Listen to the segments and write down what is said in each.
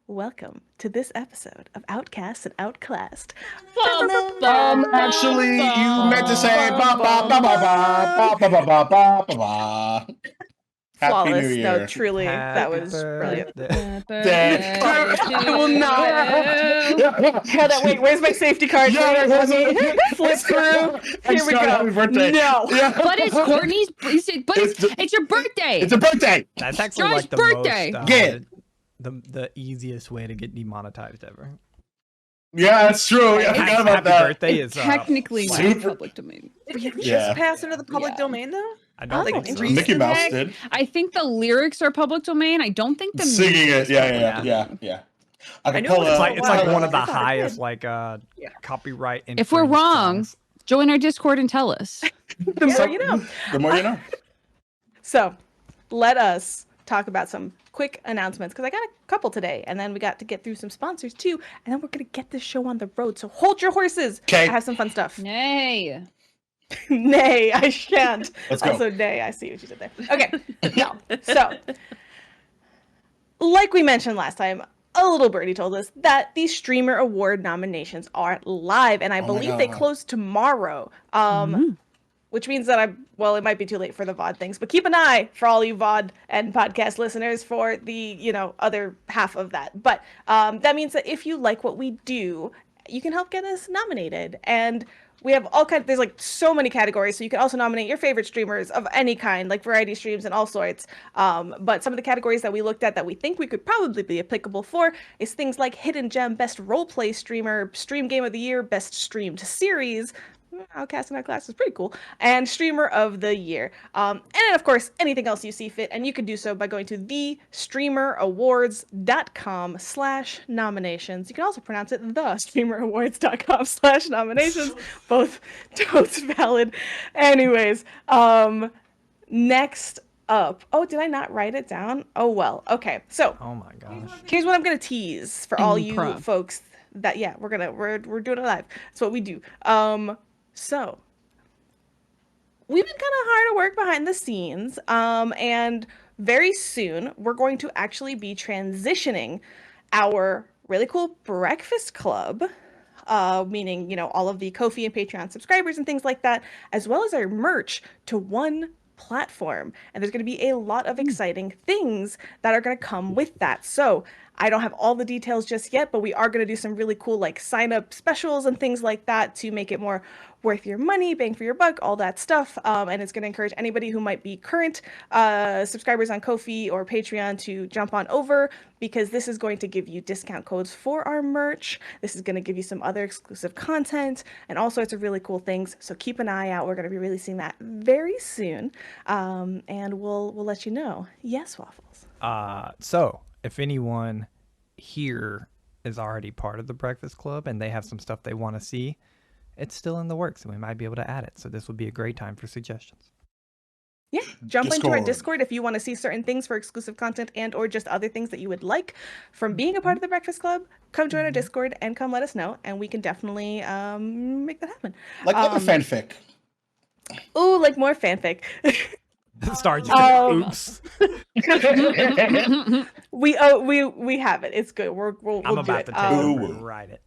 welcome to this episode of Outcasts and Outclassed. Actually, you meant to say ba ba ba ba ba ba ba ba ba ba ba. Happy Flawless. New Year. No, truly, that was brilliant. I will not. Hold on, wait, where's my safety card? Let me flip through. Here we go. Happy birthday. No. Yeah. But it's Courtney's. It's your birthday. It's a birthday. That's actually Josh's like the birthday. most, Yeah. the easiest way to get demonetized ever. Yeah, that's true. I forgot about Happy that. birthday is Technically not super- public domain. Did you Yeah. just pass into the public Yeah. domain though? I don't think so. interesting. Mickey Mouse Heck. did. I think the lyrics are public domain. I don't think the Singing music it. is Yeah. public. I knew it was It's like Wow. one of the I thought it highest did. like copyright. If we're infringed wrong, songs. join our Discord and tell us. The more you know. The more you know. So, let us talk about some quick announcements because I got a couple today, and then we got to get through some sponsors too, and then we're gonna get this show on the road. So hold your horses. 'Kay. I have some fun stuff. Nay. Nay, I shan't. Let's go. Also, nay, I see what you did there. Okay, no. So, like we mentioned last time, a little birdie told us that the Streamer Award nominations are live, and I my believe they God. close tomorrow. Which means that it might be too late for the VOD things, but keep an eye for all you VOD and podcast listeners for the, other half of that. But that means that if you like what we do, you can help get us nominated. And we have there's like so many categories, so you can also nominate your favorite streamers of any kind, like variety streams and all sorts. But some of the categories that we looked at that we think we could probably be applicable for is things like Hidden Gem, Best Roleplay Streamer, Stream Game of the Year, Best Streamed Series, Outcast and Outclassed is pretty cool, and Streamer of the Year. And then, of course, anything else you see fit, and you can do so by going to thestreamerawards.com/nominations. You can also pronounce it thestreamerawards.com/nominations. Both totes valid. Anyways, next up. Oh, did I not write it down? Oh, well. Okay, so Oh my gosh. here's what I'm gonna tease for all you Improv. folks that we're doing it live. That's what we do. So we've been kind of hard at work behind the scenes, and very soon we're going to actually be transitioning our really cool breakfast club, meaning all of the Ko-fi and Patreon subscribers and things like that, as well as our merch, to one platform. And there's going to be a lot of exciting things that are going to come with that. So I don't have all the details just yet, but we are going to do some really cool sign up specials and things like that to make it more worth your money, bang for your buck, all that stuff. And it's going to encourage anybody who might be current subscribers on Ko-fi or Patreon to jump on over, because this is going to give you discount codes for our merch. This is going to give you some other exclusive content and all sorts of really cool things. So keep an eye out. We're going to be releasing that very soon, and we'll let you know. Yes, Waffles. So if anyone here is already part of the Breakfast Club and they have some stuff they want to see, it's still in the works and we might be able to add it. So this would be a great time for suggestions. Yeah, jump into our Discord. Discord if you want to see certain things for exclusive content and or just other things that you would like from being a part of the Breakfast Club. Come join our Discord and come let us know, and we can definitely make that happen. Like other fanfic. Ooh, like more fanfic. Start oops. We have it. It's good. We'll I'm do about it. to take over Ooh. and write it.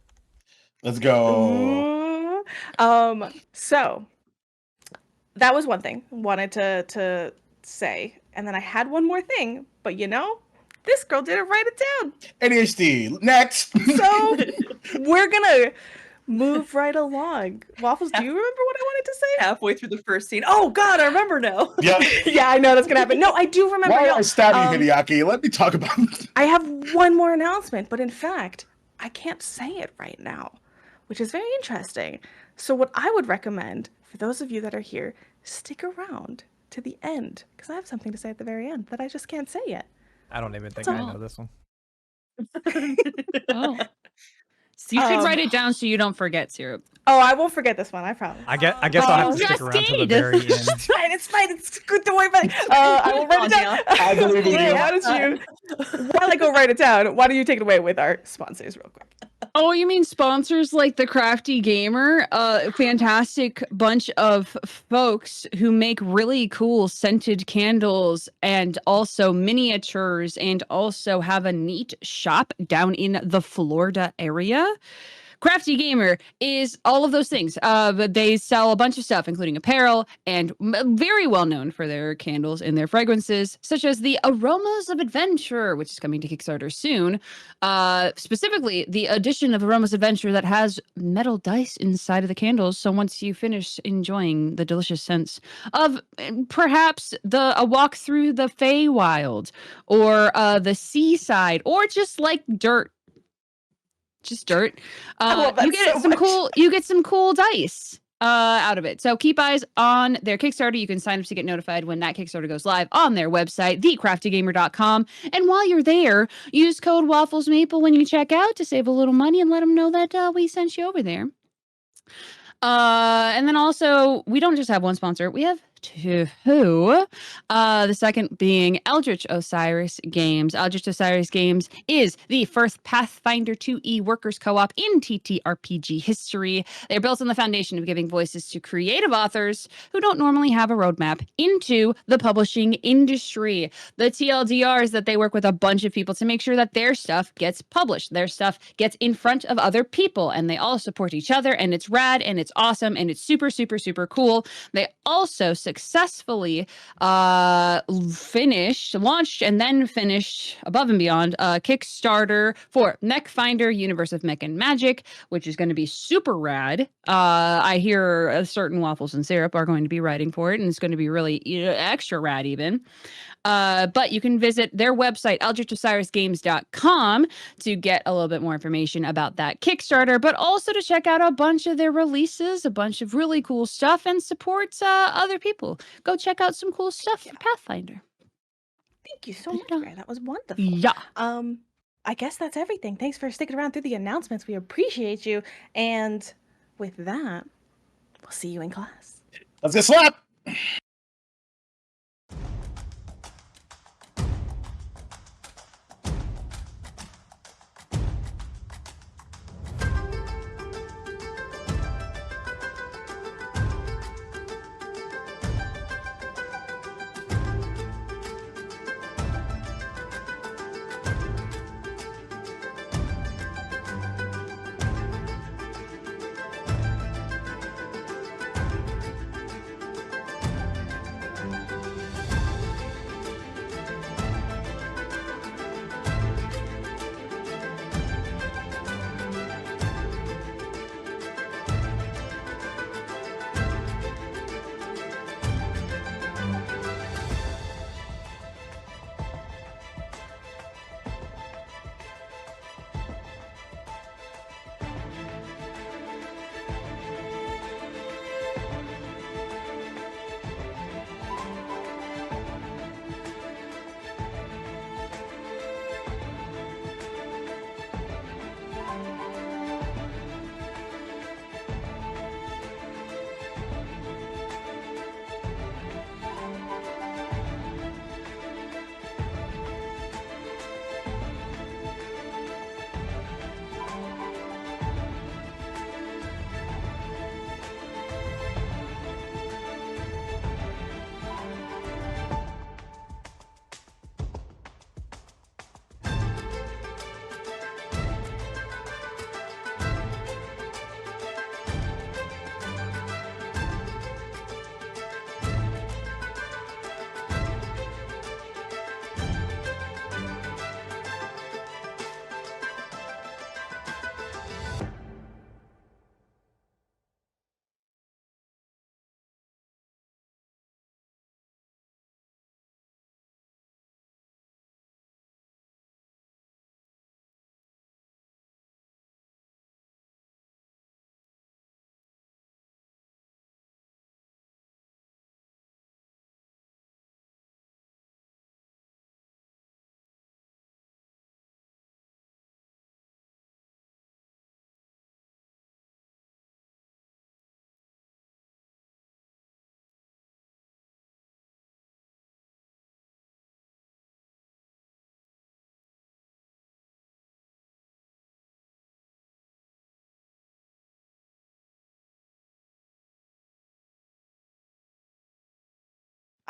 Let's go. So that was one thing I wanted to say, and then I had one more thing, but this girl didn't write it down. ADHD. Next. So we're gonna move right along. Waffles, do you remember what I wanted to say? Halfway through the first scene. Oh God, I remember now. Yeah. Yeah, I know that's gonna happen. No, I do remember. Why now. did I stab you, Hideaki? Let me talk about it. I have one more announcement, but in fact, I can't say it right now, which is very interesting. So what I would recommend for those of you that are here, stick around to the end, because I have something to say at the very end that I just can't say yet. I don't even think So- I know this one. Oh. So you should write it down so you don't forget, Syrup. Oh, I won't forget this one, I promise. I guess I'll have to you stick just around to the did. very end. It's fine. It's good to worry about it. I will write it down. I believe in you. Why don't you, while I go write it down, why don't you take it away with our sponsors real quick? Oh, you mean sponsors like the Crafty Gamer? Fantastic bunch of folks who make really cool scented candles and also miniatures and also have a neat shop down in the Florida area. Crafty Gamer is all of those things. But they sell a bunch of stuff, including apparel, and very well known for their candles and their fragrances, such as the Aromas of Adventure, which is coming to Kickstarter soon. Specifically, the edition of Aromas Adventure that has metal dice inside of the candles. So once you finish enjoying the delicious scents of perhaps a walk through the Feywild, or the seaside, or just like dirt. Just dirt. You get some cool dice out of it. So keep eyes on their Kickstarter. You can sign up to get notified when that Kickstarter goes live on their website, thecraftygamer.com. And while you're there, use code WafflesMaple when you check out to save a little money and let them know that we sent you over there. And then also, we don't just have one sponsor, we have two. The second being Eldritch Osiris Games. Eldritch Osiris Games is the first Pathfinder2e workers co-op in ttrpg history. They're built on the foundation of giving voices to creative authors who don't normally have a roadmap into the publishing industry. The TLDR is that they work with a bunch of people to make sure that their stuff gets published, their stuff gets in front of other people, and they all support each other, and it's rad, and it's awesome, and it's super, super, super cool. They also successfully launched, and then finished above and beyond Kickstarter for Mechfinder Universe of Mech and Magic, which is going to be super rad. I hear a certain Waffles and Syrup are going to be writing for it, and it's going to be really extra rad even. But you can visit their website, eldritchosirisgames.com, to get a little bit more information about that Kickstarter, but also to check out a bunch of their releases, a bunch of really cool stuff, and support other people. Go check out some cool stuff for Pathfinder. Thank you so much, Ray. That was wonderful. Yeah. I guess that's everything. Thanks for sticking around through the announcements. We appreciate you. And with that, we'll see you in class. Let's get slapped.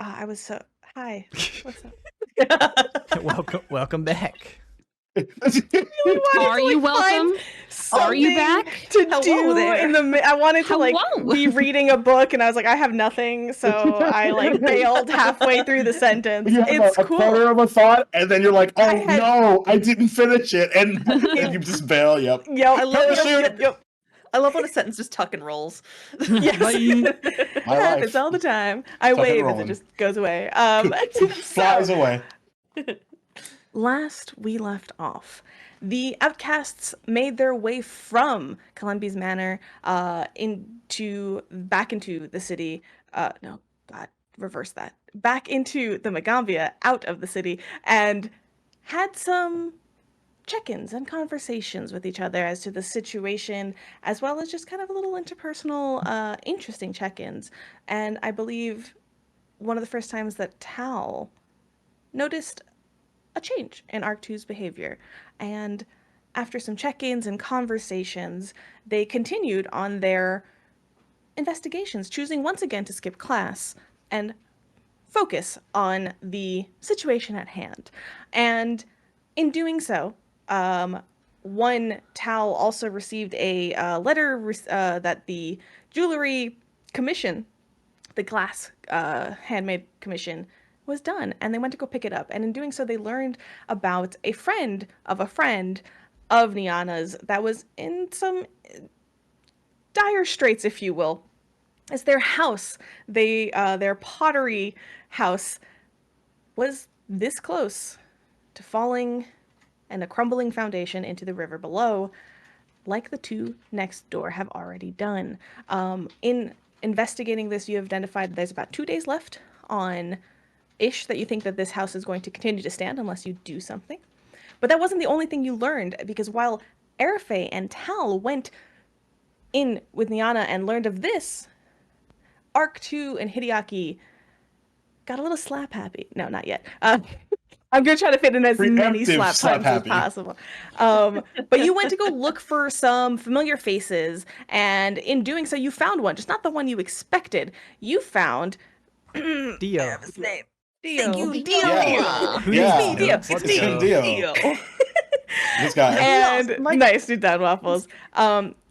I was so hi. What's up? welcome back. Are you welcome? Are you Something back? to Hello do there. in the I wanted to like Hello. be reading a book and I was like I have nothing, so I like bailed halfway through the sentence. You have It's a cool. quarter of a thought, and then you're like, "Oh I I didn't finish it," and you just bail. Yep. Yep. I love Parachute. I love when a sentence just tuck and rolls. Yes. Bye. It My happens life. all the time. I Tuck and wave as it rolling. just goes away. Flies So, away. last we left off, the outcasts made their way from Columbia's Manor back into the city. No, God, reverse that. Back into the Magaambya, out of the city, and had some check-ins and conversations with each other as to the situation, as well as just kind of a little interpersonal, interesting check-ins. And I believe one of the first times that Tal noticed a change in Arc 2's behavior. And after some check-ins and conversations, they continued on their investigations, choosing once again to skip class and focus on the situation at hand. And in doing so, one Tal also received a letter that the jewelry commission, the glass handmade commission, was done, and they went to go pick it up. And in doing so, they learned about a friend of Niana's that was in some dire straits, if you will. As their house, their pottery house, was this close to falling and a crumbling foundation into the river below, like the two next door have already done. In investigating this, you have identified that there's about 2 days left on ish that you think that this house is going to continue to stand unless you do something. But that wasn't the only thing you learned, because while Arafe and Tal went in with Niana and learned of this, Arc 2 and Hideaki got a little slap happy. No, not yet. I'm going to try to fit in as many Preemptive slap slap puns as happy. possible. But you went to go look for some familiar faces, and in doing so, you found one. Just not the one you expected. You found... Dio. His name. Dio. Thank you, Dio. Yeah. Who Yeah. needs Dio. Let's It's It's him, go. Dio. This guy. And Like- nice, dude, down Waffles.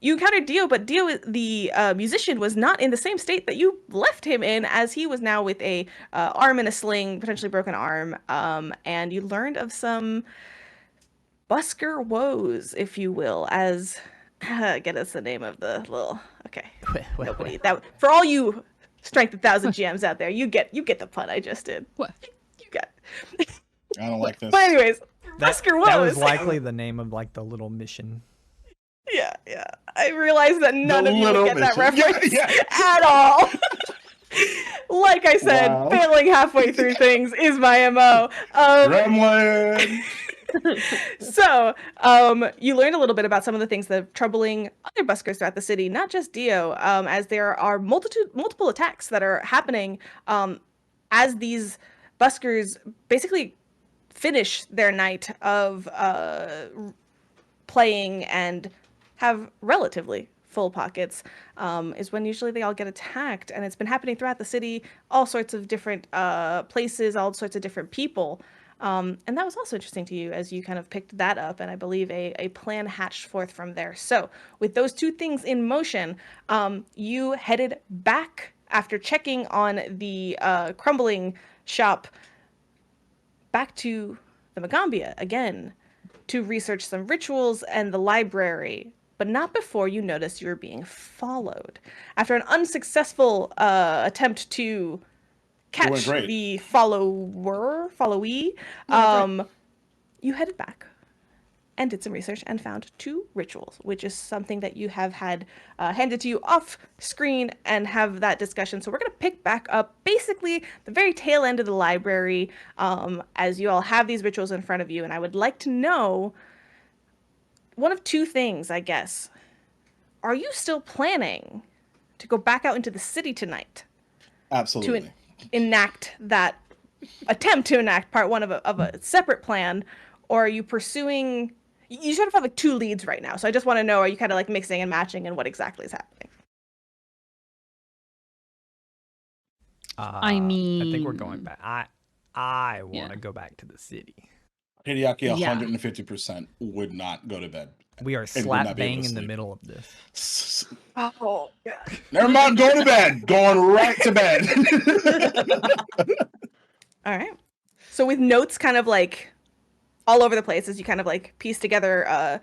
You encountered Dio, but Dio, the musician, was not in the same state that you left him in, as he was now with a arm in a sling, potentially broken arm. And you learned of some busker woes, if you will, as get us the name of the little. Okay, nobody that for all you strength 1,000 GMs out there, you get the pun I just did. What? You got. I don't like this. But anyways, busker woes. That was likely the name of like the little mission. Yeah. I realized that none The of you would little get that mission. reference Yeah. at all. Like I said, Wow. failing halfway through things is my MO. Gremlin. So, you learned a little bit about some of the things that are troubling other buskers throughout the city, not just Dio, as there are multiple attacks that are happening as these buskers basically finish their night of playing and have relatively full pockets, is when usually they all get attacked. And it's been happening throughout the city, all sorts of different places, all sorts of different people. And that was also interesting to you as you kind of picked that up, and I believe a plan hatched forth from there. So with those two things in motion, you headed back after checking on the crumbling shop back to the Magaambya again to research some rituals and the library, but not before you noticed you were being followed. After an unsuccessful attempt to catch great. the followee, you headed back and did some research and found 2 rituals, which is something that you have had handed to you off screen and have that discussion. So we're going to pick back up basically the very tail end of the library, as you all have these rituals in front of you. And I would like to know one of 2 things, I guess. Are you still planning to go back out into the city tonight Absolutely. to attempt to enact part 1 of a separate plan, or are you pursuing? You sort of have like 2 leads right now, so I just want to know, are you kind of like mixing and matching, and what exactly is happening? I I think we're going mean- back. I want Yeah. to go back to the city. Hideaki Yeah. 150% would not go to bed. We are would slap not be able bang to in the sleep. middle of this. Oh, God. Never mind, go to bed. Going right to bed. All right. So with notes kind of like all over the place as you kind of like piece together a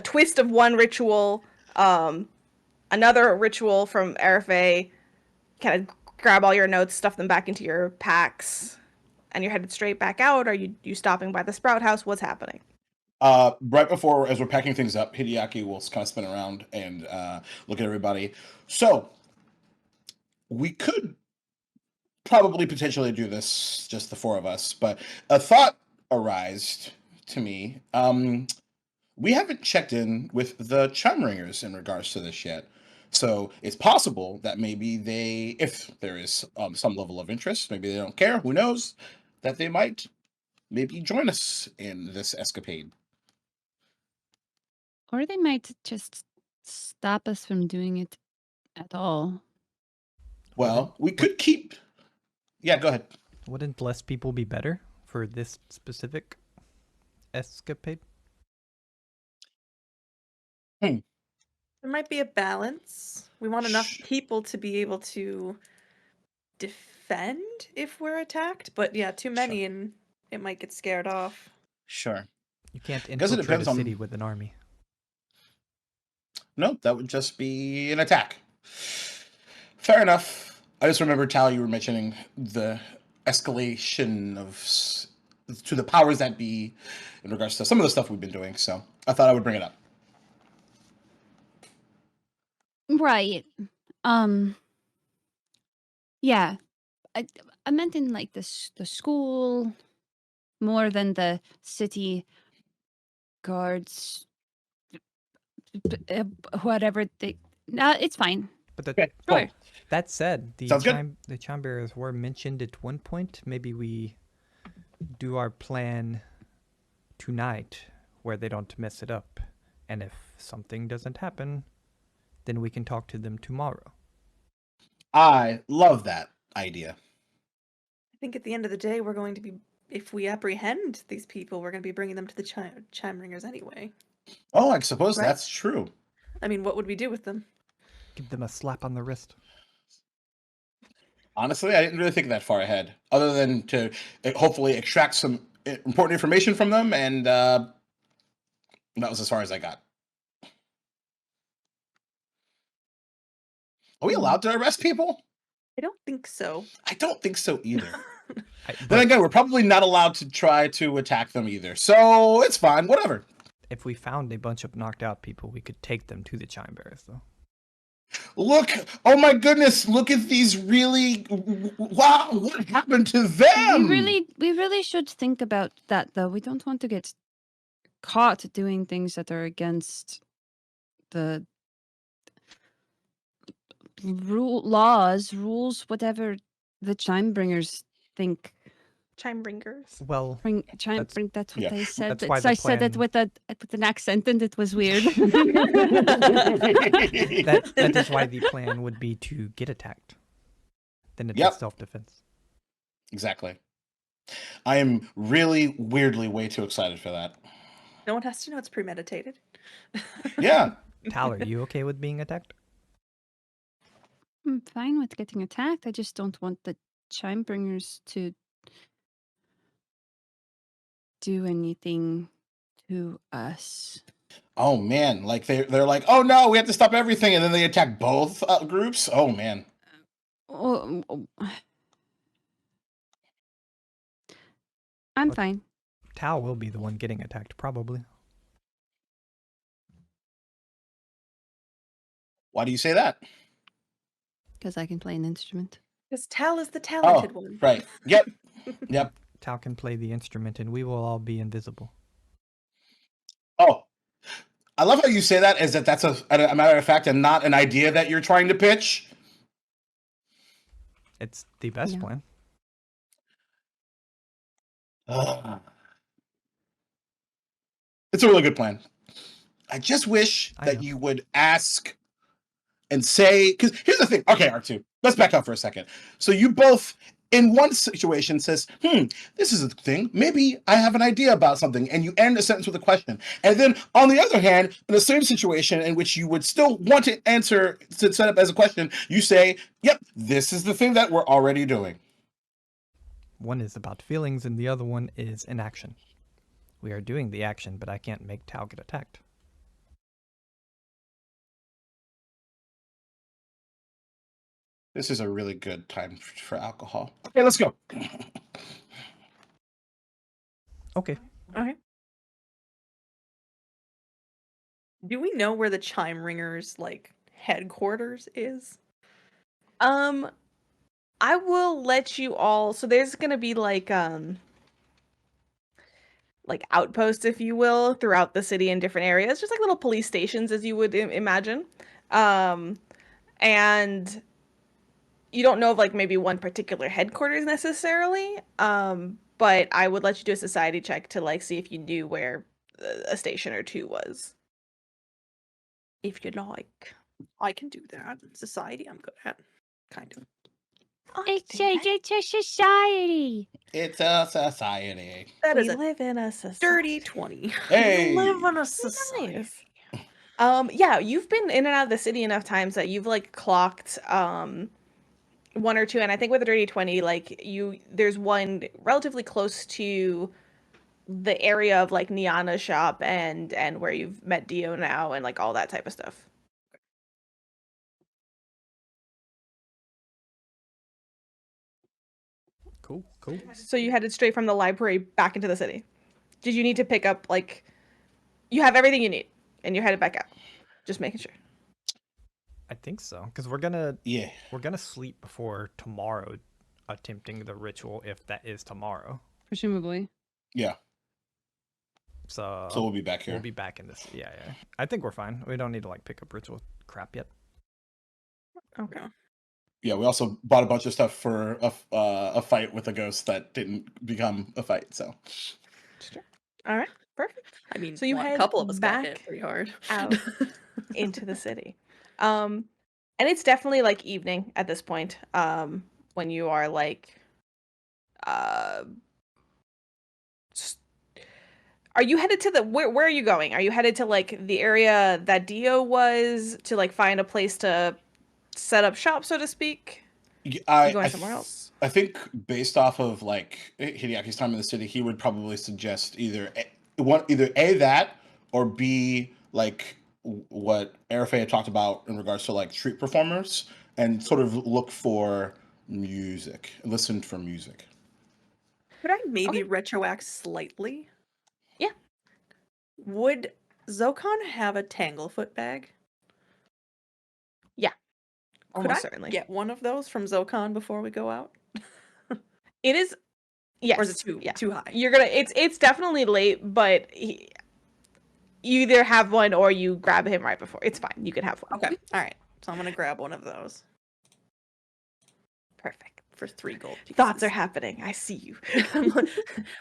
twist of one ritual, another ritual from RFA, kind of grab all your notes, stuff them back into your packs, and you're headed straight back out. Are you stopping by the Sprout House? What's happening? Right before, as we're packing things up, Hideaki will kind of spin around and look at everybody. So, we could probably potentially do this, just the four of us, but a thought arose to me. We haven't checked in with the Chime Ringers in regards to this yet. So it's possible that maybe they, if there is some level of interest, maybe they don't care, who knows, that they might maybe join us in this escapade. Or they might just stop us from doing it at all. Well, we could keep... Yeah, go ahead. Wouldn't less people be better for this specific escapade? There might be a balance. We want enough Shh. people to be able to defend if we're attacked, but yeah, too many and it might get scared off. Sure. You can't Guess it infiltrate depends a on- city with an army. No, that would just be an attack. Fair enough. I just remember, Tal, you were mentioning the escalation to the powers that be in regards to some of the stuff we've been doing, so I thought I would bring it up. Right. Yeah. I meant in like the school more than the city guards, whatever they. No, it's fine. But the, Okay, Sure. cool. that said, Sounds good. the chime bearers were mentioned at one point. Maybe we do our plan tonight where they don't mess it up. And if something doesn't happen, then we can talk to them tomorrow. I love that idea. I think at the end of the day, we're going to be, if we apprehend these people, we're going to be bringing them to the chime ringers anyway. Oh, I suppose Right. that's true. I mean, what would we do with them? Give them a slap on the wrist. Honestly, I didn't really think that far ahead, other than to hopefully extract some important information from them, and that was as far as I got. Are we allowed to arrest people? I don't think so. I don't think so either. Then But again, we're probably not allowed to try to attack them either, so it's fine, whatever. if we found a bunch of knocked out people, we could take them to the chime bearers, though. Look, oh my goodness, look at these really, wow, what happened to them? We really should think about that, though. We don't want to get caught doing things that are against the rules, whatever the chime bringers think. Chime ringers. Well, That's what yeah, they said. that's why So the I said it plan- with an accent, and it was weird. that is why the plan would be to get attacked. Then it's Yep. self-defense. Exactly. I am really weirdly way too excited for that. No one has to know it's premeditated. Yeah. Tal, are you okay with being attacked? I'm fine with getting attacked. I just don't want the chime bringers to do anything to us. Oh man, like they're like, oh no, we have to stop everything, and then they attack both groups. Oh man. Oh, I'm Okay. fine. Tal will be the one getting attacked, probably. Why do you say that? Because I can play an instrument. Because Tal is the Oh, talented one. right. Yep. Yep. Tal can play the instrument, and we will all be invisible. Oh, I love how you say that. As that's a matter of fact, and not an idea that you're trying to pitch. It's the best Yeah. plan. It's a really good plan. I just wish I that know. you would ask and say, because here's the thing. Okay, R2. let's back up for a second. So you both, in one situation, says, this is a thing. Maybe I have an idea about something. And you end a sentence with a question. And then, on the other hand, in the same situation in which you would still want to answer, to set up as a question, you say, yep, this is the thing that we're already doing. One is about feelings, and the other one is an action. We are doing the action, but I can't make Tau get attacked. This is a really good time for alcohol. Okay, let's go. Okay. Okay. Do we know where the Chime Ringers like headquarters is? I will let you all. So there's gonna be like outposts, if you will, throughout the city in different areas, just like little police stations, as you would imagine. And you don't know of like maybe one particular headquarters necessarily. But I would let you do a society check to like see if you knew where a station or two was. If you'd like. I can do that. Society, I'm good at. Kind of. It's a society. It's a society. That We is a live in a society. dirty 20. Hey! We live in a society. Nice. Yeah, you've been in and out of the city enough times that you've like clocked one or two, and I think with a dirty 20, like there's one relatively close to the area of like Niana's shop and where you've met Dio now and like all that type of stuff. Cool. So you headed straight from the library back into the city. Did you need to pick up like you have everything you need and you're headed back out? Just making sure. I think so, because we're gonna Yeah. sleep before tomorrow, attempting the ritual if that is tomorrow. Presumably. Yeah. So So we'll be back here. We'll be back in this. Yeah. I think we're fine. We don't need to like pick up ritual crap yet. Okay. Yeah, we also bought a bunch of stuff for a fight with a ghost that didn't become a fight. So, Sure. All right, perfect. I mean, So you a head couple of us got hit back pretty hard. out into the city. And it's definitely like evening at this point. When you are like are you headed to the where are you going? Are you headed to like the area that Dio was to like find a place to set up shop, so to speak? You going somewhere else? I think based off of like Hideaki's time in the city, he would probably suggest either A, that, or B, like what Arafe had talked about in regards to like street performers, and sort of look for music, listen for music. Could I maybe Okay. retroact slightly? Yeah. Would Zokon have a Tanglefoot bag? Yeah. Could Almost I certainly. get one of those from Zokon before we go out? It is. Yes. Or is it too high? You're gonna. It's definitely late, but you either have one or you grab him right before. It's fine. You can have one. Okay. All right. So I'm gonna grab one of those Perfect. for 3 gold pieces. Thoughts are happening. I see you.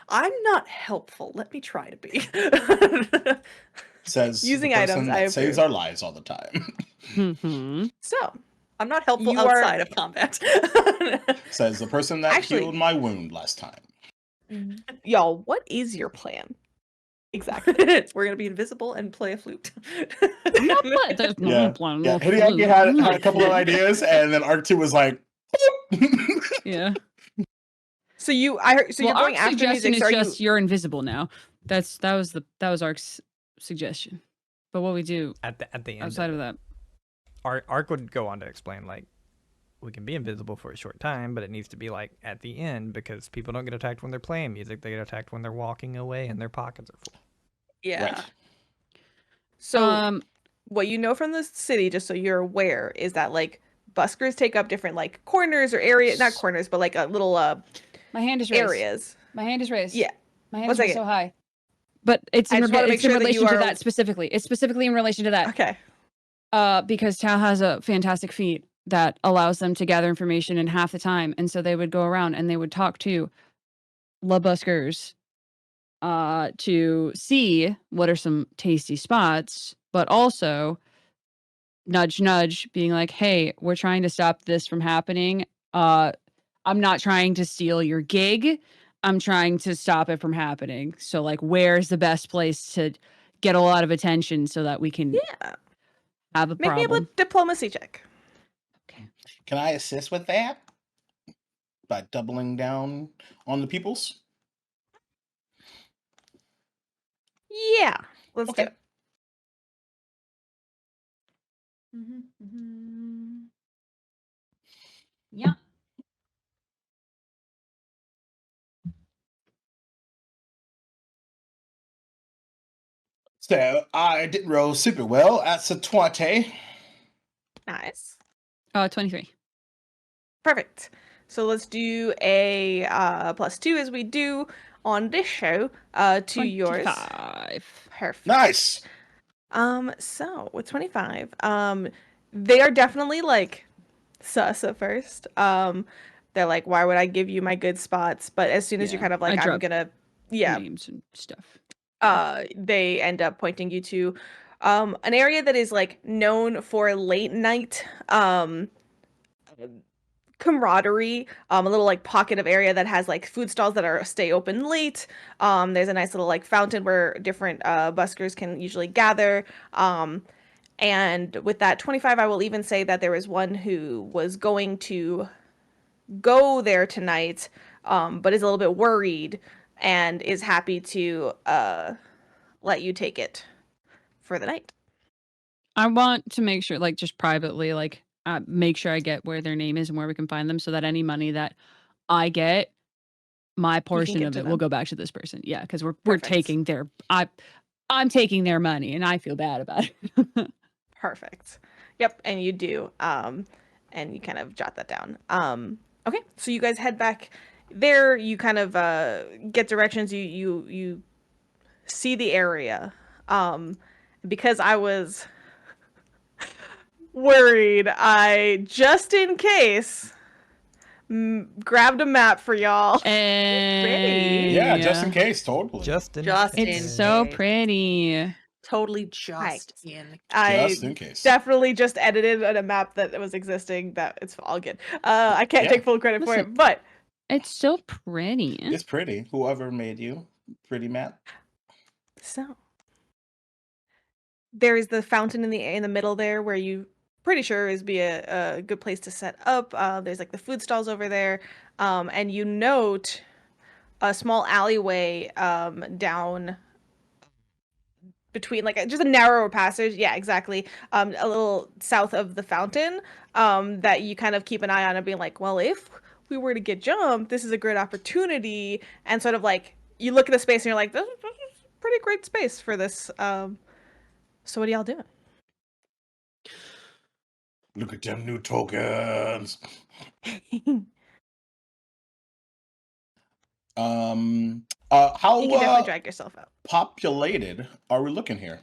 I'm not helpful. Let me try to be. Says Using the person items, that I saves approve. our lives all the time. So, I'm not helpful You are- outside of combat. Says the person that Actually- healed my wound last time. y'all, what is your plan? Exactly. We're gonna be invisible and play a flute. Yeah. Hideaki had a couple of ideas, and then Arc 2 was like, Yeah. So you, I heard. So well, you're going Arc's after suggestion music. So is are just you're invisible now. That was Arc's suggestion. But what we do At the end outside of that, Arc would go on to explain like we can be invisible for a short time, but it needs to be like at the end because people don't get attacked when they're playing music. They get attacked when they're walking away and their pockets are full. Yeah. right. So what you know from the city, just so you're aware, is that like buskers take up different like corners or areas, not corners, but like a little my hand is raised. areas. My hand is raised. Yeah. My hand One is raised so second. high. But it's I in, just wanna make it's in sure that you relation to are- that specifically. It's specifically in relation to that. Okay. Because Tao has a fantastic feat that allows them to gather information in half the time. And so they would go around and they would talk to the buskers to see what are some tasty spots, but also nudge, nudge, being like, hey, we're trying to stop this from happening. I'm not trying to steal your gig. I'm trying to stop it from happening. So, like, where's the best place to get a lot of attention so that we can Yeah. have a Make me problem? a diplomacy check. Can I assist with that by doubling down on the peoples? Yeah. Let's do Okay. it. Yeah. So I didn't roll super well. That's a 20. Nice. 23. Perfect. So let's do a +2 as we do on this show to yours. 25. Perfect. Nice. So with 25, they are definitely like sus at first. They're like, why would I give you my good spots? But as soon as you're Yeah, kind of I like, I'm drop gonna, yeah, names and stuff. they end up pointing you to an area that is like known for late night camaraderie, a little like pocket of area that has like food stalls that are stay open late. There's a nice little like fountain where different buskers can usually gather. And with that 25, I will even say that there was one who was going to go there tonight, but is a little bit worried and is happy to let you take it for the night. I want to make sure, like, just privately, like, make sure I get where their name is and where we can find them so that any money that I get, my portion give of to it will them. go back to this person. Yeah, because we're Perfect. taking their I'm taking their money and I feel bad about it. Perfect. Yep, and you do. And you kind of jot that down. Okay, so you guys head back there. You kind of get directions. You see the area. Because I was worried, I just in case grabbed a map for y'all. And Yeah, just in case, totally. Just in Just case. it's in so case. pretty. Totally just Right. in. I Just in case. definitely just edited on a map that was existing. That it's all good. I can't Yeah. take full credit for Listen. it, but It's so pretty. It's pretty. Whoever made you. Pretty map. so there is the fountain in the middle there where you pretty sure is be a good place to set up. There's like the food stalls over there, and you note a small alleyway down between like just a narrower passage. Yeah, exactly. A little south of the fountain. That you kind of keep an eye on and being like, well, if we were to get jumped, this is a great opportunity. And sort of like you look at the space and you're like, this is a pretty great space for this. So what are y'all doing? Look at them new tokens. How You can definitely drag yourself out. populated are we looking here?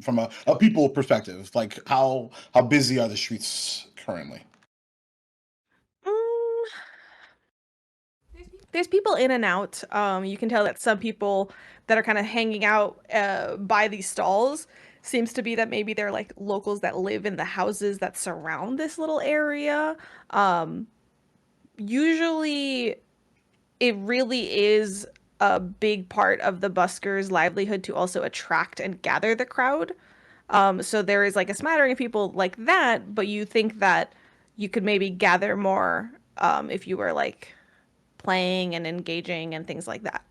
From a people perspective, like how busy are the streets currently? There's people in and out. You can tell that some people that are kind of hanging out by these stalls seems to be that maybe they're like locals that live in the houses that surround this little area. Usually, it really is a big part of the buskers' livelihood to also attract and gather the crowd. So there is like a smattering of people like that, but you think that you could maybe gather more if you were like playing and engaging and things like that.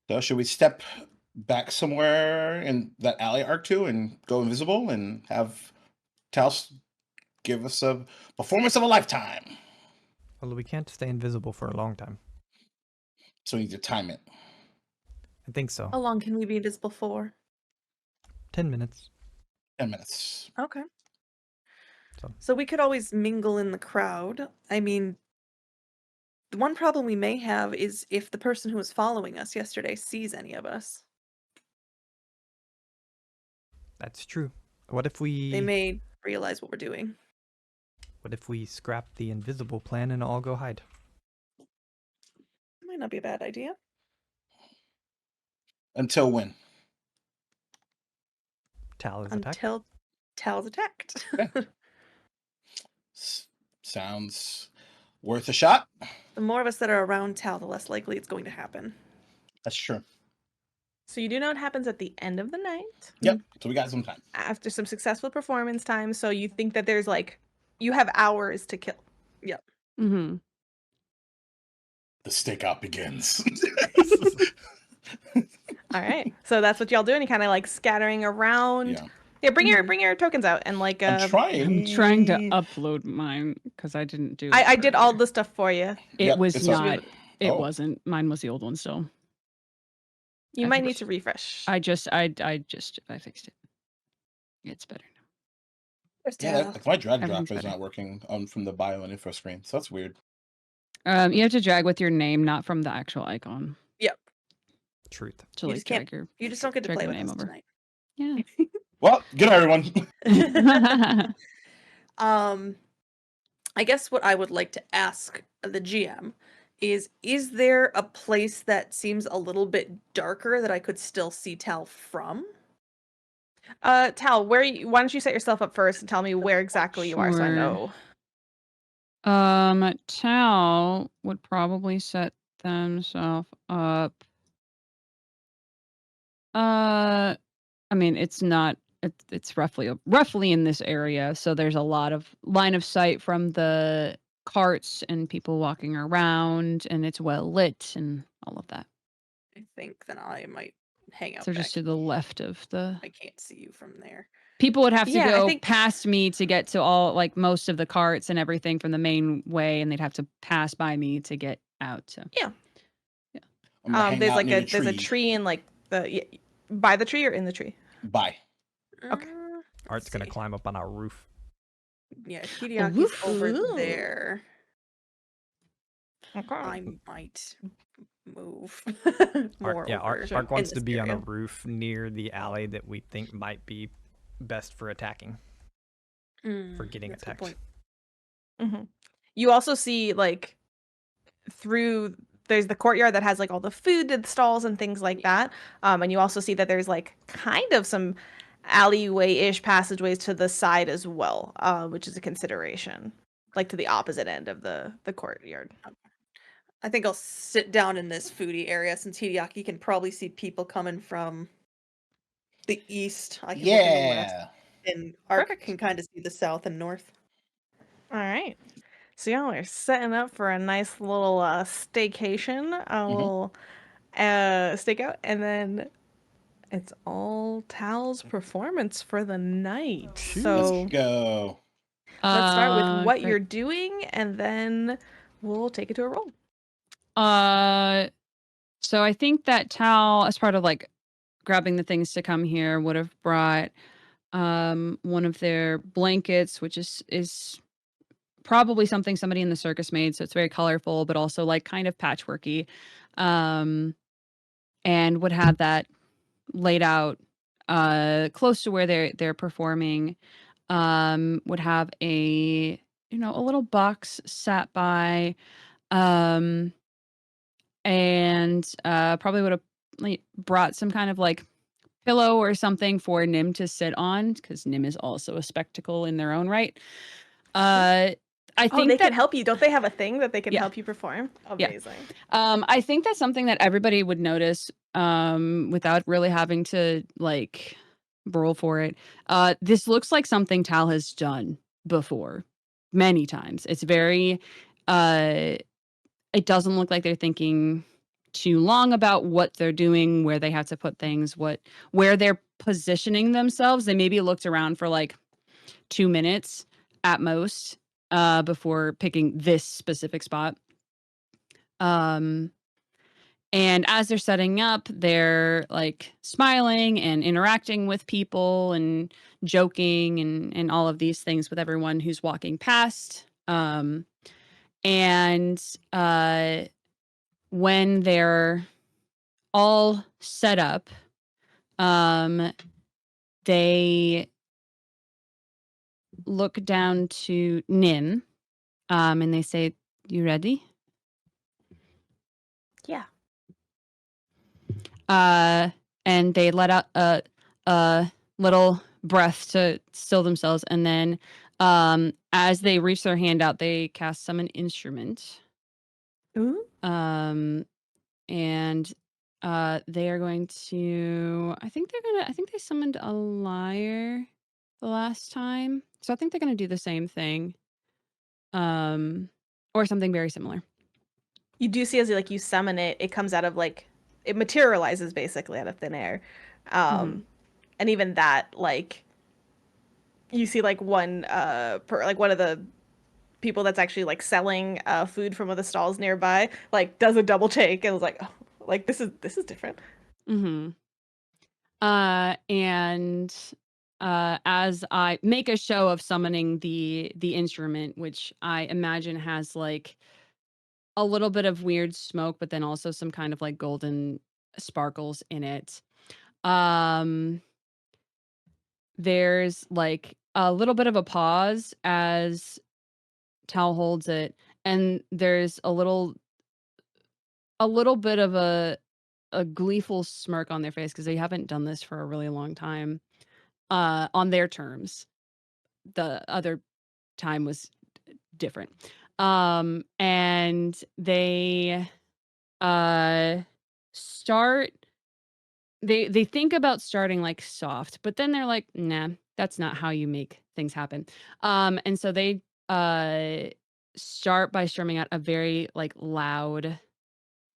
So should we step back somewhere in that alley arc too and go invisible and have Taos give us a performance of a lifetime? Well, we can't stay invisible for a long time. So we need to time it. I think so. How long can we be invisible for? 10 minutes. 10 minutes. Okay. So So we could always mingle in the crowd. I mean, the one problem we may have is if the person who was following us yesterday sees any of us. that's true. What if we They may realize what we're doing. scrap the invisible plan and all go hide? Might not be a bad idea. Until when? Tal is attacked. Until Tal's attacked. Sounds worth a shot. The more of us that are around Tal, the less likely it's going to happen. That's true. So you do know what happens at the end of the night Yep. So we got some time. after some successful performance time. So you think that there's like you have hours to kill. Yep. Mm-hmm. The stakeout begins. All right. So that's what y'all do, and you kind of like scattering around. Yeah. Yeah, bring your tokens out and like I'm trying. I'm trying to upload mine because I didn't do it. I did all earlier. the stuff for you. It Yep, was it's up. not. It Oh. wasn't. Mine was the old one still. You I might think need to refresh. I fixed it. It's better now. There's Yeah, Tal. my drag drop Everything's is better. not working from the bio and info screen, so that's weird. You have to drag with your name, not from the actual icon. Yep. Truth. To You like just can't- drag your. You just don't get to Drag play your with name us over. tonight. Yeah. Well, good night, everyone. I guess what I would like to ask the GM is there a place that seems a little bit darker that I could still see Tal from? Tal, why don't you set yourself up first and tell me where exactly you are so I Sure. know. Tal would probably set themselves up. I mean, it's not. It's roughly in this area, so there's a lot of line of sight from the carts and people walking around, and it's well lit and all of that. I think then I might hang out So back. just to the left of the I can't see you from there. people would have to Yeah, I go think- past me to get to all like most of the carts and everything from the main way, and they'd have to pass by me to get out. So I'm gonna hang There's out like near there's a tree in like by the tree or in the tree. Bye. Okay. Art's gonna see. climb up on our roof. Yeah, Hideaki's woof. over Ooh. there. Okay. I might move Art, more over Art in wants to this be on a area. roof near the alley that we think might be best for attacking, for getting That's a good attacked. point. Mm-hmm. You also see like through there's the courtyard that has like all the food and stalls and things like that. And you also see that there's like kind of some alleyway-ish passageways to the side as well, which is a consideration, like to the opposite end of the courtyard. I think I'll sit down in this foodie area since Hideaki can probably see people coming from the east. I can look in the west, Yeah. and Ark Perfect. can kind of see the south and north. All right. So y'all are setting up for a nice little staycation, a little stakeout, and then it's all Tal's performance for the night. So Let's go. let's start with what great. you're doing, and then we'll take it to a roll. So I think that Tal, as part of like grabbing the things to come here, would have brought one of their blankets, which is probably something somebody in the circus made, so it's very colorful, but also like kind of patchworky, and would have that laid out close to where they're performing. Would have a a little box sat by, and probably would have like brought some kind of like pillow or something for Nim to sit on, because Nim is also a spectacle in their own right. I think they that can help you. Don't they have a thing that they can Yeah. help you perform? Yeah. Amazing. I think that's something that everybody would notice without really having to like roll for it. This looks like something Tal has done before many times. It's very it doesn't look like they're thinking too long about what they're doing, where they have to put things, where they're positioning themselves. They maybe looked around for like 2 minutes at most before picking this specific spot. And as they're setting up, they're like smiling and interacting with people and joking and all of these things with everyone who's walking past. And when they're all set up, they look down to Nim, and they say, "You ready?" Yeah. and they let out a little breath to still themselves, and then as they reach their hand out, they cast summon instrument. Ooh. And they are going to, I think they summoned a lyre the last time, so I think they're going to do the same thing, or something very similar. You do see as you summon it, it comes out of it materializes basically out of thin air. And even that, you see one one of the people that's actually selling food from one of the stalls nearby does a double take and was like, oh, this is different. And as I make a show of summoning the instrument, which I imagine has a little bit of weird smoke, but then also some kind of golden sparkles in it. There's a little bit of a pause as Tal holds it, and there's a little bit of a gleeful smirk on their face because they haven't done this for a really long time, on their terms. The other time was different. And they start, they think about starting soft, but then they're like, nah, that's not how you make things happen. And so they start by strumming out a very loud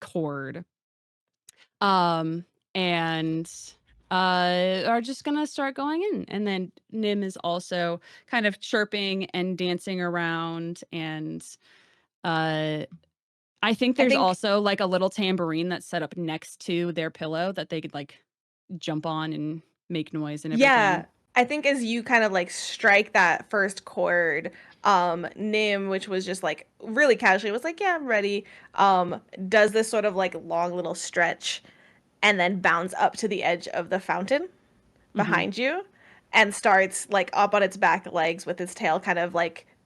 chord, and are just gonna start going in. And then Nim is also kind of chirping and dancing around, and I think there's also a little tambourine that's set up next to their pillow that they could jump on and make noise and everything. Yeah, I think as you kind of strike that first chord, Nim, which was just really casually, was yeah, I'm ready, does this sort of long little stretch and then bounds up to the edge of the fountain behind you and starts up on its back legs with its tail kind of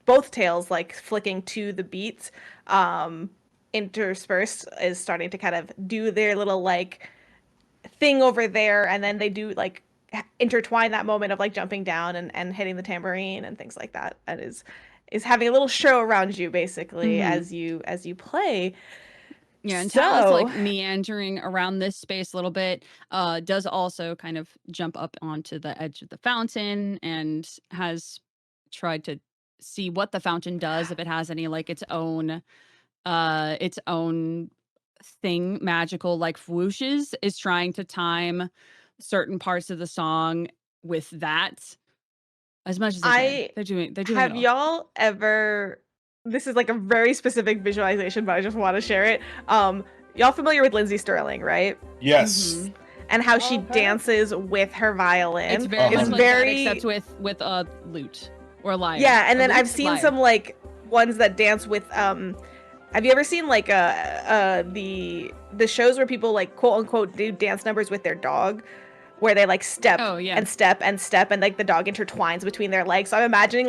both tails flicking to the beats. Interspersed is starting to kind of do their little thing over there, and then they do intertwine that moment of jumping down and hitting the tambourine and things like that. That is having a little show around you basically as you play. Yeah, and Tal is meandering around this space a little bit, does also kind of jump up onto the edge of the fountain and has tried to see what the fountain does, if it has any its own thing, magical whooshes, is trying to time certain parts of the song with that as much as they can. They're doing have y'all ever, this is a very specific visualization, but I just want to share it. Y'all familiar with Lindsay Sterling, right? Yes. And how she dances with her violin. It's very much that, except with a lute or a lyre. Yeah, and then I've seen some ones that dance with have you ever seen the shows where people quote unquote do dance numbers with their dog, where they step and step and step and the dog intertwines between their legs? So I'm imagining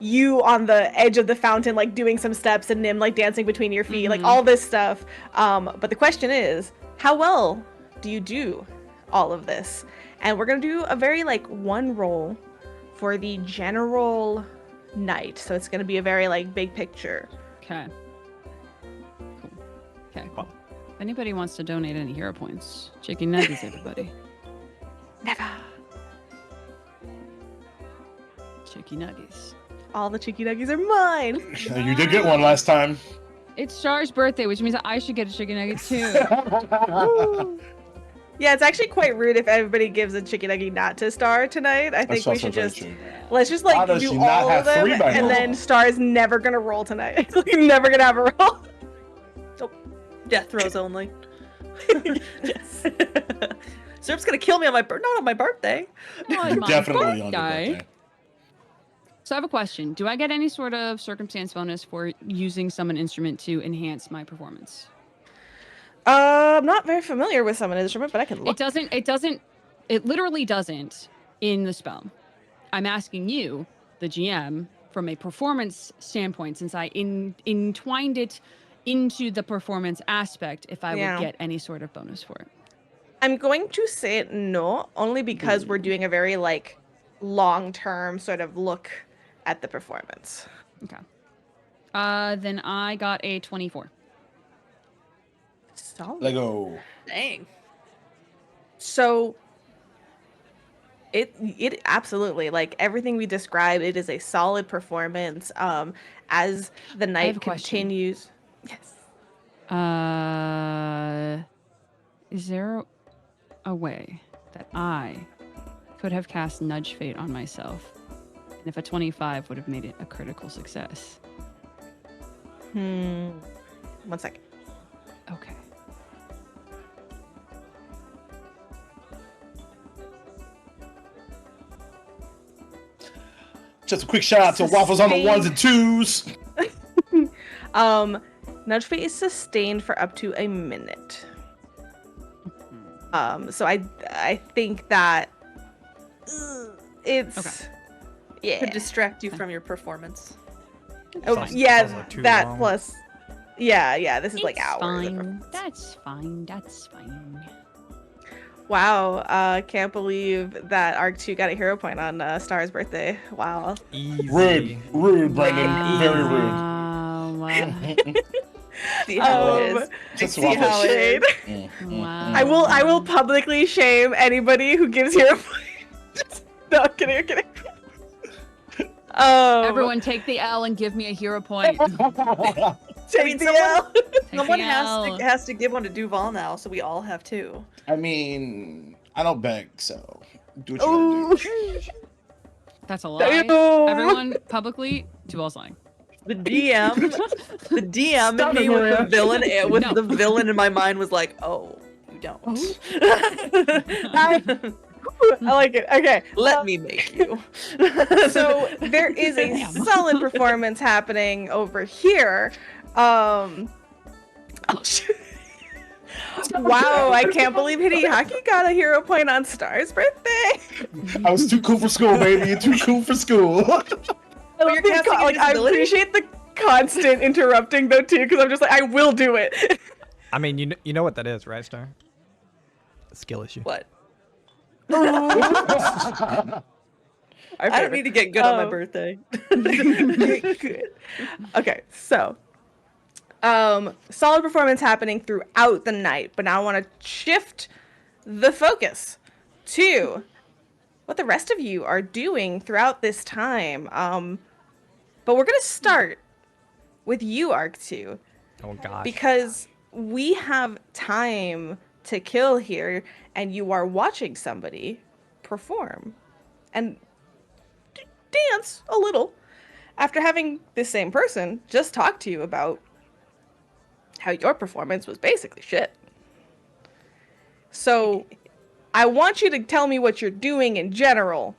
you on the edge of the fountain doing some steps and Nim dancing between your feet, all this stuff. But the question is, how well do you do all of this? And we're gonna do a very one roll for the general night, so it's gonna be a very big picture. Okay. Cool. Okay. Cool. If anybody wants to donate any hero points, chicken nuggets, everybody. Never. Chicken nuggets. All the chicken nuggies are mine. You did get one last time. It's Char's birthday, which means I should get a chicken nugget too. Yeah, it's actually quite rude if everybody gives a chicken nugget not to Star tonight. I think we should just let's just do all of them, and then Star is never gonna roll tonight. Never gonna have a roll. Oh, death throws only. Yes. Syrup's gonna kill me on not on my birthday. Definitely on your birthday. So I have a question. Do I get any sort of circumstance bonus for using summon instrument to enhance my performance? I'm not very familiar with summon instrument, but I can look. It literally doesn't in the spell. I'm asking you, the GM, from a performance standpoint, since I entwined it into the performance aspect, if I would get any sort of bonus for it. I'm going to say no, only because we're doing a very like long-term sort of look at the performance. Okay. Then I got a 24. Solid. Lego. Dang. So it absolutely, like everything we described, it is a solid performance. As the have a night question. continues. Yes. Is there a way that I could have cast Nudge Fate on myself? And if a 25 would have made it a critical success. 1 second. Okay. Just a quick shout out to Waffles on the ones and twos. Nudge Fate is sustained for up to a minute. So I think that it's Okay. yeah. Could distract you from your performance. Oh, Sounds yeah, like too that long. plus yeah, this is like It's hours. of fine. performance. That's fine. That's fine. Wow, can't believe that Arc 2 got a hero point on Star's birthday. Wow. Easy. Rude, Brendan. Very rude. Wow. See how it Um, is. Just See how it shade. is. Wow. I will publicly shame anybody who gives hero points. No, kidding. Everyone take the L and give me a hero point. Take I mean, the someone- L. Someone the has L. has to give one to Duval now, so we all have two. I mean, I don't beg, so do what you gotta do. That's a lie. Damn. Everyone publicly, Duval's lying. The DM Stop and me it, with the Maria. villain with No. the villain in my mind was like, oh, you don't. I like it. Okay. Let me make you. So there is a Damn. solid performance happening over here. Oh, shoot. Wow, I can't believe Hideaki got a hero point on Star's birthday. I was too cool for school, baby. You're too cool for school. Oh, you're casting I invisibility? appreciate the constant interrupting though too, because I'm just like, I will do it. I mean, you know what that is, right, Star? A skill issue. What? Our I don't favorite. need to get good on my birthday. Good. Okay, so solid performance happening throughout the night, but now I want to shift the focus to what the rest of you are doing throughout this time. But we're gonna start with you, Arc 2, Oh gosh. because we have time to kill here, and you are watching somebody perform and dance a little after having this same person just talk to you about how your performance was basically shit. So I want you to tell me what you're doing in general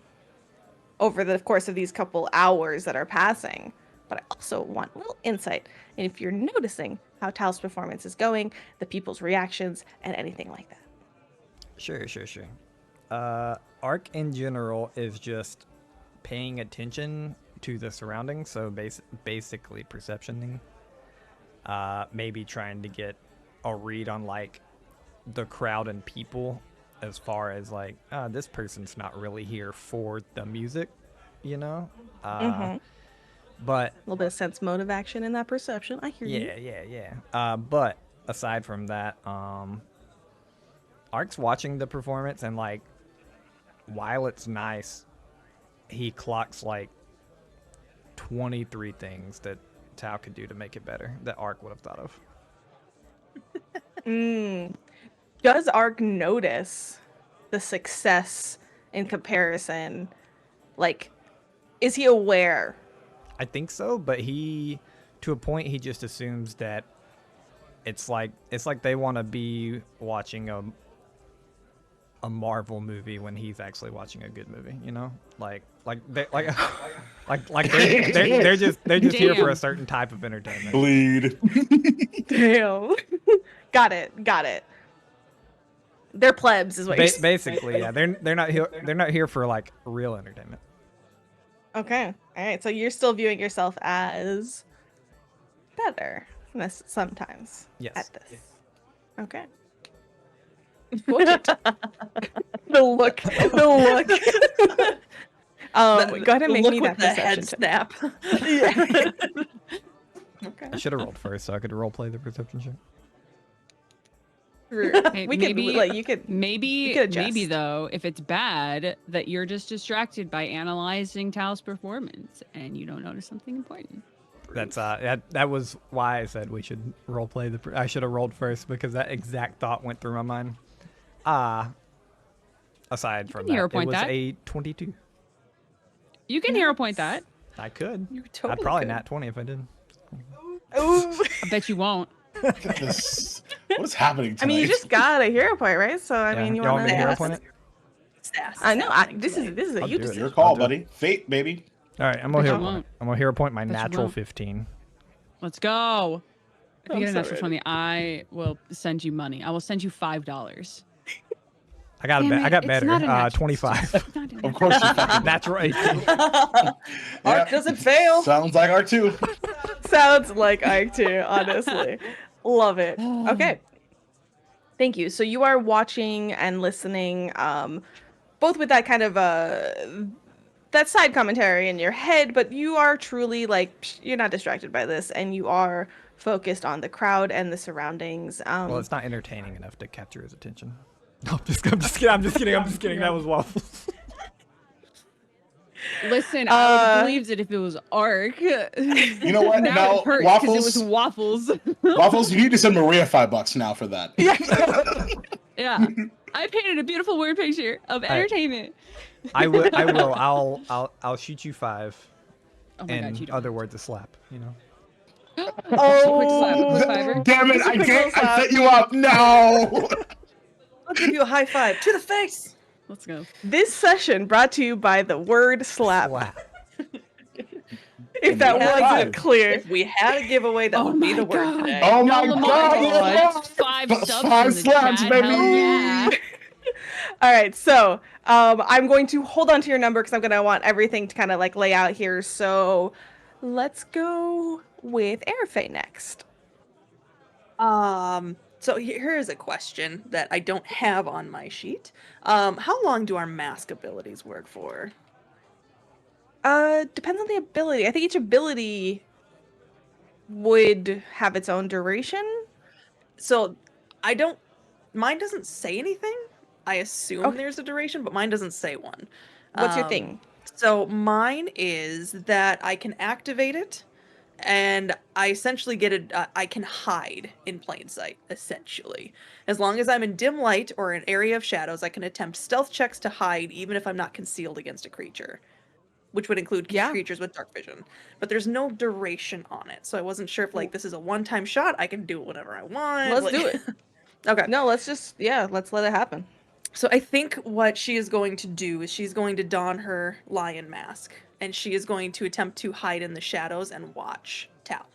over the course of these couple hours that are passing. But I also want a little insight and if you're noticing how Tal's performance is going, the people's reactions, and anything like that. Sure. Arc in general is just paying attention to the surroundings, so basically perceptioning. Maybe trying to get a read on like the crowd and people, as far as like, this person's not really here for the music, you know. But A little bit of sense motive action in that perception. I hear you. yeah. But aside from that, Arc's watching the performance, and like, while it's nice, he clocks like 23 things that Tao could do to make it better that Arc would have thought of. Does Arc notice the success in comparison? Like, is he aware? I think so, but he, to a point, he just assumes that it's like they want to be watching a Marvel movie when he's actually watching a good movie, you know? They're just here for a Damn. certain type of entertainment. Bleed. Damn. Got it. They're plebs, is what you're saying. Basically, yeah. They're not here for like real entertainment. Okay. All right. So you're still viewing yourself as better sometimes Yes. at this. Okay. Watch it. The look. The look. Go ahead and make Look me with that the head perception check. snap. Yeah. Okay. I should have rolled first so I could roleplay the perception check. Hey, We could like you could maybe could adjust. maybe though, if it's bad, that you're just distracted by analyzing Tal's performance and you don't notice something important. That's that was why I said we should roleplay the. I should have rolled first because that exact thought went through my mind. Aside from can hero that, it point was that. a 22. You can hero point that. I could. You totally I'd probably could. nat 20 if I did. Ooh. I bet you won't. What is happening tonight? I mean, you just got a hero point, right? So I Yeah. mean, you Y'all want want me to hero to? point it? I know. Happening This tonight. is a I'll you do it. decision. Your call, I'll do it. buddy. Fate, baby. All right, I'm Bet gonna you hero point. won't. I'm gonna hero point my Bet you natural won't. 15. Let's go. If you I'm get a so natural ready. 20, I will send you money. I will send you $5. I got Damn I it, got it's better. not a natural 25. It's not a Of natural. course you fucking Natural 18. Yeah. Art doesn't fail. Sounds like R2. Sounds like Ike too, honestly. Love it. Okay. Thank you. So you are watching and listening, both with that kind of that side commentary in your head, but you are truly like you're not distracted by this, and you are focused on the crowd and the surroundings. Well, it's not entertaining enough to capture his attention. No, I'm just kidding. That was waffles. Listen, I would have Uh, believed it if it was Ark. You know what? Now Now, it hurts because it was Waffles, waffles. Waffles, you need to send Maria $5 now for that. Yeah. I painted a beautiful word picture of entertainment. I will. I'll shoot you 5. Oh my In god, you don't. other words, a slap. You know. Quick slap, quick fiver. Damn it! Just a I quick can't. little I slap. set you up. No. I'll give you a high five to the face. Let's go. This session brought to you by the word slap. Slap. If that Yeah. wasn't clear. If we had a giveaway, that would be my the word God. today. Oh my Y'all God! Lamont, Yeah. that's 5 That's subs 5 in the slaps, chat. baby. Hell yeah. All right, so I'm going to hold on to your number because I'm going to want everything to kind of like lay out here. So let's go with Airfay next. So here is a question that I don't have on my sheet. How long do our mask abilities work for? Depends on the ability. I think each ability would have its own duration. So mine doesn't say anything. I assume Okay. there's a duration, but mine doesn't say one. What's your thing? So mine is that I can activate it, and I essentially get it. I can hide in plain sight, essentially. As long as I'm in dim light or an area of shadows, I can attempt stealth checks to hide, even if I'm not concealed against a creature, which would include Yeah. creatures with dark vision. But there's no duration on it, so I wasn't sure if like this is a one-time shot. I can do it whenever I want. Let's like- do it. Okay. No, let's let it happen. So I think what she is going to do is she's going to don her lion mask, and she is going to attempt to hide in the shadows and watch Tal.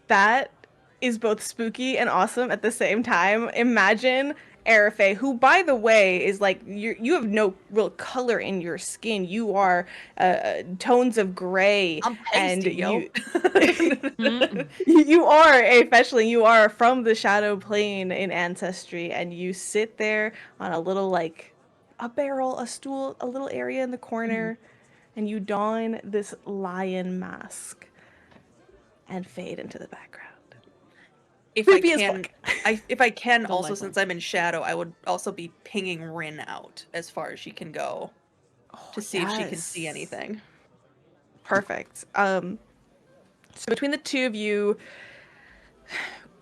That is both spooky and awesome at the same time. Imagine Airfay, who, by the way, is like you have no real color in your skin. You are tones of gray, I'm and pasty, yo. you are a fetchling. You are from the shadow plane in ancestry, and you sit there on a little like a barrel, a stool, a little area in the corner, and you don this lion mask and fade into the background. If I Creepy as can, fuck. if I can, Don't also like since I'm in shadow, I would also be pinging Rin out as far as she can go to see if she can see yes. anything. Perfect. So between the two of you,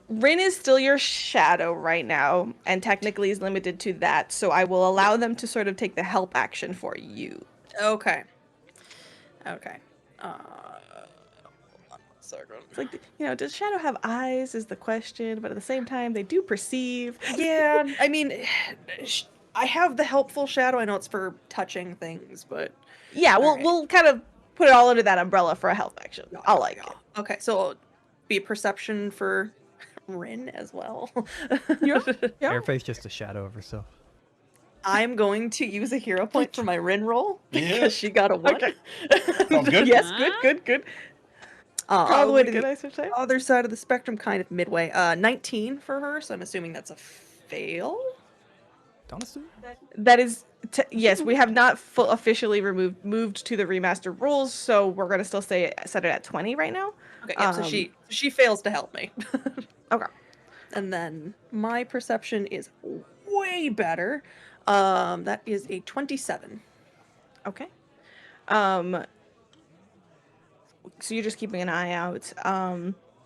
Rin is still your shadow right now, and technically is limited to that. So I will allow them to sort of take the help action for you. Okay. Okay. Hold on 1 second. It's like, does shadow have eyes? Is the question, but at the same time, they do perceive. Yeah, I mean, I have the helpful shadow. I know it's for touching things, but Yeah, Alright. we'll kind of put it all under that umbrella for a help action. I like it. Okay, so be a perception for Rin as well. Yeah. Airface just a shadow of herself. I'm going to use a hero point for my Rin roll Yeah. because she got a 1. Okay. Sounds good. Yes, good. All the way Probably to good, the I should say. other side of the spectrum, kind of midway. 19 for her, so I'm assuming that's a fail. Don't assume. That is, yes, we have not officially moved to the remastered rules, so we're gonna still set it at 20 right now. Okay, yeah, so she fails to help me. Okay. And then my perception is way better. That is a 27. Okay. So you're just keeping an eye out.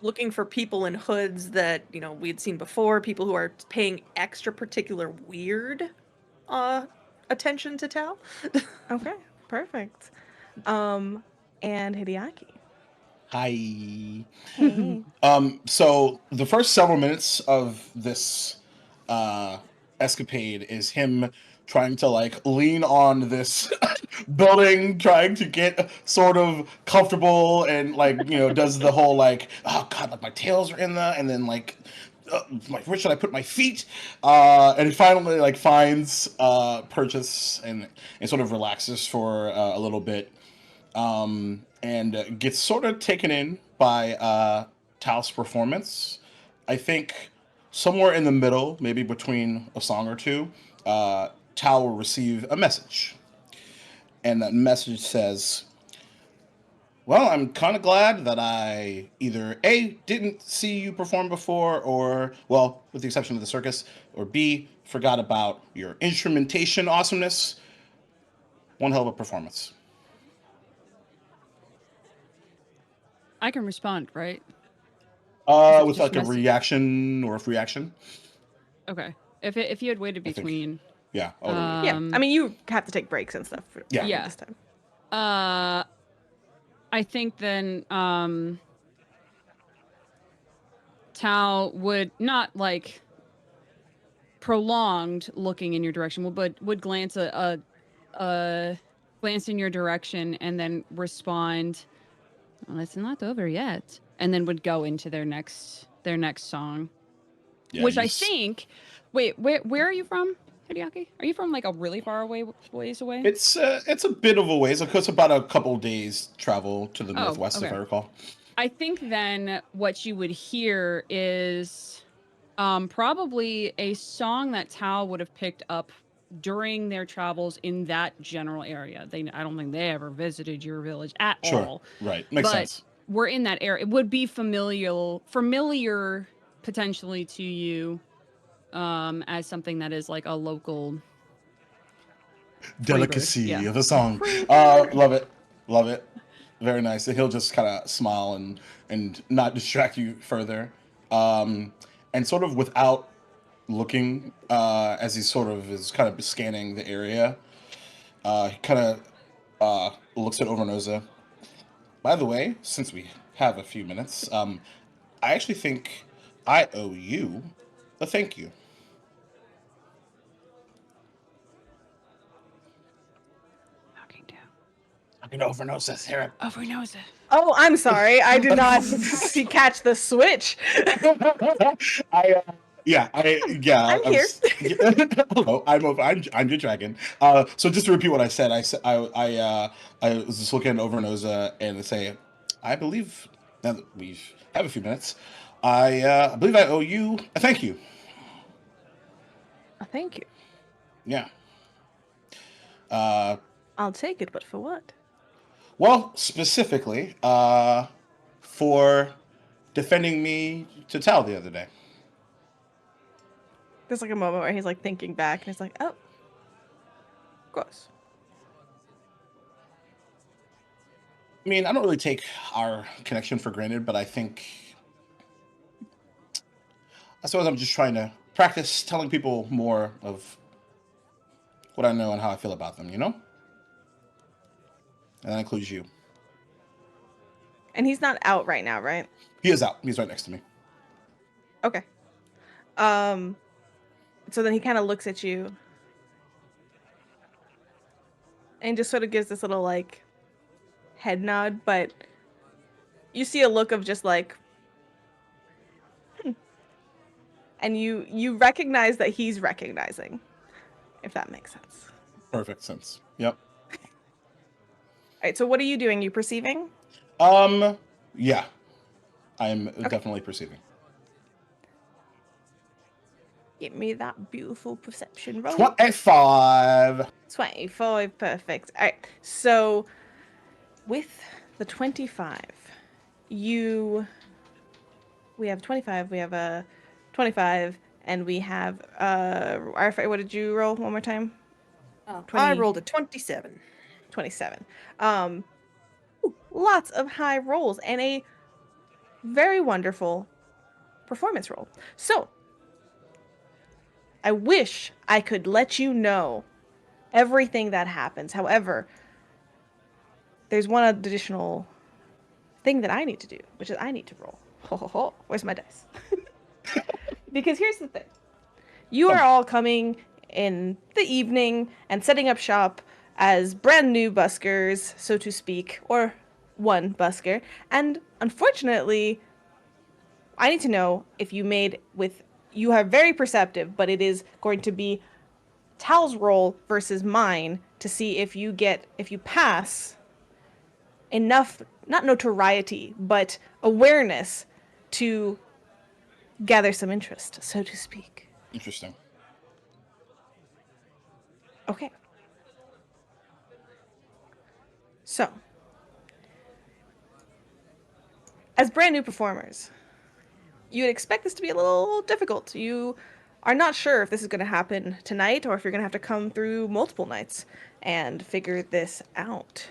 Looking for people in hoods that, you know, we'd seen before, people who are paying extra particular weird attention to Tao. Okay, perfect. And Hideaki. Hi. Hey. So the first several minutes of this escapade is him trying to like lean on this building, trying to get sort of comfortable, and like, you know, does the whole like, oh god, like my tails are in the, and then like, where should I put my feet? And he finally like finds purchase and sort of relaxes for a little bit. And gets sort of taken in by Tao's performance. I think somewhere in the middle, maybe between a song or two, Tao will receive a message. And that message says, well, I'm kind of glad that I either A, didn't see you perform before, or, well, with the exception of the circus, or B, forgot about your instrumentation awesomeness. One hell of a performance. I can respond, right? Is it With just like a reaction or a free action. Okay. If you had waited I think. between. Yeah. I would've waited. Yeah, I mean, you have to take breaks and stuff for Yeah. this time. I think then Tao would not like prolonged looking in your direction, but would glance glance in your direction and then respond, well, it's not over yet, and then would go into their next song. Yeah, Which I think. Wait, where are you from, Hideaki? Are you from like a really far ways away? It's a bit of a ways. It's about a couple days travel to the northwest, okay. if I recall. I think then what you would hear is probably a song that Tao would have picked up during their travels in that general area. I don't think they ever visited your village at all. Right. Makes sense. We're in that area. It would be familiar potentially to you as something that is like a local Delicacy yeah. of a song. Love it. Very nice. And he'll just kind of smile and not distract you further. And sort of without looking, as he sort of is kind of scanning the area, he kind of looks at Overnosa. By the way, since we have a few minutes, I actually think I owe you a thank you. Talking to Overnosa. Overnosa. Oh, I'm sorry. I did not catch the switch. I'm here. Hello, I'm your dragon. So just to repeat what I said, I was just looking at Overnosa and say, I believe now that we have a few minutes, I believe I owe you a thank you. Thank you. Yeah. I'll take it, but for what? Well, specifically, for defending me to Tal the other day. There's like a moment where he's like thinking back and he's like, oh, of course. I mean, I don't really take our connection for granted, but I suppose I'm just trying to practice telling people more of what I know and how I feel about them, you know? And that includes you. And he's not out right now, right? He is out. He's right next to me. Okay. So then he kind of looks at you and just sort of gives this little like head nod, but you see a look of just like, and you recognize that he's recognizing, if that makes sense. Perfect sense. Yep. All right, so what are you doing? You perceiving? Yeah. I'm definitely perceiving. Give me that beautiful perception roll. 25. 25, perfect. All right, so with the 25, we have 25, we have a 25, and we have, what did you roll one more time? I 20. rolled a 27. 27. Lots of high rolls and a very wonderful performance roll. So, I wish I could let you know everything that happens. However, there's one additional thing that I need to do, which is I need to roll. Ho ho ho. Where's my dice? Because here's the thing. You are all coming in the evening and setting up shop as brand new buskers, so to speak, or one busker. And unfortunately, I need to know if you you are very perceptive, but it is going to be Tal's roll versus mine to see if you pass enough, not notoriety, but awareness to gather some interest, so to speak. Interesting. Okay. So, as brand new performers, you would expect this to be a little difficult. You are not sure if this is going to happen tonight or if you're going to have to come through multiple nights and figure this out.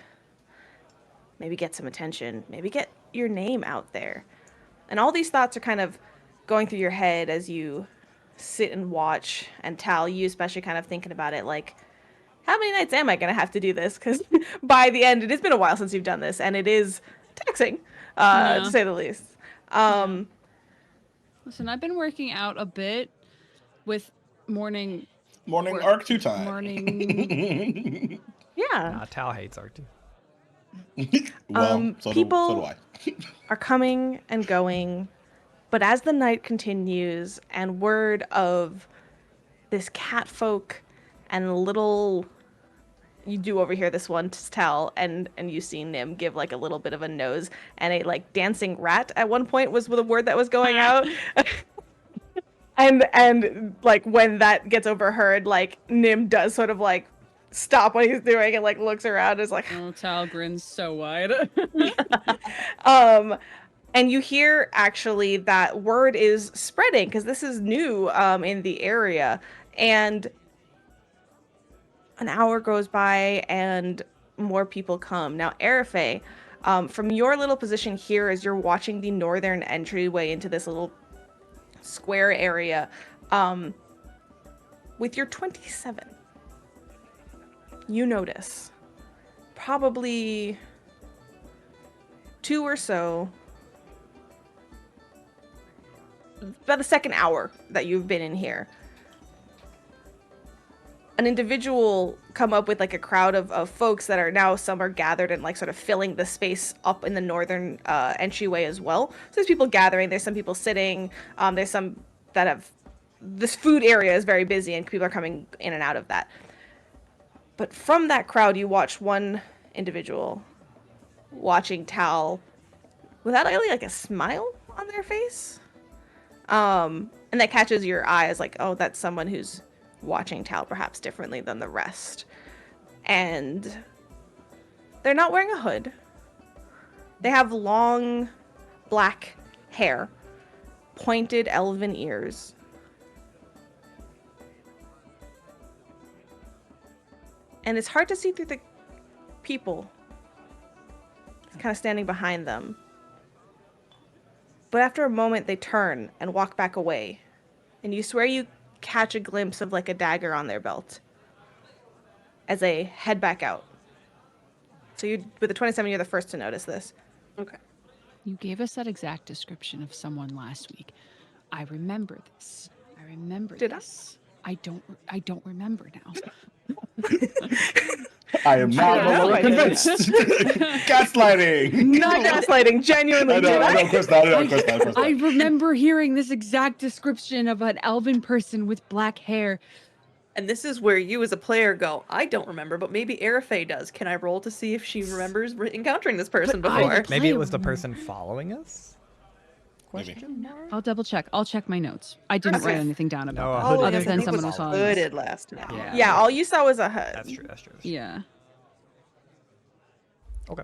Maybe get some attention, maybe get your name out there. And all these thoughts are kind of going through your head as you sit and watch, and Tal, you especially kind of thinking about it like, how many nights am I going to have to do this? Because by the end, it has been a while since you've done this, and it is taxing, to say the least. Listen, I've been working out a bit with morning work, Arc 2 time. Morning. Yeah. Tal hates art too. Well, so people do I. are coming and going, but as the night continues and word of this cat folk and little, you do overhear this one to Tal, and you see Nim give like a little bit of a nose, and a like dancing rat at one point was the word that was going out. and like when that gets overheard, like Nim does sort of like stop what he's doing and like looks around and is like, Oh, Tal grins so wide. And you hear actually that word is spreading because this is new in the area, and an hour goes by and more people come. Now, Arafe, from your little position here as you're watching the northern entryway into this little square area, with your 27, you notice probably 2 or so, about the second hour that you've been in here, an individual come up with like a crowd of folks that are now, some are gathered and like sort of filling the space up in the northern entryway as well. So there's people gathering, there's some people sitting, there's some that have, this food area is very busy and people are coming in and out of that. But from that crowd, you watch one individual watching Tal without really like a smile on their face. And that catches your eye as like, oh, that's someone who's watching Tal perhaps differently than the rest. And they're not wearing a hood. They have long black hair, pointed elven ears. And it's hard to see through the people kind of standing behind them. But after a moment, they turn and walk back away. And you swear you catch a glimpse of like a dagger on their belt as they head back out. So you, with the 27, you're the first to notice this. Okay. You gave us that exact description of someone last week. I remember this. Did I? this. I don't remember now. I am not I no longer did. convinced. Gaslighting. Not gaslighting, genuinely. I know, Did I know, of course not. Of course not. Of course I not. remember hearing this exact description of an elven person with black hair. And this is where you as a player go, I don't remember, but maybe Arafe does. Can I roll to see if she remembers encountering this person But I- before? Maybe it was the person following us. maybe. Question mark? I'll double check. I'll check my notes. I didn't write Okay. anything down about No, that, hooded. other Yes, I than think someone who was saw solid. this. Hooded last night. Yeah. Yeah, all you saw was a HUD. That's true. That's true. That's true. Yeah. Okay.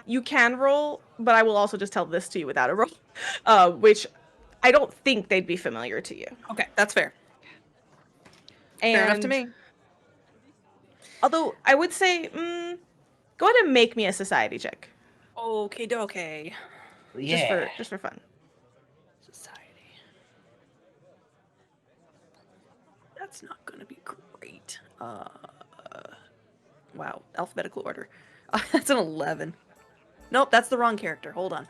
You can roll, but I will also just tell this to you without a roll, which I don't think they'd be familiar to you. Okay, that's fair. And Fair enough to me. Although I would say, go ahead and make me a society check, Okay, okay. just for fun. Society. That's not gonna be great. Wow, alphabetical order. That's an 11. Nope, that's the wrong character. Hold on.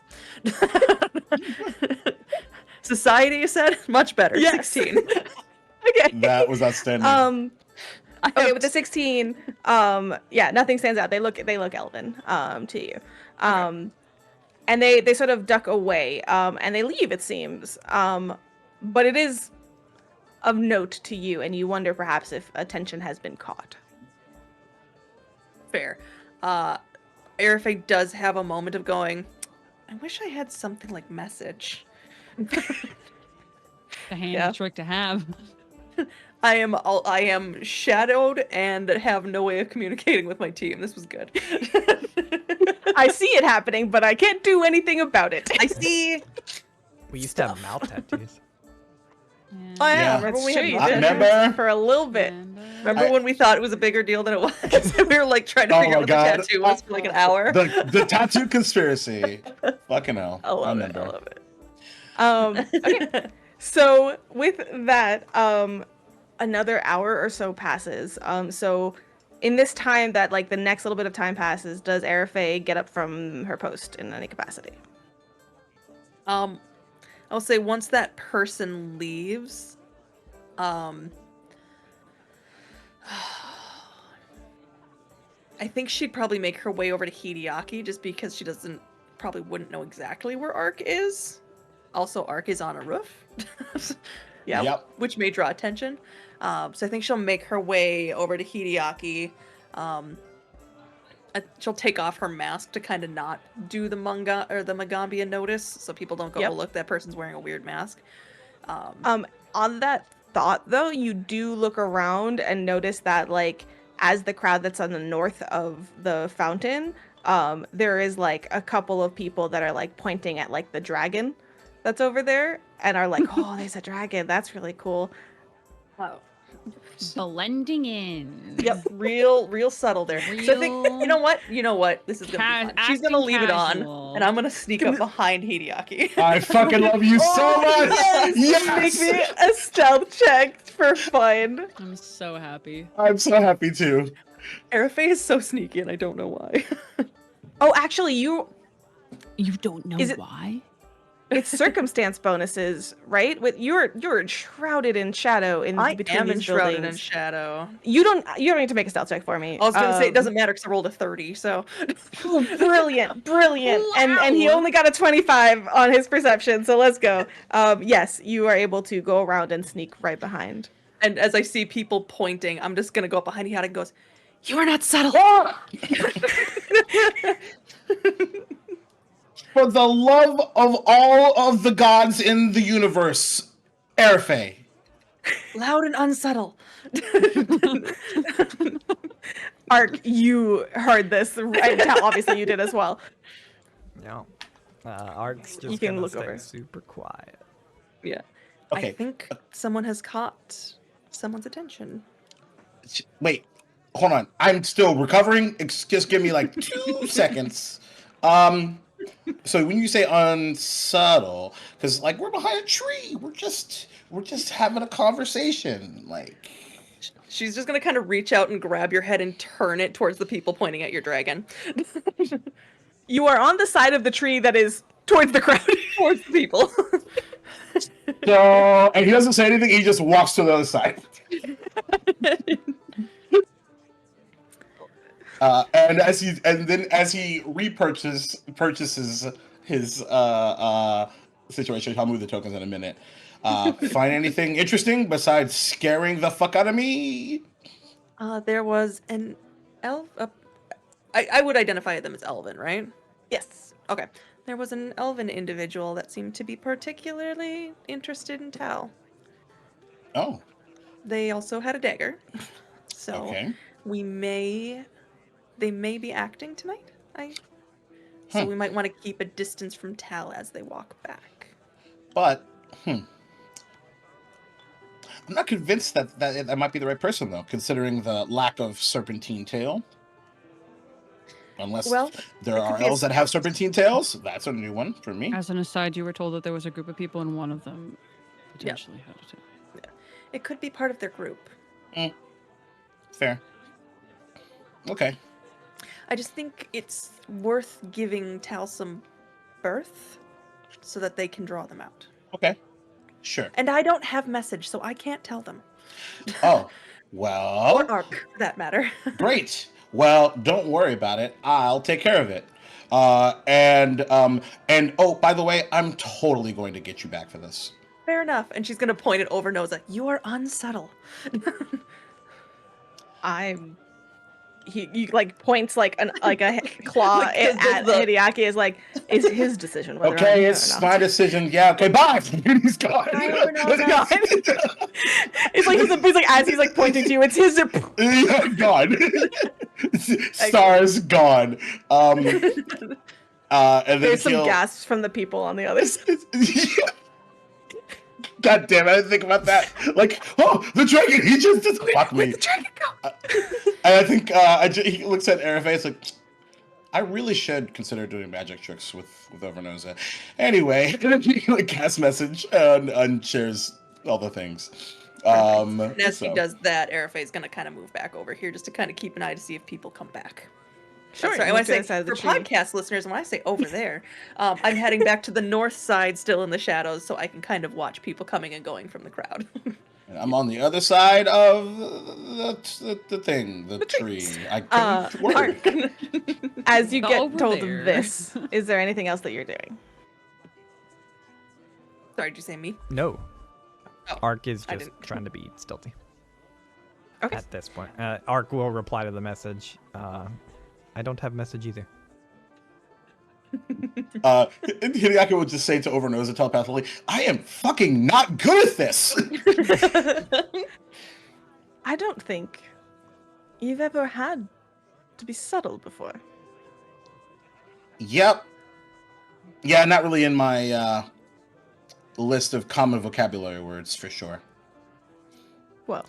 Society, you said? Much better. Yes. 16. Okay. That was outstanding. Okay, with the 16, yeah, nothing stands out. They look elven, to you. And they sort of duck away, and they leave, it seems. But it is of note to you, and you wonder perhaps if attention has been caught. Fair. Arafe does have a moment of going, I wish I had something like message. The handy Yeah. trick to have. I am shadowed and have no way of communicating with my team. This was good. I see it happening, but I can't do anything about it. I see. We used to have mouth tattoos. Oh yeah, Yeah. remember when we That's had true, you mouth did. tattoos? Remember? For a little bit. Remember when we thought it was a bigger deal than it was? We were like trying to Oh figure my out what God. the tattoo was for like an hour. The tattoo conspiracy. Fucking hell. I love it. remember. I love it. Okay. So with that, another hour or so passes. So in this time that like the next little bit of time passes, does Arafe get up from her post in any capacity? I'll say once that person leaves, I think she'd probably make her way over to Hideaki just because she probably wouldn't know exactly where Ark is. Also, Ark is on a roof. Yep. Which may draw attention. So I think she'll make her way over to Hideaki. She'll take off her mask to kind of not do the Magaambya notice, so people don't go, Yep. oh look, that person's wearing a weird mask. On that thought though, you do look around and notice that like as the crowd that's on the north of the fountain, there is like a couple of people that are like pointing at like the dragon that's over there and are like, oh, there's a dragon. That's really cool. Wow. Blending in. Yep, real subtle there. So I think you know what? This is gonna be fun. She's gonna acting leave casual. it on, and I'm gonna sneak up behind Hideaki. I fucking love you so much. Yes. Make me a stealth check for fun. I'm so happy. I'm so happy too. Arafe is so sneaky, and I don't know why. Oh, actually, you don't know Is it- why? it's circumstance bonuses, right? With you're shrouded in shadow in I between am these enshrouded in buildings. shadow. You don't need to make a stealth check for me. I was gonna say it doesn't matter because I rolled a 30, so Oh, brilliant. And he Wow. only got a 25 on his perception, so let's go. Yes, you are able to go around and sneak right behind. and as I see people pointing, I'm just gonna go up behind Hideaki and goes, "You are not subtle." For the love of all of the gods in the universe, Arafe. Loud and unsubtle. Ark, you heard this, right? Obviously you did as well. Yeah. Art's just You can gonna look stay over. super quiet. Yeah. Okay. I think someone has caught someone's attention. Wait, hold on. I'm still recovering. Just give me like 2 seconds. So when you say unsubtle, because like we're behind a tree, we're just having a conversation. Like She's just gonna kind of reach out and grab your head and turn it towards the people pointing at your dragon. You are on the side of the tree that is towards the crowd. Towards the people. so, and he doesn't say anything. He just walks to the other side. And as he purchases his situation, I'll move the tokens in a minute. Find anything interesting besides scaring the fuck out of me? There was an elf. I would identify them as elven, right? Yes. Okay. There was an elven individual that seemed to be particularly interested in Tal. Oh, They also had a dagger. So okay. they may be acting tonight. So Hmm. we might want to keep a distance from Tal as they walk back. But, I'm not convinced that might be the right person, though, considering the lack of serpentine tail. Unless Well, there it could are be a elves that have serpentine tails. That's a new one for me. As an aside, you were told that there was a group of people and one of them Yeah. potentially had a tail. It could be part of their group. Fair. Okay. I just think it's worth giving Tal some berth so that they can draw them out. Okay. Sure. And I don't have message, so I can't tell them. Oh, Or well, Arc, for that matter. great. Well, don't worry about it. I'll take care of it. And oh, by the way, I'm totally going to get you back for this. Fair enough. And she's gonna point it over Noza. You are unsubtle. He like points like a claw Like, 'cause at there's the- Hideaki is like, it's his decision whether I'm Okay, here or it's not. my decision. Yeah, okay, bye. He's gone. Bye, Overnoza. God. It's like he's like as he's like pointing to you, it's his. Yeah, gone. Stars gone. And then There's some he'll... gasps from the people on the other side. God damn it, I didn't think about that. Like, oh, the dragon, he just fuck me. Where'd the dragon go? And I think he looks at Araface like, I really should consider doing magic tricks with Overnoza. Anyway, he like casts message and shares all the things. And as So. he does that, Arafe is gonna kind of move back over here just to kind of keep an eye to see if people come back. Sure. Sorry, you when I look to the say side of the for tree. podcast listeners, when I say over there, I'm heading back to the north side, still in the shadows, so I can kind of watch people coming and going from the crowd. And I'm on the other side of the thing, the tree. trees. I can't word. As you get Over told there. this, is there anything else that you're doing? Sorry, did you say me? No. Oh, Ark is I just didn't. trying to be stealthy Okay. at this point. Ark will reply to the message. I don't have message either. Hideaki would just say to Overnoza telepathically, I am fucking not good at this! I don't think you've ever had to be subtle before. Yep. Yeah, not really in my list of common vocabulary words, for sure. Well,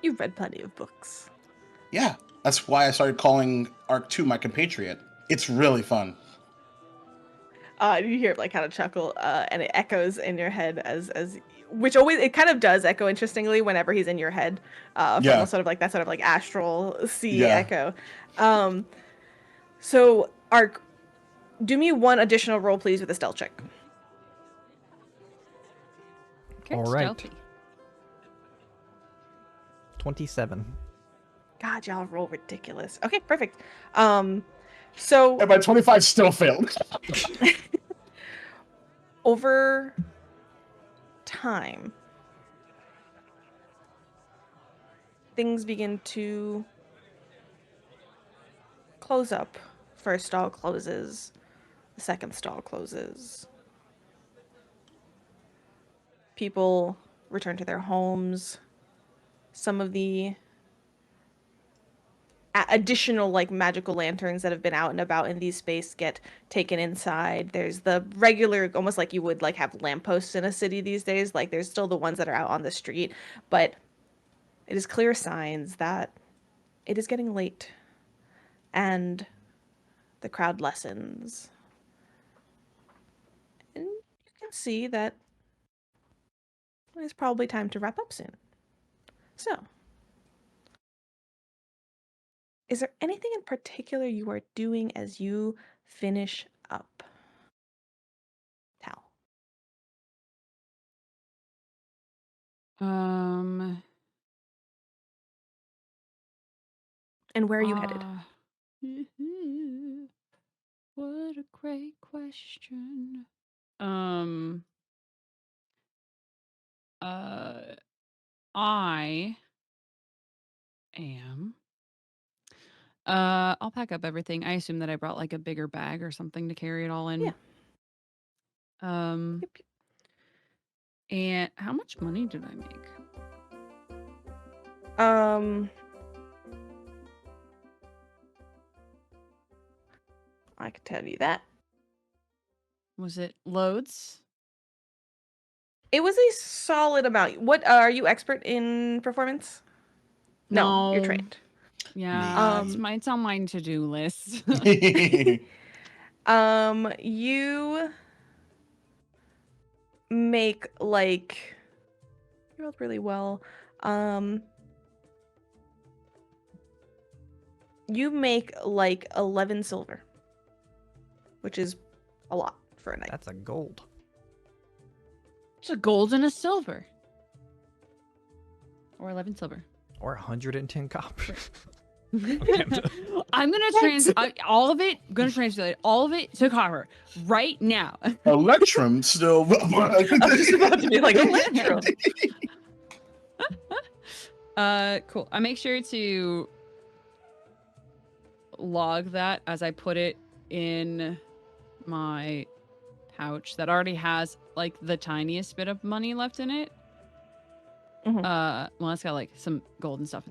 you've read plenty of books. Yeah, that's why I started calling Arc 2 my compatriot. It's really fun. You hear it like kind of chuckle, and it echoes in your head as which always it kind of does echo interestingly whenever he's in your head, from Yeah. the sort of like that sort of like astral sea Yeah. echo. So Ark, do me one additional roll, please, with a stealth check. Okay, All right. stealthy. 27. God, y'all roll ridiculous. Okay, perfect. So And my 25 still failed. over time, things begin to close up. First stall closes, the second stall closes. People return to their homes. Some of the additional like magical lanterns that have been out and about in these space get taken inside. There's the regular, almost like you would like have lampposts in a city these days. Like there's still the ones that are out on the street, but it is clear signs that it is getting late and the crowd lessens. And you can see that it's probably time to wrap up soon. So, is there anything in particular you are doing as you finish up? Tal. And where are you headed? What a great question. I am I'll pack up everything. I assume that I brought like a bigger bag or something to carry it all in. Yeah. Um, Yep. and how much money did I make? I can tell you that. Was it loads? It was a solid amount. What are you expert in performance? No, you're No. trained. Yeah, it's on my to-do list. You make like you rolled really well. You make like 11 silver, which is a lot for a night. That's a gold. It's a gold and a silver. Or 11 silver. Or 110 copper. I'm gonna all of it. I'm gonna translate all of it to copper right now. Electrum still. I was just about to be like, Electrum. Cool. I make sure to log that as I put it in my pouch that already has like the tiniest bit of money left in it. Mhm. Well, it's got like some gold and stuff.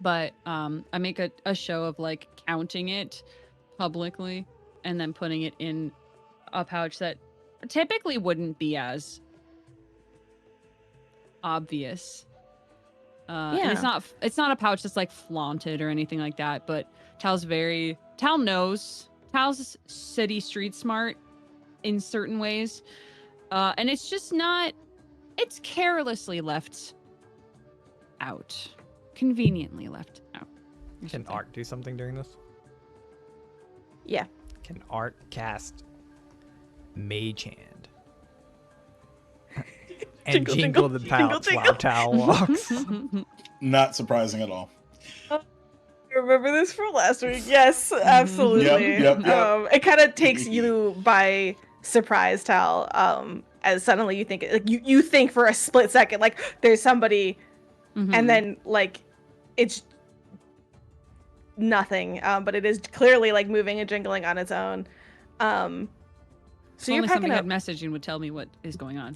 But I make a show of like counting it publicly and then putting it in a pouch that typically wouldn't be as obvious. And it's not a pouch that's like flaunted or anything like that, but Tal's city street smart in certain ways. And it's just not, it's carelessly left out. Conveniently left out. Can Art do something during this? Yeah. Can Art cast Mage Hand? And jingle the pouch while Tal walks. Not surprising at all. Remember this from last week? Yes, absolutely. Yep. It kind of takes you by surprise, Tal. As suddenly you think, like you think for a split second, like there's somebody, and then like it's nothing. But it is clearly like moving and jingling on its own. So if you're only packing somebody up. had messaged and would tell me what is going on.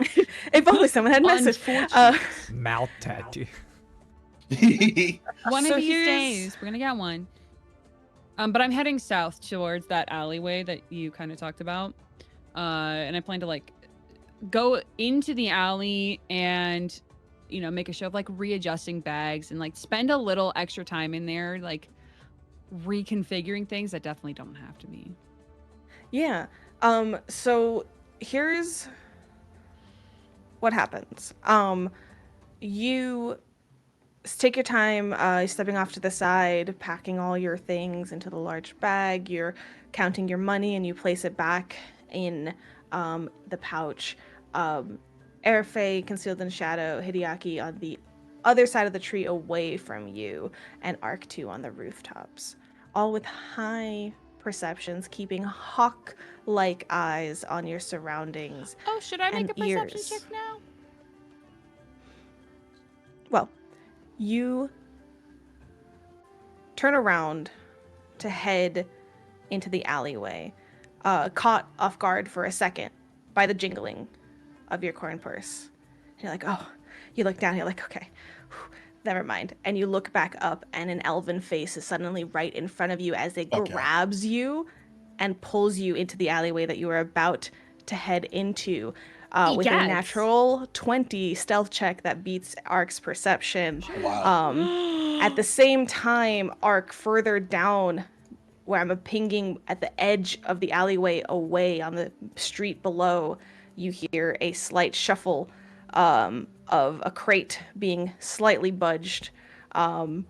If only someone had messaged. Mouth tattoo. One So of these here's- days, we're gonna get one. But I'm heading south towards that alleyway that you kind of talked about. And I plan to like go into the alley and, you know, make a show of like readjusting bags and like spend a little extra time in there, like reconfiguring things that definitely don't have to be. Yeah. So here's what happens. You take your time stepping off to the side, packing all your things into the large bag. You're counting your money and you place it back in the pouch. Airfei, concealed in shadow, Hideaki on the other side of the tree away from you, and Arc 2 on the rooftops. All with high perceptions, keeping hawk-like eyes on your surroundings. Oh, should I make And a perception ears. check now? Well, you turn around to head into the alleyway, caught off guard for a second by the jingling of your coin purse. And you're like, oh, you look down, you're like, okay, whew, never mind. And you look back up, and an elven face is suddenly right in front of you as it grabs you and pulls you into the alleyway that you are about to head into. With a natural 20 stealth check that beats Ark's perception. Wow. At the same time, Ark further down, where I'm pinging at the edge of the alleyway away on the street below, you hear a slight shuffle of a crate being slightly budged. Turning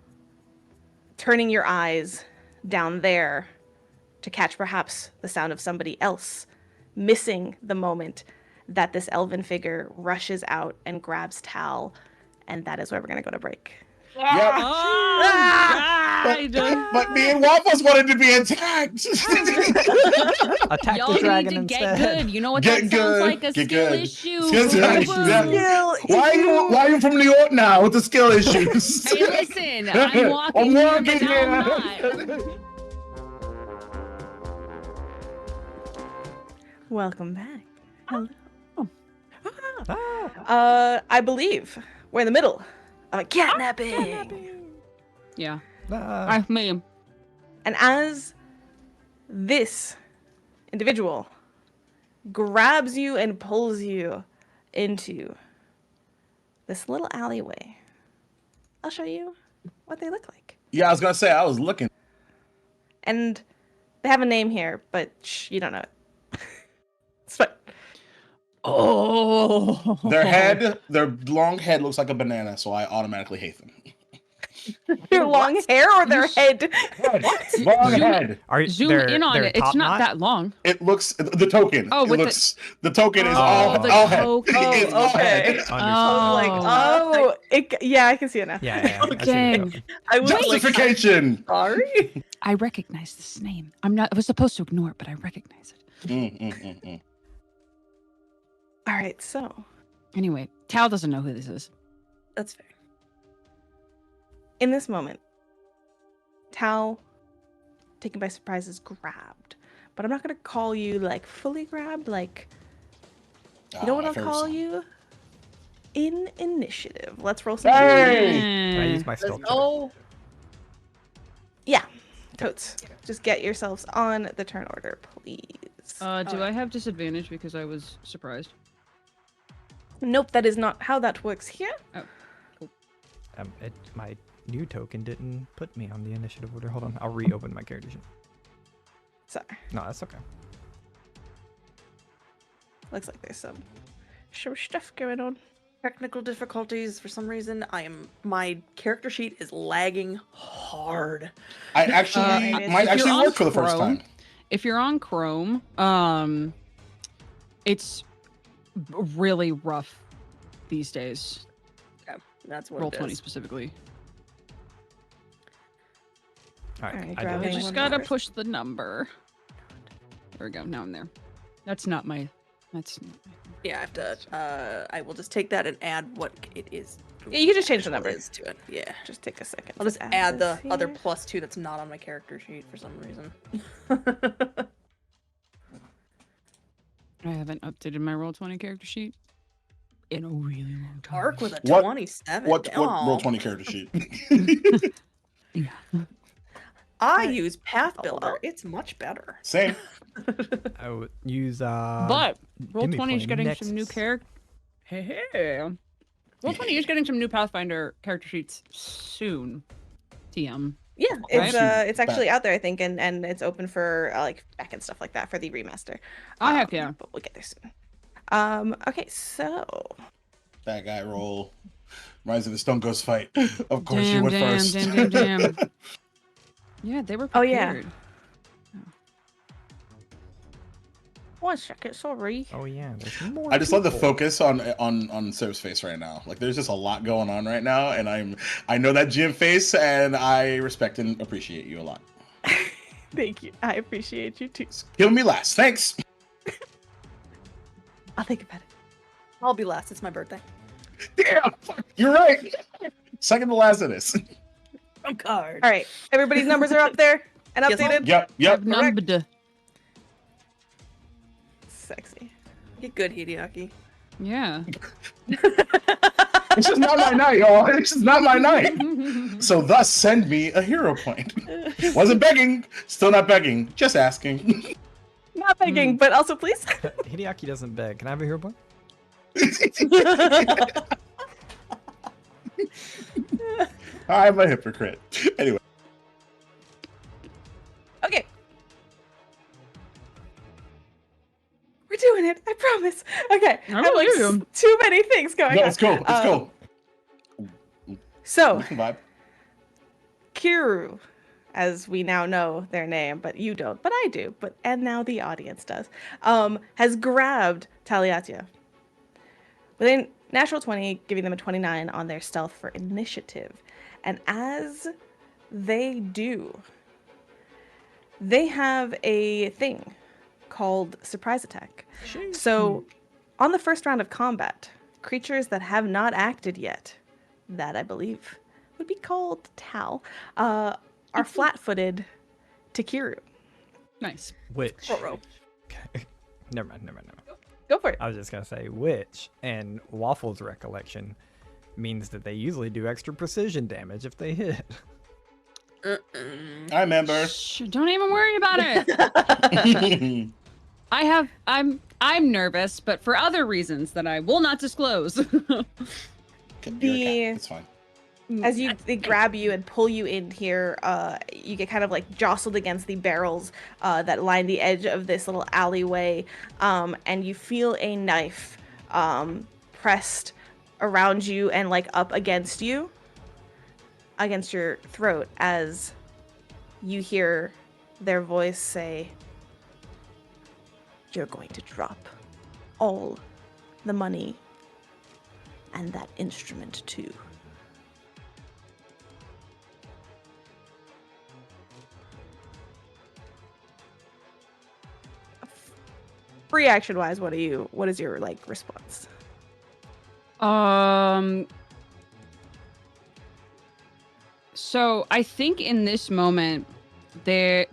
your eyes down there to catch perhaps the sound of somebody else, missing the moment that this elven figure rushes out and grabs Tal, and that is where we're going to go to break. But me and Waffles wanted to be attacked. Attack Y'all the dragon need to instead. get good. You know what Get that sounds good, like? A get skill good. issue. Skill Boom, issue, boom. yeah. Why are you from New York now with the skill issues? Hey, listen, I'm walking I'm here, walking but now I'm here. not. Welcome back. Hello. Ah, I believe we're in the middle of a catnapping. Yeah, ah. I mean, And as this individual grabs you and pulls you into this little alleyway, I'll show you what they look like. Yeah, I was gonna say I was looking. And they have a name here, but you don't know it. It's fine. oh, Their long head looks like a banana, so I automatically hate them. Their long hair or their head? Long head. Are you, zoom they're- in on they're it. It's top not knot? that long. It looks the token. Oh, it with looks the token is Oh, all the head. token. It's all okay. head. Understood. Oh, yeah, I can see it now. Yeah, yeah. I see the Dang. token. I was like, Justification. sorry. I recognize this name. I was supposed to ignore it, but I recognize it. All right, so Anyway, Tal doesn't know who this is. That's fair. in this moment, Tal, taken by surprise, is grabbed. But I'm not going to call you, like, fully grabbed. Like, you know what I'll call you? In initiative. Let's roll some. Hey! Can I use my Let's stealth? check? go. Yeah, totes. Just get yourselves on the turn order, please. Do I have disadvantage because I was surprised? Nope, that is not how that works here. My new token didn't put me on the initiative order. Hold on, I'll reopen my character sheet. Sorry. No, that's okay. Looks like there's some stuff going on. Technical difficulties for some reason. My character sheet is lagging hard. I actually might if actually you're on work for the first Chrome- time. If you're on Chrome, it's really rough these days. Yeah, that's what Roll it 20 is. specifically. All right, Alright, I grabbing did I it. just one gotta more. push the number. There we go. Now I'm there. That's not my. That's. Not my Yeah, I have to. I will just take that and add what it is. Yeah, you can just change the actual number. is to it. Yeah. Just take a second. I'll to just add the this other here. +2 that's not on my character sheet for some reason. I haven't updated my roll 20 character sheet in a really long time. Arc with a What- 27. What Aw. roll 20 character sheet? Yeah. I use Path Oh, Builder. well. It's much better. Same. I would use But roll give me 20 is plenty. getting some new Nexus. character. Hey. Roll 20 is getting some new Pathfinder character sheets soon. TM. Yeah, it's Right. it's actually out there, I think, and it's open for like back and stuff like that for the remaster. Oh, heck yeah. But we'll get there soon. Okay, so Bad guy roll. Rise of the Stone Ghost fight. Of course you Damn, went damn, first. damn, damn, damn. Yeah, they were Oh, prepared. yeah. 1 second, sorry. Oh yeah, there's more. I just love the people. focus on Sir's face right now. Like there's just a lot going on right now, and I know that GM face, and I respect and appreciate you a lot. Thank you. I appreciate you too. Kill me last. Thanks. I'll think about it. I'll be last. It's my birthday. Damn, fuck, you're right. Second to last of this. I'm card. All right, everybody's numbers are up there and Yes, ma'am. updated. Yep. I've numbered. Sexy. Get good, Hideaki. Yeah. It's just not my night, y'all. It's just not my night. So thus, send me a hero point. Wasn't begging. Still not begging. Just asking. Not begging, but also please. Hideaki doesn't beg. Can I have a hero point? I'm a hypocrite. Anyway. Okay. We're doing it. I promise. Okay. I I have like believe you. too many things going No, on. let's go. Let's go. So, We can vibe. Kiru, as we now know their name, but you don't, but I do, and now the audience does, has grabbed Taliatia. Within Natural 20, giving them a 29 on their stealth for initiative. And as they do, they have a thing called surprise attack. So on the first round of combat, creatures that have not acted yet, that I believe would be called Tal, are flat-footed to Kiru. Nice. Which? Ruh-roh. Okay. Never mind. Go for it. I was just gonna say which, and Waffles' recollection means that they usually do extra precision damage if they hit. I remember. Shh, don't even worry about it. I'm nervous, but for other reasons that I will not disclose. It's fine. As they grab you and pull you in here, you get kind of like jostled against the barrels that line the edge of this little alleyway, and you feel a knife pressed around you and like up against you, against your throat, as you hear their voice say, "You're going to drop all the money and that instrument too." Free action wise, what is your like response? So I think in this moment,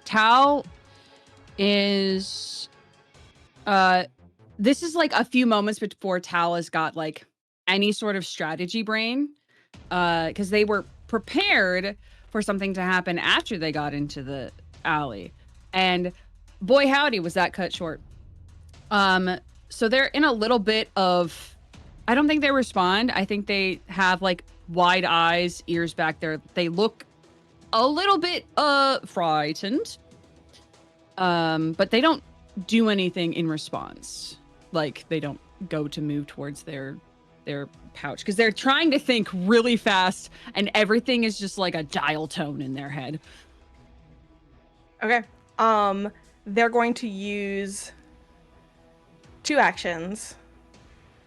Tal is, this is like a few moments before Tal has got like any sort of strategy brain, because they were prepared for something to happen after they got into the alley, and boy howdy was that cut short. So they're in a little bit of, I don't think they respond. I think they have like wide eyes, ears back there. They look a little bit frightened. But they don't do anything in response. Like they don't go to move towards their pouch because they're trying to think really fast and everything is just like a dial tone in their head. Okay. They're going to use 2 actions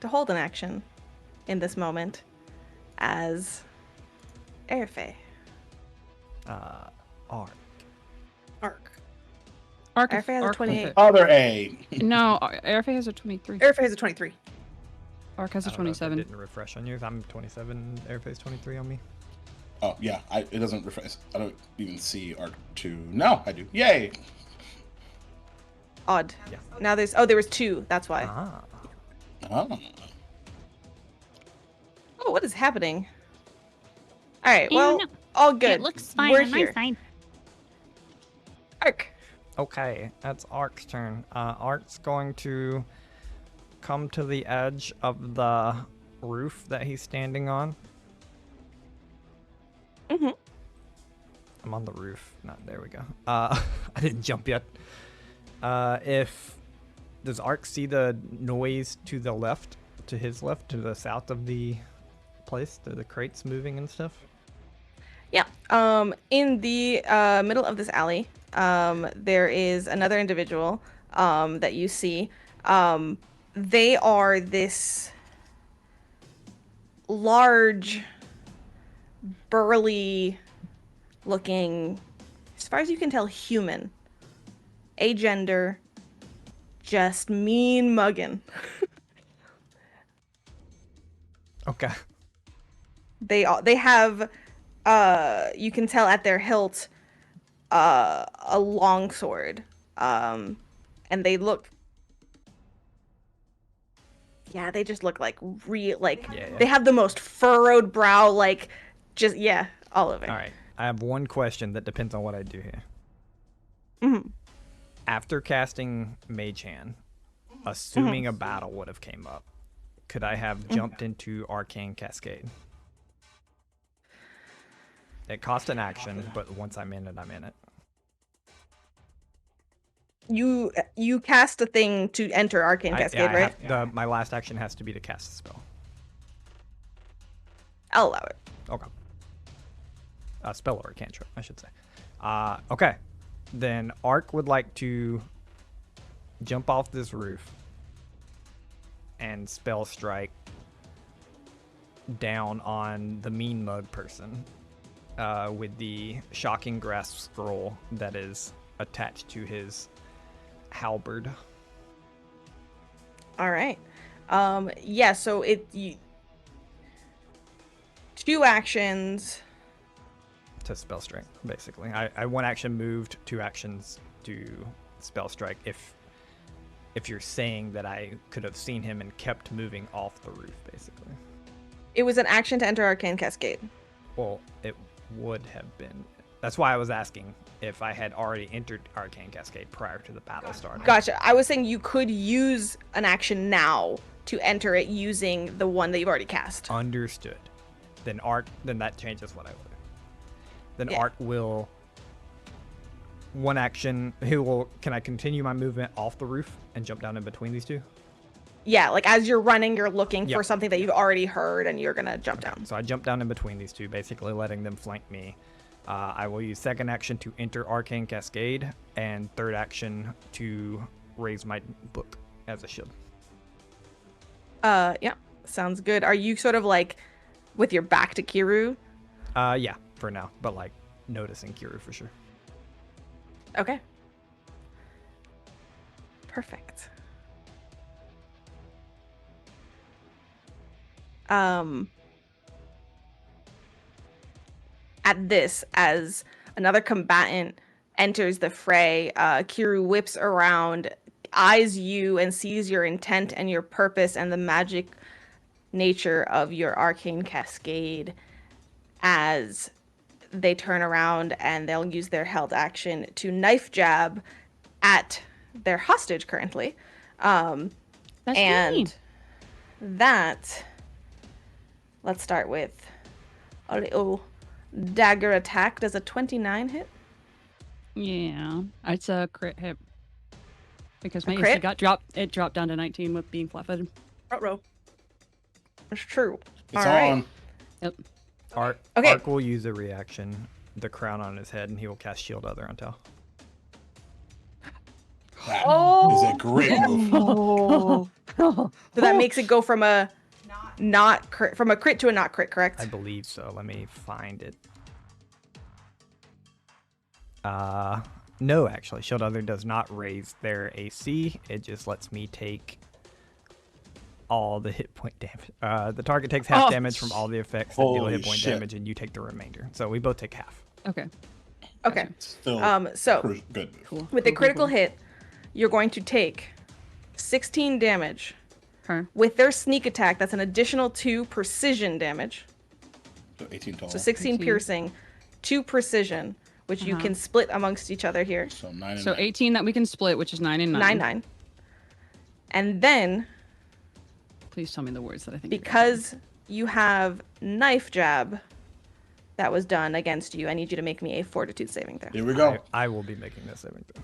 to hold an action in this moment as Airfey. Arc. Airfey has a 28. Other A. No, Airfey has a 23. Airfare has a 23. Arc has a I don't know if that 27. didn't refresh on yours. I'm 27. Airface 23 on me. Oh yeah, it doesn't refresh. I don't even see Arc 2. No, I do. Yay! Odd. Yeah. Now there was 2. That's why. Ah. Oh. Oh, what is happening? All right. I Well, don't know. all good. It looks fine We're on here. my side. Arc. Okay, that's Arc's turn. Arc's going to come to the edge of the roof that he's standing on. Mhm. I'm on the roof. There we go. I didn't jump yet. Does Arc see the noise to the left, to his left, to the south of the place, the crates moving and stuff? Yeah. In the middle of this alley, there is another individual that you see. They are this large, burly looking, as far as you can tell, human. Agender, just mean muggin'. Okay. They have, you can tell at their hilt, a long sword, and they look, yeah, they just look like Yeah. they have the most furrowed brow, like, just, yeah, all of it. All right. I have one question that depends on what I do here. Mhm. After casting Mage Hand, assuming a battle would have came up, could I have jumped into Arcane Cascade? It cost an action, but once I'm in it, I'm in it. You cast a thing to enter Arcane Cascade, right? My last action has to be to cast a spell. I'll allow it. Okay. A spell or a cantrip, I should say. Okay. Then Arc would like to jump off this roof and spell strike down on the mean mug person with the shocking grasp scroll that is attached to his halberd. All right. Yeah, so two actions. To spell strike, basically. I one action moved, 2 actions to spell strike. If you're saying that I could have seen him and kept moving off the roof, basically. It was an action to enter Arcane Cascade. Well, it would have been. That's why I was asking if I had already entered Arcane Cascade prior to the battle starting. Gotcha. I was saying you could use an action now to enter it using the one that you've already cast. Understood. Then that changes what I would do. Then Yeah. Art will one action. Can I continue my movement off the roof and jump down in between these two? Yeah, like as you're running, you're looking for Yep. something that you've already heard, and you're gonna jump down. So I jump down in between these two, basically letting them flank me. I will use second action to enter Arcane Cascade, and third action to raise my book as a shield. Yeah, sounds good. Are you sort of like with your back to Kiru? Yeah, for now, but like noticing Kiru for sure. Okay. Perfect. At this, as another combatant enters the fray, Kiru whips around, eyes you, and sees your intent and your purpose and the magic nature of your arcane cascade as they turn around and they'll use their held action to knife jab at their hostage currently. That's And mean. that, let's start with a little dagger attack. Does a 29 hit? Yeah, it's a crit hit. Because my AC crit? got dropped. It dropped down to 19 with being flat-footed. Front row. It's true. It's All right. on. Yep. Okay. Ark will use a reaction, the crown on his head, and he will cast Shield Other on Tal. That Oh. is a great move. Oh. So that makes it go from a not crit, from a crit to a not crit, correct? I believe so. Let me find it. No, actually, Shield Other does not raise their AC. It just lets me take all the hit point damage. The target takes half damage from all the effects that deal Holy hit point shit. damage, and you take the remainder. So we both take half. Okay. Okay. Still So good move. Cool. with a critical hit, you're going to take 16 damage. Her. With their sneak attack, that's an additional 2 precision damage. So 18 total. So 16 18. piercing, 2 precision, which you can split amongst each other here. So 9 and So 9. 18 that we can split, which is 9 and 9. 9. And then, Please tell me the words that I think. because you have knife jab that was done against you, I need you to make me a fortitude saving throw. Here we go. I will be making this saving throw.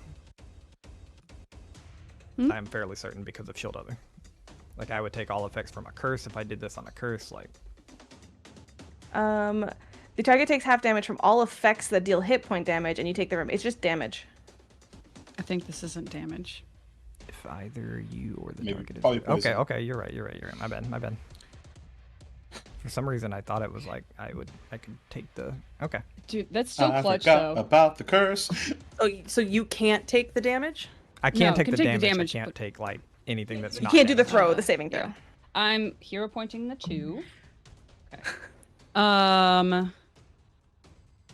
Hmm? I'm fairly certain because of Shield Other. Like, I would take all effects from a curse if I did this on a curse. Like, The target takes half damage from all effects that deal hit point damage, and you take the it's just damage. I think this isn't damage. if either you or the Maybe target is... probably poison. Okay, you're right. My bad. For some reason, I thought it was like I could take the... Okay. Dude, that's so I clutch, forgot though. about the curse. So you can't take the damage? I can't No, take the can take the damage. damage, I can't but- take, like, anything that's You not can't do the damage. throw, the saving throw. Yeah. I'm hero pointing the 2. Okay.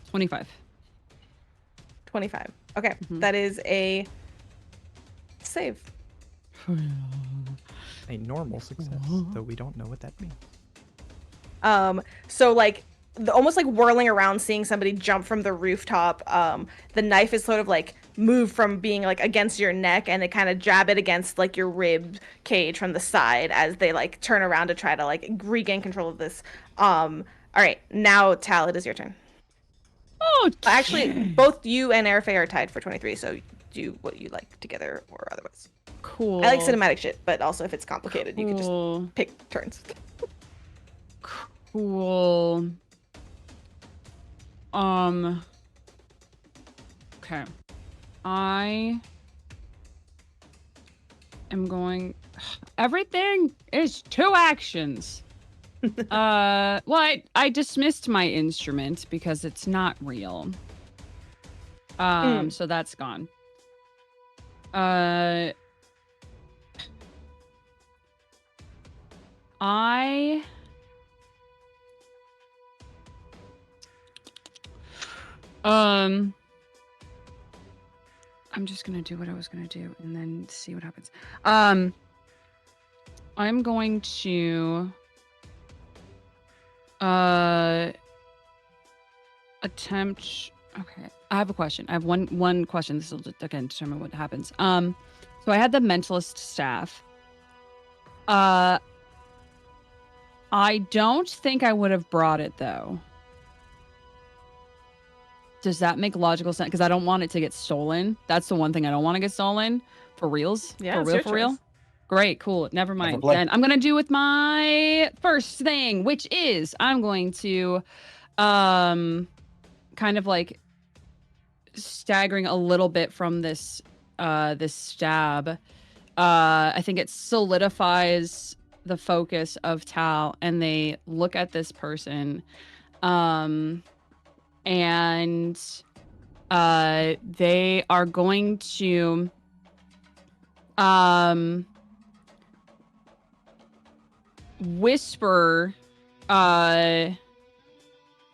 25. 25. Okay, Mm-hmm. that is a save. A normal success, though we don't know what that means. So like almost like whirling around, seeing somebody jump from the rooftop. The knife is sort of like moved from being like against your neck, and they kind of jab it against like your rib cage from the side as they like turn around to try to like regain control of this. All right, now Tal, it is your turn. Oh, Actually, both you and Airfay are tied for 23, so do what you like together or otherwise. cool. I like cinematic shit, but also if it's complicated, you can just Cool. pick turns. Cool. Okay. I am going. Everything is 2 actions. Well, I dismissed my instrument because it's not real. So that's gone. I'm just gonna do what I was gonna do and then see what happens. I'm going to attempt. Okay, I have a question. I have one question. This will again determine what happens. So I had the mentalist staff. I don't think I would have brought it though. Does that make logical sense? Because I don't want it to get stolen. That's the one thing I don't want to get stolen. For reals? Yeah, For real? Great, cool. Never mind. play. Then I'm going to do with my first thing, which is I'm going to kind of like staggering a little bit from this this stab. I think it solidifies the focus of Tal, and they look at this person. And they are going to whisper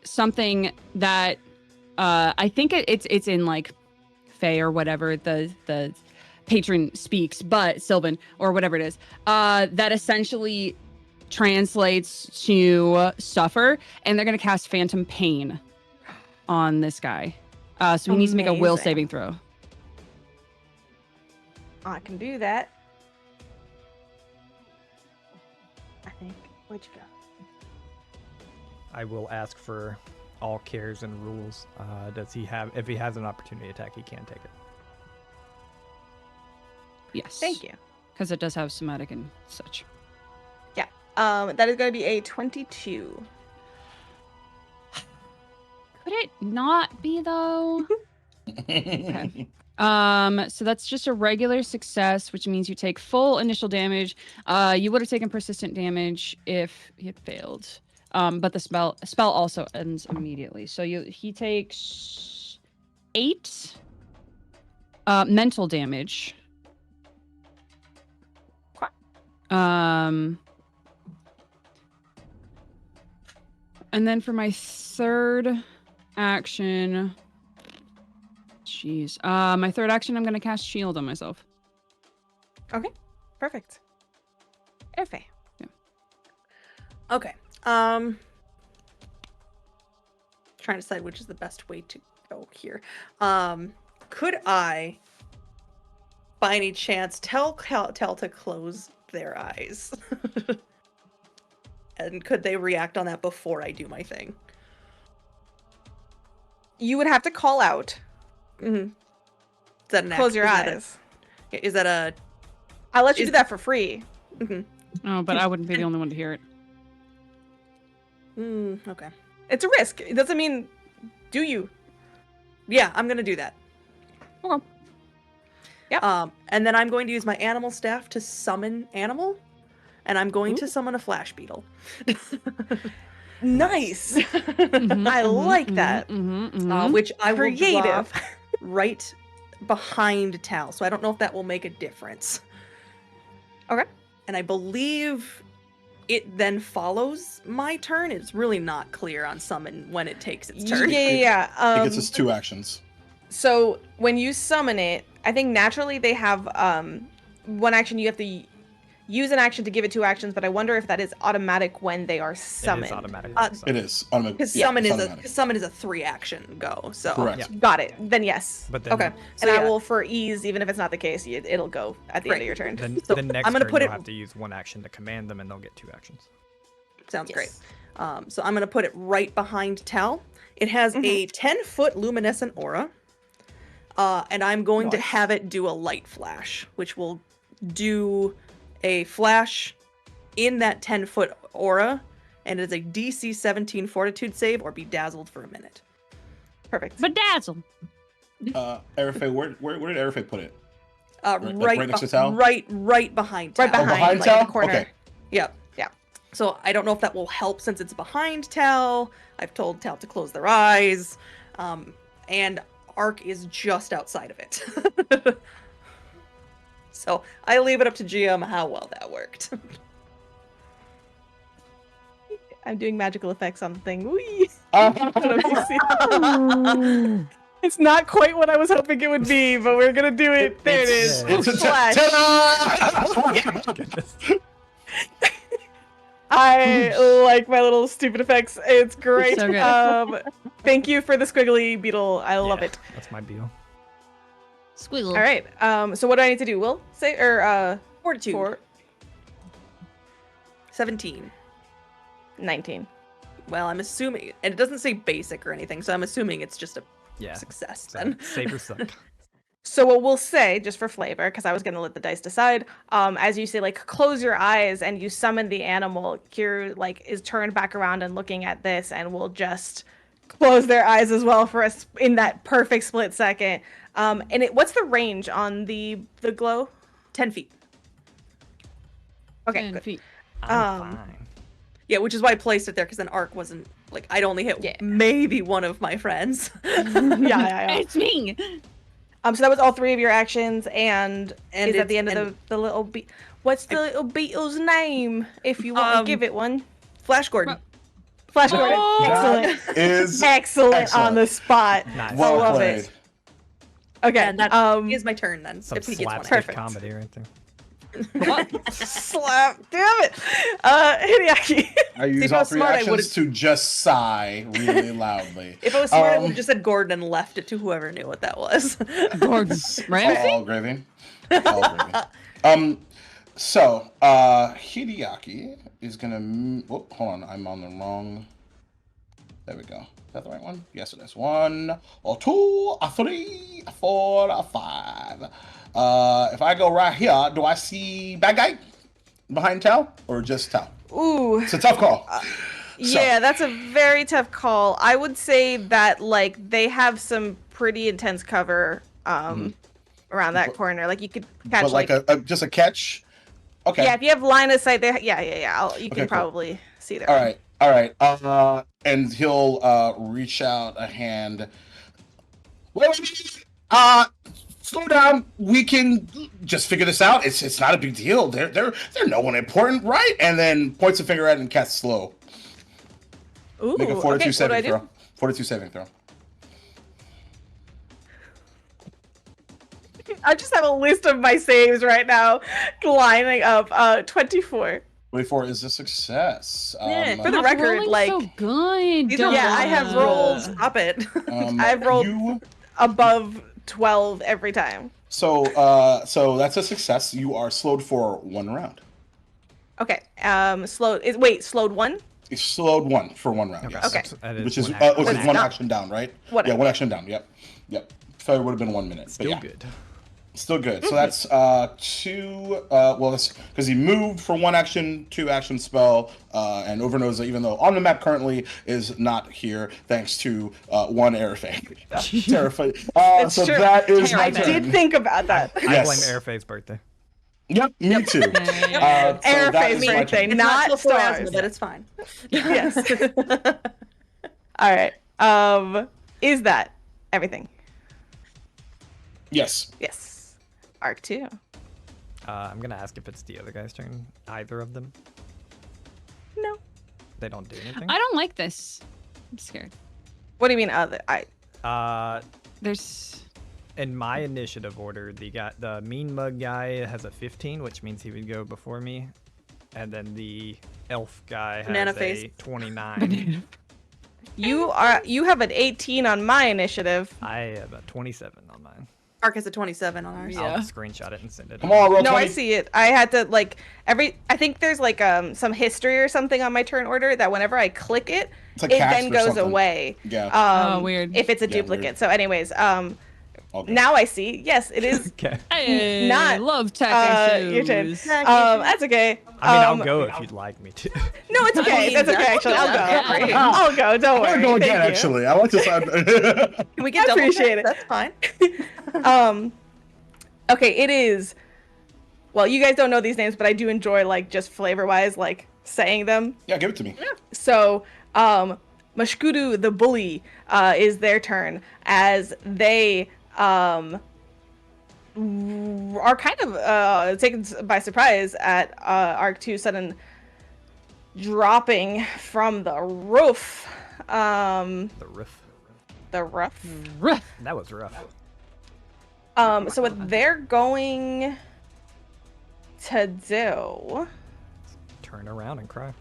something that I think it's in like Fae or whatever the patron speaks, but Sylvan or whatever it is, that essentially translates to suffer, and they're going to cast Phantom Pain on this guy. So he needs to make a will Amazing. saving throw. I can do that. I think. Where'd you go? I will ask for all cares and rules. Does he have? If he has an opportunity attack, he can take it. Yes. Thank you. Because it does have somatic and such. That is going to be a 22. Could it not be though? Okay. So that's just a regular success, which means you take full initial damage. You would have taken persistent damage if he had failed. But the spell also ends immediately. So he takes 8 mental damage. And then for my third action, my third action, I'm gonna cast Shield on myself. Okay, perfect. Perfect. Yeah. Okay. Trying to decide which is the best way to go here. Could I, by any chance, tell to close their eyes? And could they react on that before I do my thing? You would have to call out. Mm-hmm. Is that an Close your eyes. Is that a? I'll let you do that for free. Mm-hmm. Oh, but I wouldn't be the only one to hear it. Okay. It's a risk. It doesn't mean. Do you? Yeah, I'm gonna do that. Okay. Yep. And then I'm going to use my animal staff to summon animal, and I'm going to summon a flash beetle. Nice. Mhm, I mhm, like mhm, that. mhm, mhm. Which I will Creative. drop right behind Tal. So I don't know if that will make a difference. Okay. And I believe it then follows my turn. It's really not clear on summon when it takes its turn. Yeah. It gets us 2 actions. So when you summon it, I think naturally they have one action. You have to use an action to give it 2 actions, but I wonder if that is automatic when they are summoned. It is automatic. It is automatic. Because Yeah, summon, it's is automatic. summon is a 3-action go. So Correct. Yeah. Got it. Then yes. But then, Okay. So And yeah, I will, for ease, even if it's not the case, it'll go at the end of your turn. then So the next I'm gonna turn put you'll it- have to use 1 action to command them, and they'll get 2 actions. sounds great. Yes. So I'm going to put it right behind Tal. It has a 10-foot luminescent aura. And I'm going to Nice. have it do a light flash, which will do a flash in that 10-foot aura. And it is a DC 17 fortitude save or be dazzled for a minute. Perfect. Bedazzle. Arafe, where did Arafe put it? Right next to Tal? Right behind Tal. Right behind, behind like, Tal? the corner. Okay. Yep. So I don't know if that will help since it's behind Tal. I've told Tal to close their eyes. And Ark is just outside of it. So I leave it up to GM how well that worked. I'm doing magical effects on the thing. Whee! I don't know if you see. It's not quite what I was hoping it would be, but we're gonna do it. There it is. It's a Flash. ta-da! Goodness. I like my little stupid effects. It's great. So good. Thank you for the squiggly beetle. I love Yeah, it. That's my deal. Squiggle. All right. So what do I need to do? Will say or Fortitude. 4, 17. 19. Well, I'm assuming, and it doesn't say basic or anything, so I'm assuming it's just a Yeah. success So, then. save or suck. So what we'll say, just for flavor, because I was gonna let the dice decide, as you say, like close your eyes and you summon the animal, Kira like is turned back around and looking at this, and will just close their eyes as well for us in that perfect split second. And what's the range on the glow? 10 feet. Okay, 10 good. feet. I'm Um, fine. Yeah, which is why I placed it there, because then Ark wasn't, like, I'd only hit Yeah. maybe one of my friends. yeah. It's me. So that was all 3 of your actions, and is at the it's- end of the little what's the little beetle's name? If you want to give it one. Flash Gordon. Flash Gordon. Oh! Excellent. That is Excellent on the spot. Nice. well love played. it. Okay. And that is my turn then. Some if he gets one. slapstick Perfect. comedy right there. slap. Damn it. Hideaki. I use if I all was 3 smart, I actions would've- to just sigh really loudly. If I was smart, I would Um, have just said Gordon and left it to whoever knew what that was. Gordon. Right? All gravy. All gravy. So, Hideaki is gonna. Oh, hold on, I'm on the wrong. There we go. Is that the right one? Yes, it is. 1, or 2, or 3, or 4, or 5. If I go right here, do I see bad guy behind Tal or just Tal? Ooh. It's a tough call. Yeah, that's a very tough call. I would say that like they have some pretty intense cover around that corner. Like you could catch But like a just a catch. Okay. yeah, if you have line of sight there, yeah. You can cool. probably see there. All right. And he'll reach out a hand. Wait. Slow down. We can just figure this out. It's not a big deal. They're no one important, right? And then points a finger at it and casts slow. Ooh, Make a fortitude okay, saving what do I do? throw. Fortitude saving throw. I just have a list of my saves right now lining up. 24. 24 is a success. Yeah, for the I'm record, rolling like so good. These are Yeah, I have rolled- Stop it. I've rolled You, above 12 every time. so that's a success. You are slowed for 1 round. Okay. Slowed 1? It's slowed 1 for 1 round. Yes. Okay. That Which is one action. one Not- action down, right? One Yeah, action. 1 action down. Yep. Failure would have been 1 minute. But Still yeah. good. Still good. So that's 2. Well, that's because he moved for 1 action, 2 action spell, and Overnosa, even though on the map currently is not here, thanks to 1 Airfang. Terrifying. It's So true. that is my I turn. did think about that. I blame Yes. Airface's birthday. Yep, me too. So Airface that is my birthday, turn. not till stars. Plasma, but it's fine. Yes. All right. Is that everything? Yes. Yes. Arc 2. I'm gonna ask if it's the other guy's turn. Either of them. No. They don't do anything. I don't like this. I'm scared. What do you mean other? There's In my initiative order, the mean mug guy has a 15, which means he would go before me, and then the elf guy has Banana a face. 29. You have an 18 on my initiative. I have a 27 on mine. Ark has a 27 on ours. Yeah. I'll screenshot it and send it. Come on, roll No, 20. I see it. I had to like I think there's like some history or something on my turn order that whenever I click it, It's a it cast then or goes something. away. Yeah. Oh, weird. If it's a Yeah, duplicate. weird. So anyways, All good. now I see. Yes, it is. Okay. I Not, love tech your turn. issues. That's okay. I mean, I'll go if you'd like me to. No, it's okay. mean, That's okay. that's Actually, I'll go. okay. I'll go. Don't I'm worry. gonna go again, Thank you. actually. I like to sound. Can we get I double appreciate check? it. That's fine. Okay, it is. Well, you guys don't know these names, but I do enjoy like just flavor-wise, like saying them? Yeah, give it to me. So, Mashkudu the bully is their turn as they are kind of taken by surprise at Arc 2 sudden dropping from the roof. The roof. The roof. Ruff. That was rough. So what they're going to do... Turn around and cry.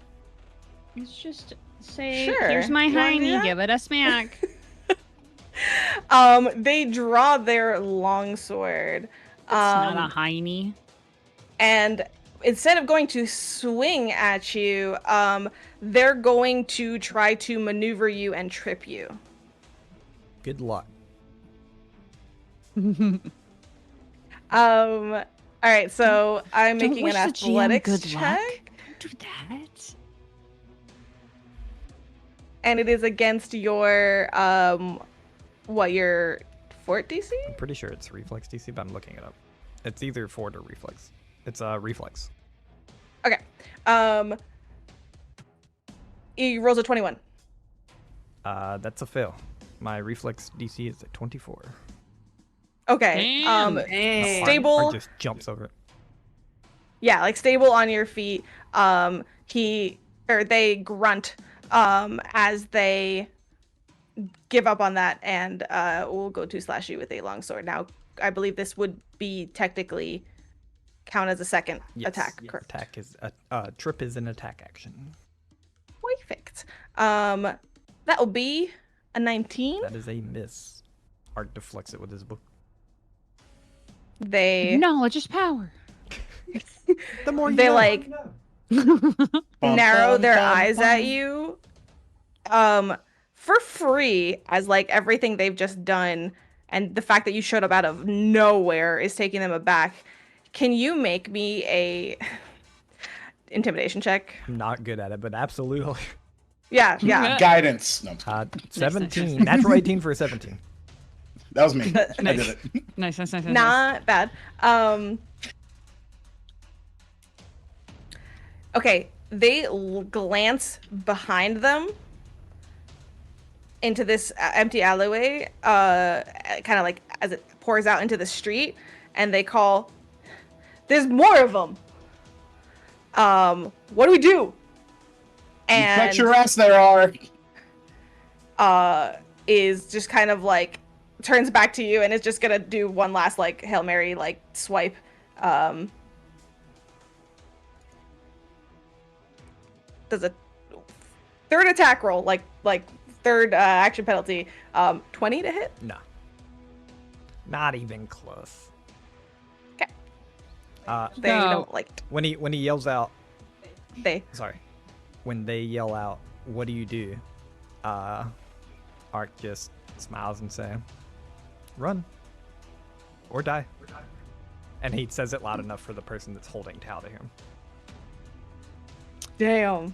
Let's just say, Sure. here's my You wanna do hiney, that? give it a smack. They draw their longsword. It's not a Um, hiney. and instead of going to swing at you, they're going to try to maneuver you and trip you. Good luck. All right, so I'm Don't making wish an the GM athletics good check, luck. Don't do that. and it is against your your fort DC? I'm pretty sure it's reflex DC, but I'm looking it up. It's either fort or reflex. It's reflex. Okay. He rolls a 21. That's a fail. My reflex DC is at 24. Okay. Damn. Dang. Stable. Or just jumps over it. Yeah, like stable on your feet. They grunt as they give up on that, and we'll go to slash you with a longsword. Now, I believe this would be technically count as a second Yes. attack. Correct. Attack is trip is an attack action. Perfect. That will be a 19. That is a miss. Art deflects it with his book. They Knowledge is power. The more they like narrow Bum, their bum, eyes bum. at you for free, as like everything they've just done and the fact that you showed up out of nowhere is taking them aback. Can you make me a intimidation check? I'm not good at it, but absolutely. Yeah. Guidance. No, 17. Natural 18 for a 17. that was me. I Nice. did it. Nice. Not bad. Okay, they glance behind them into this empty alleyway, kind of like as it pours out into the street, and they call, "There's more of them. What do we do?" Bet And your ass there are. is just kind of like turns back to you and is just gonna do one last like Hail Mary like swipe. Does a third attack roll, like third action penalty, 20 to hit. No. Not even close. Okay. They No. don't like it. When he yells out, Sorry. when they yell out, "What do you do?" Ark just smiles and says, "Run. Or die." And he says it loud enough for the person that's holding Tao to hear him. Damn. All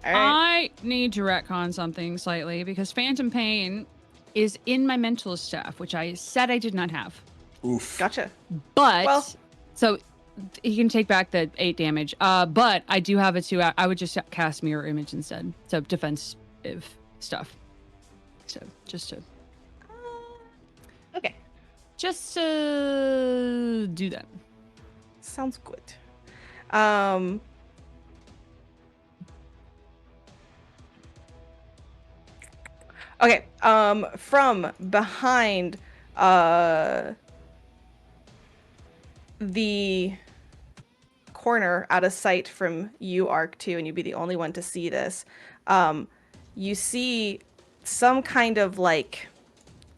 right. I need to retcon something slightly because Phantom Pain is in my mentalist staff, which I said I did not have. Oof. Gotcha. But Well- so he can take back the 8 damage. But I do have a 2. I would just cast Mirror Image instead. So defensive stuff. So just to Okay. do that. Sounds good. Okay. From behind the corner out of sight from you, Arc 2, and you'd be the only one to see this. You see some kind of like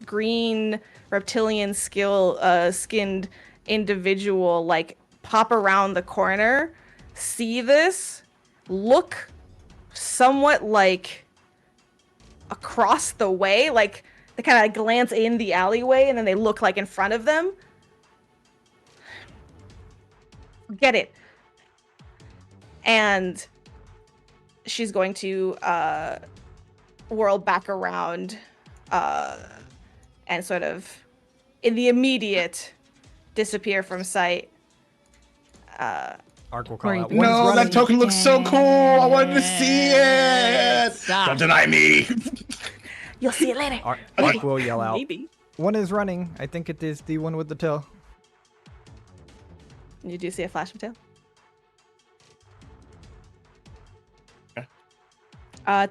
green reptilian skinned individual like pop around the corner, see this, look somewhat like across the way, like they kind of glance in the alleyway and then they look like in front of them. Get it. And she's going to whirl back around and sort of in the immediate disappear from sight. Ark will call Or you out. can- One is No, running. that token looks so cool. I wanted to see it. Stop. Don't deny me. You'll see it later. Ark will yell out. Maybe. One is running. I think it is the one with the tail. You do see a flash of tail.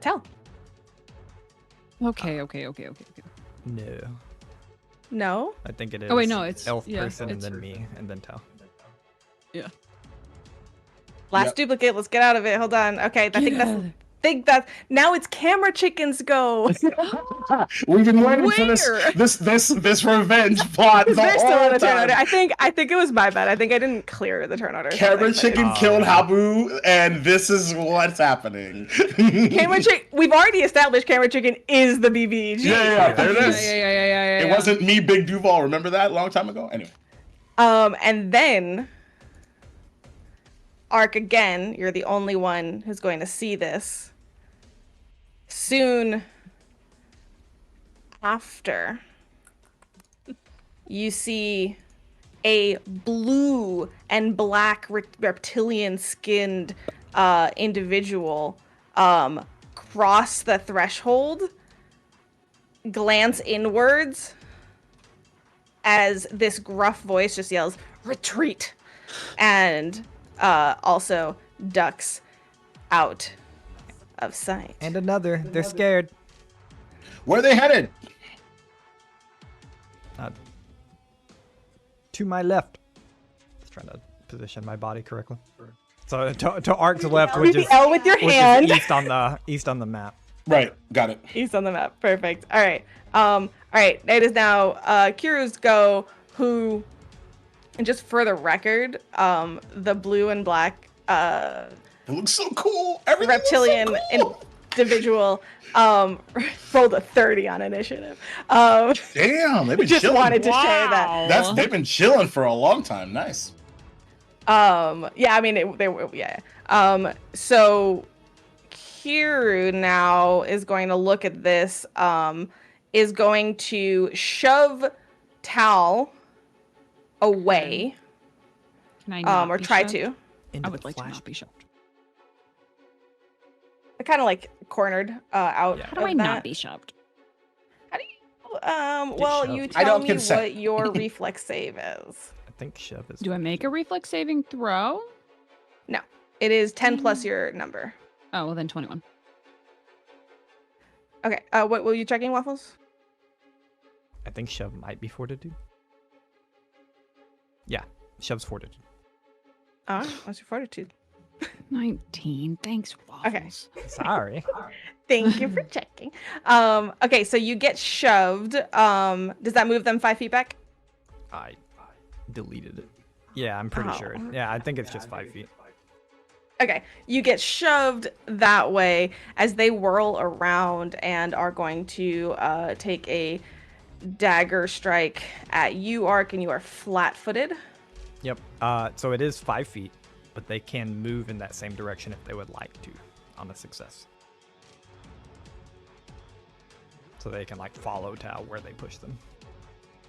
Tell. Okay. No. No. I think it is. Oh, wait, no, it's- elf yeah, person and it's- then me and then Tell. Last Yep. duplicate. Let's get out of it. Hold on. Okay. Think that now it's camera chickens go. We've been waiting for Where? this revenge plot the They're still on whole the turn order. time. I think it was my bad. I think I didn't clear the turn order. or Camera something, but chicken killed Habu, and this is what's happening. Camera chicken. We've already established camera chicken is the BBG. Yeah, there it is. Yeah. It wasn't me, Big Duval. Remember that a long time ago? Anyway. And then Ark again. You're the only one who's going to see this. Soon after, you see a blue and black reptilian-skinned individual cross the threshold, glance inwards as this gruff voice just yells, "Retreat!" and also ducks out of sight. And another. They're scared. Where are they headed? To my left. Just trying to position my body correctly. So to Ark's left, Do which the is L with your hand. east on the map. Right, got it. East on the map. Perfect. All right. All right. It is now Kiru's go. Who, and just for the record, the blue and black It looks so cool. Everything reptilian looks so cool. individual rolled a 30 on initiative. Damn, they've been Just chilling. wanted to share that. They've been chilling for a long time. Nice. Yeah, I mean, they were, yeah. So Kiru now is going to look at this, is going to shove Tal away, Can I not or be try shoved? to. I would like to not be shoved. They're kind of like cornered out. Yeah. How do I of not that. be shoved? How do you? Well, shoved. you I tell don't me consent. what your reflex save is. I think shove is. Do I make a reflex saving throw? No, it is 10 plus your number. Oh, well then 21. Okay. What were you checking, Waffles? I think shove might be fortitude. Yeah, shove's fortitude. All right. What's your fortitude? 19. Thanks, Waffles. Okay. Sorry. Thank you for checking. Okay, so you get shoved. Does that move them 5 feet back? I deleted it. Yeah, I'm pretty sure. Oh. Yeah, I think it's just 5 feet. Okay, you get shoved that way as they whirl around and are going to take a dagger strike at you, Ark, and you are flat-footed. Yep. So it is 5 feet, but they can move in that same direction if they would like to on a success. So they can like follow Tau where they push them.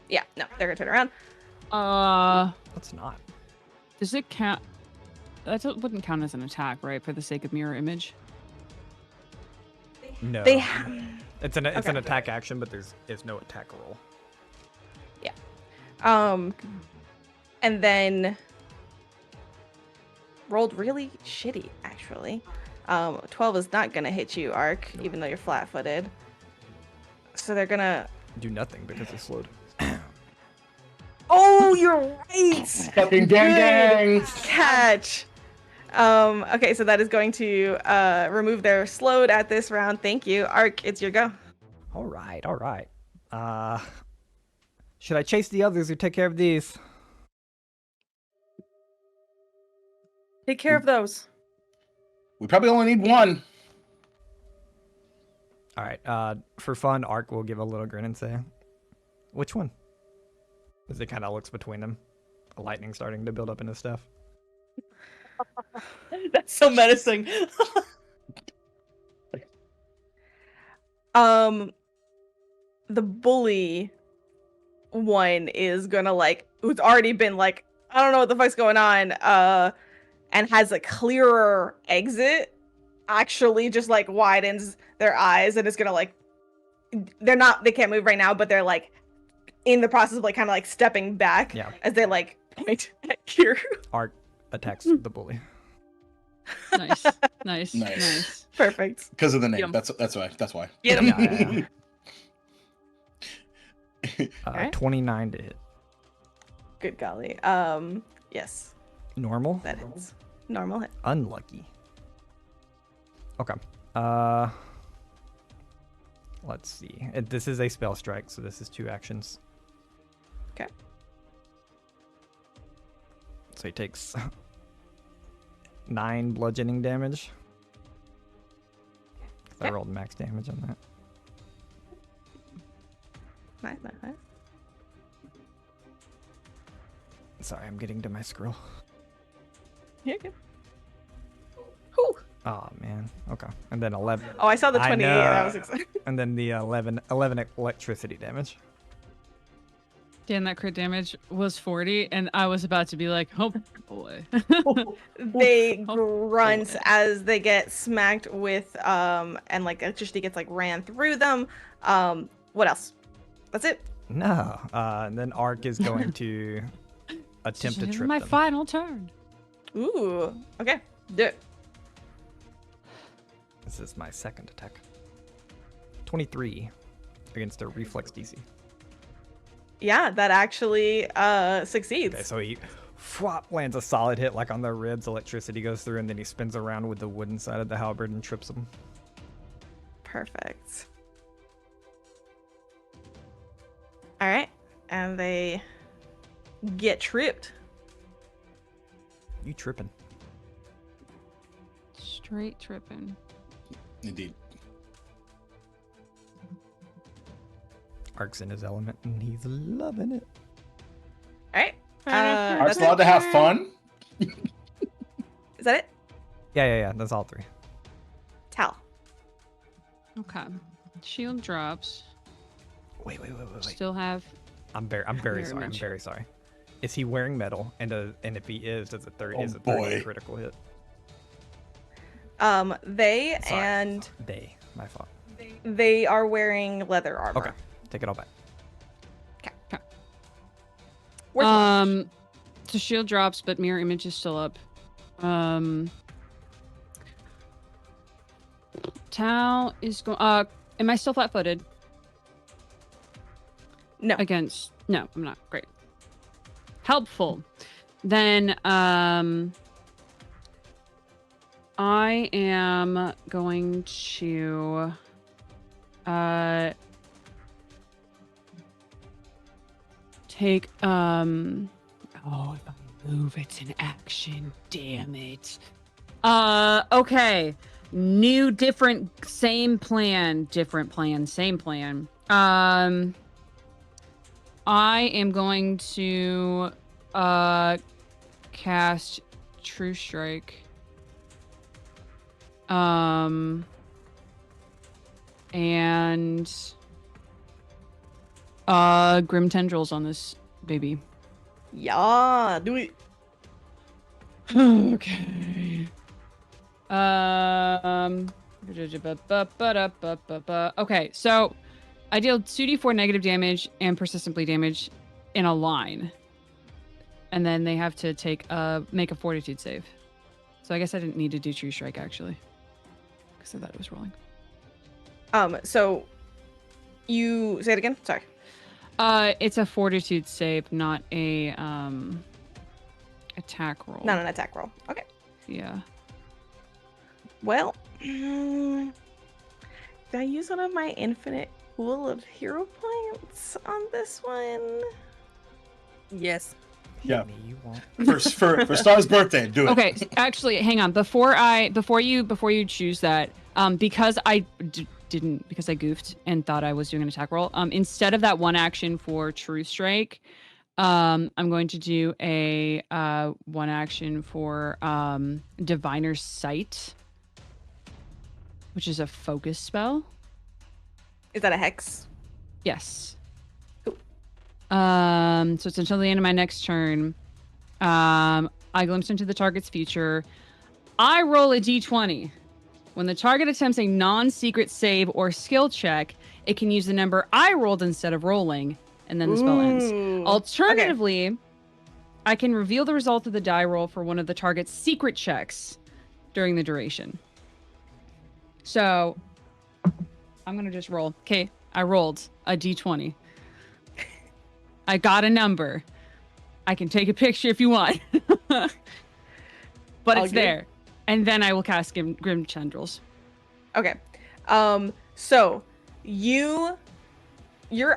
Yeah, no, they're gonna turn around. Let's not. Does it count? That wouldn't count as an attack, right? For the sake of mirror image. No. They It's an Okay. attack action, but there's no attack roll. and then rolled really shitty, actually. 12 is not gonna hit you, Ark, even though you're flat-footed. So they're gonna. Do nothing because they're slowed. Oh, you're right. Fucking gang gang. Catch. Okay, so that is going to remove their slowed at this round. Thank you, Ark. It's your go. All right. Should I chase the others or take care of these? Take care of those. We probably only need one. All right. For fun, Ark will give a little grin and say, "Which one?" As it kind of looks between them, lightning starting to build up in his stuff. That's so menacing. The bully one is gonna like, who's already been like, I don't know what the fuck's going on, and has a clearer exit actually just like widens their eyes and is gonna like they can't move right now, but they're like in the process of like kind of like stepping back as they like point at Kiru. Ark attacks the bully. Nice. Perfect. Because of the name. Yum. That's why. Get him. Yeah. Alright. 29 to hit. Good golly. Yes, Normal. that is normal hit. Unlucky. Okay. Let's see. This is a spell strike, so this is 2 actions. Okay. So he takes 9 bludgeoning damage. I Okay. rolled max damage on that. Nice. Sorry, I'm getting to my scroll. Yeah, good. Whew. Oh man. Okay. And then 11. Oh, I saw the I 28 and I know. was excited. And then the 11 electricity damage. Dan, that crit damage was 40, and I was about to be like, oh boy. They Oh, grunt boy. as they get smacked with and like electricity gets like ran through them. What else? That's it. No. And then Ark is going to attempt to This is trip my them. final turn. Ooh. Okay. Do it. This is my second attack. 23 against a reflex DC. Yeah, that actually succeeds. Okay, so he lands a solid hit like on the ribs, electricity goes through, and then he spins around with the wooden side of the halberd and trips him. Perfect. All right, and they get tripped. You tripping. Straight tripping. Indeed. Ark's in his element and he's loving it. All right. Ark's That's allowed it. to have fun. Is that it? Yeah, that's all 3. Tal. Okay. Shield drops. Wait. Still have. I'm very Mirror sorry. I'm image. very sorry. Is he wearing metal? And if he is, does a 30 Oh, is a 30 boy. critical hit? They Sorry. and My fault. they are wearing leather armor. Okay. Take it all back. Where's lunch? So shield drops, but mirror image is still up. Tal is going. Am I still flat-footed? No. Against? No, I'm not. Great. Helpful. Then, I am going to, take, oh, if I move, it's an action. Damn it. Okay. New, different, same plan. Different plan, same plan. I am going to cast True Strike. And Grim Tendrils on this baby. Yeah, do it. Okay. Okay, so I deal 2d4 negative damage and persistent bleed damage in a line. And then they have to make a fortitude save. So I guess I didn't need to do True Strike actually. Because I thought it was rolling. So you say it again? Sorry. It's a fortitude save, not a attack roll. Not an attack roll. Okay. Yeah. Well, did I use one of my infinite pool of hero points on this one? Yes. Yeah. Me, you won't. For Star's birthday, do it. Okay, actually, hang on. Before you choose that, because I didn't, because I goofed and thought I was doing an attack roll. Instead of that one action for True Strike, I'm going to do a one action for Diviner's Sight, which is a focus spell. Is that a hex? Yes. Cool. So it's until the end of my next turn. I glimpse into the target's future. I roll a d20. When the target attempts a non-secret save or skill check, it can use the number I rolled instead of rolling, and then the spell ends. Ooh. Alternatively, I can reveal the result of the die roll for one of the target's secret checks during the duration. So, I'm going to just roll. Okay, I rolled a d20. I got a number. I can take a picture if you want. But All it's good. there. And then I will cast Grim Tendrils. Okay. So your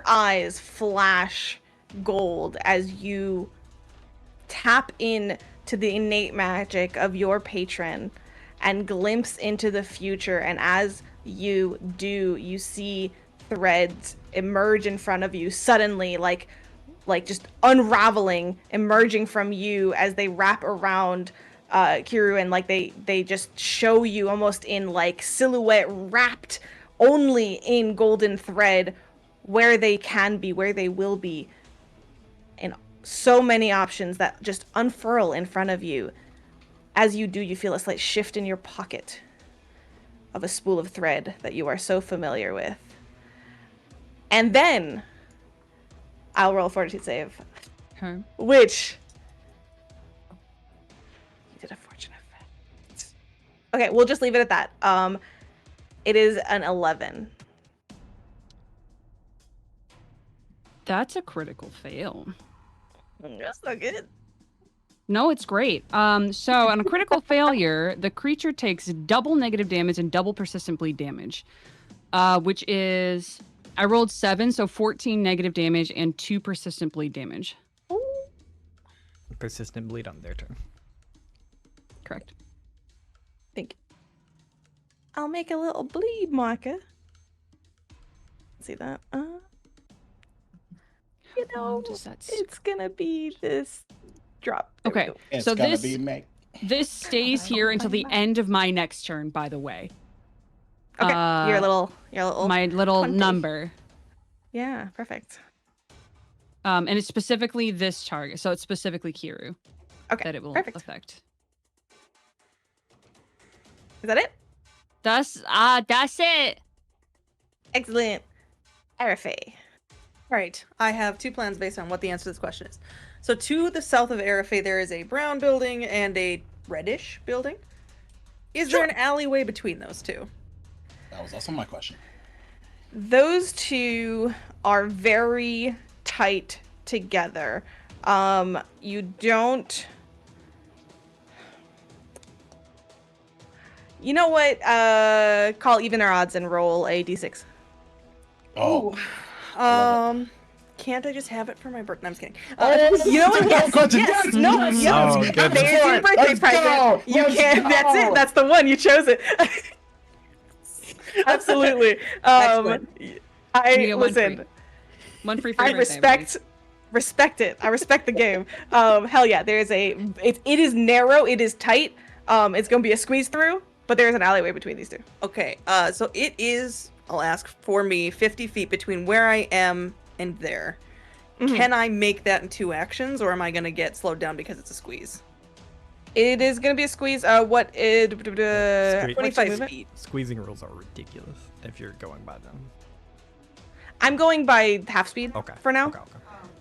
eyes flash gold as you tap in to the innate magic of your patron and glimpse into the future. And as you do, you see threads emerge in front of you suddenly, like just unraveling, emerging from you as they wrap around Kiru, and like they just show you almost in like silhouette, wrapped only in golden thread, where they can be, where they will be, and so many options that just unfurl in front of you. As you do, you feel a slight shift in your pocket of a spool of thread that you are so familiar with. And then I'll roll a fortitude save, Okay. which you did a fortune effect. Okay, we'll just leave it at that. It is an 11. That's a critical fail. That's not good. No, it's great. So on a critical failure, the creature takes double negative damage and double persistent bleed damage, which is, I rolled 7, so 14 negative damage and 2 persistent bleed damage. Persistent bleed on their turn. Correct. Think I'll make a little bleed marker. See that? You How know, long does that it's gonna be this drop. There we Okay. go. It's So gonna this- be me. This stays here until the end of my next turn, by the way. Okay, your Uh, little My little 20. number. Yeah, perfect. And it's specifically this target, so it's specifically Kiru Okay, that it will perfect. affect. Is that it? That's it. Excellent. Arafe. All right, I have 2 plans based on what the answer to this question is. So to the south of Arafe, there is a brown building and a reddish building. Is there an alleyway between those two? That was also my question. Those two are very tight together. You don't. You know what? Call even our odds and roll a d6. Oh, love Can't I just have it for my birthday? No, I'm just kidding. You know what? Yes, Question, yes, yes! no, Yes! yes. Oh, goodness. There's your birthday Let's present. go! You Let's can. That's go! it. That's the one. You chose it. Absolutely. Excellent. I You get one free. listen. One free for I your birthday, everybody. respect it. I respect the game. Hell yeah. There's it is narrow. It is tight. It's gonna be a squeeze through, but there's an alleyway between these two. Okay, so it is, I'll ask for me, 50 feet between where I am and there. Mhm. Can I make that in 2 actions, or am I going to get slowed down because it's a squeeze? It is gonna be a squeeze. What is Squeeze. 25 movement? feet. Squeezing rules are ridiculous if you're going by them. I'm going by half speed Okay. for now. Okay.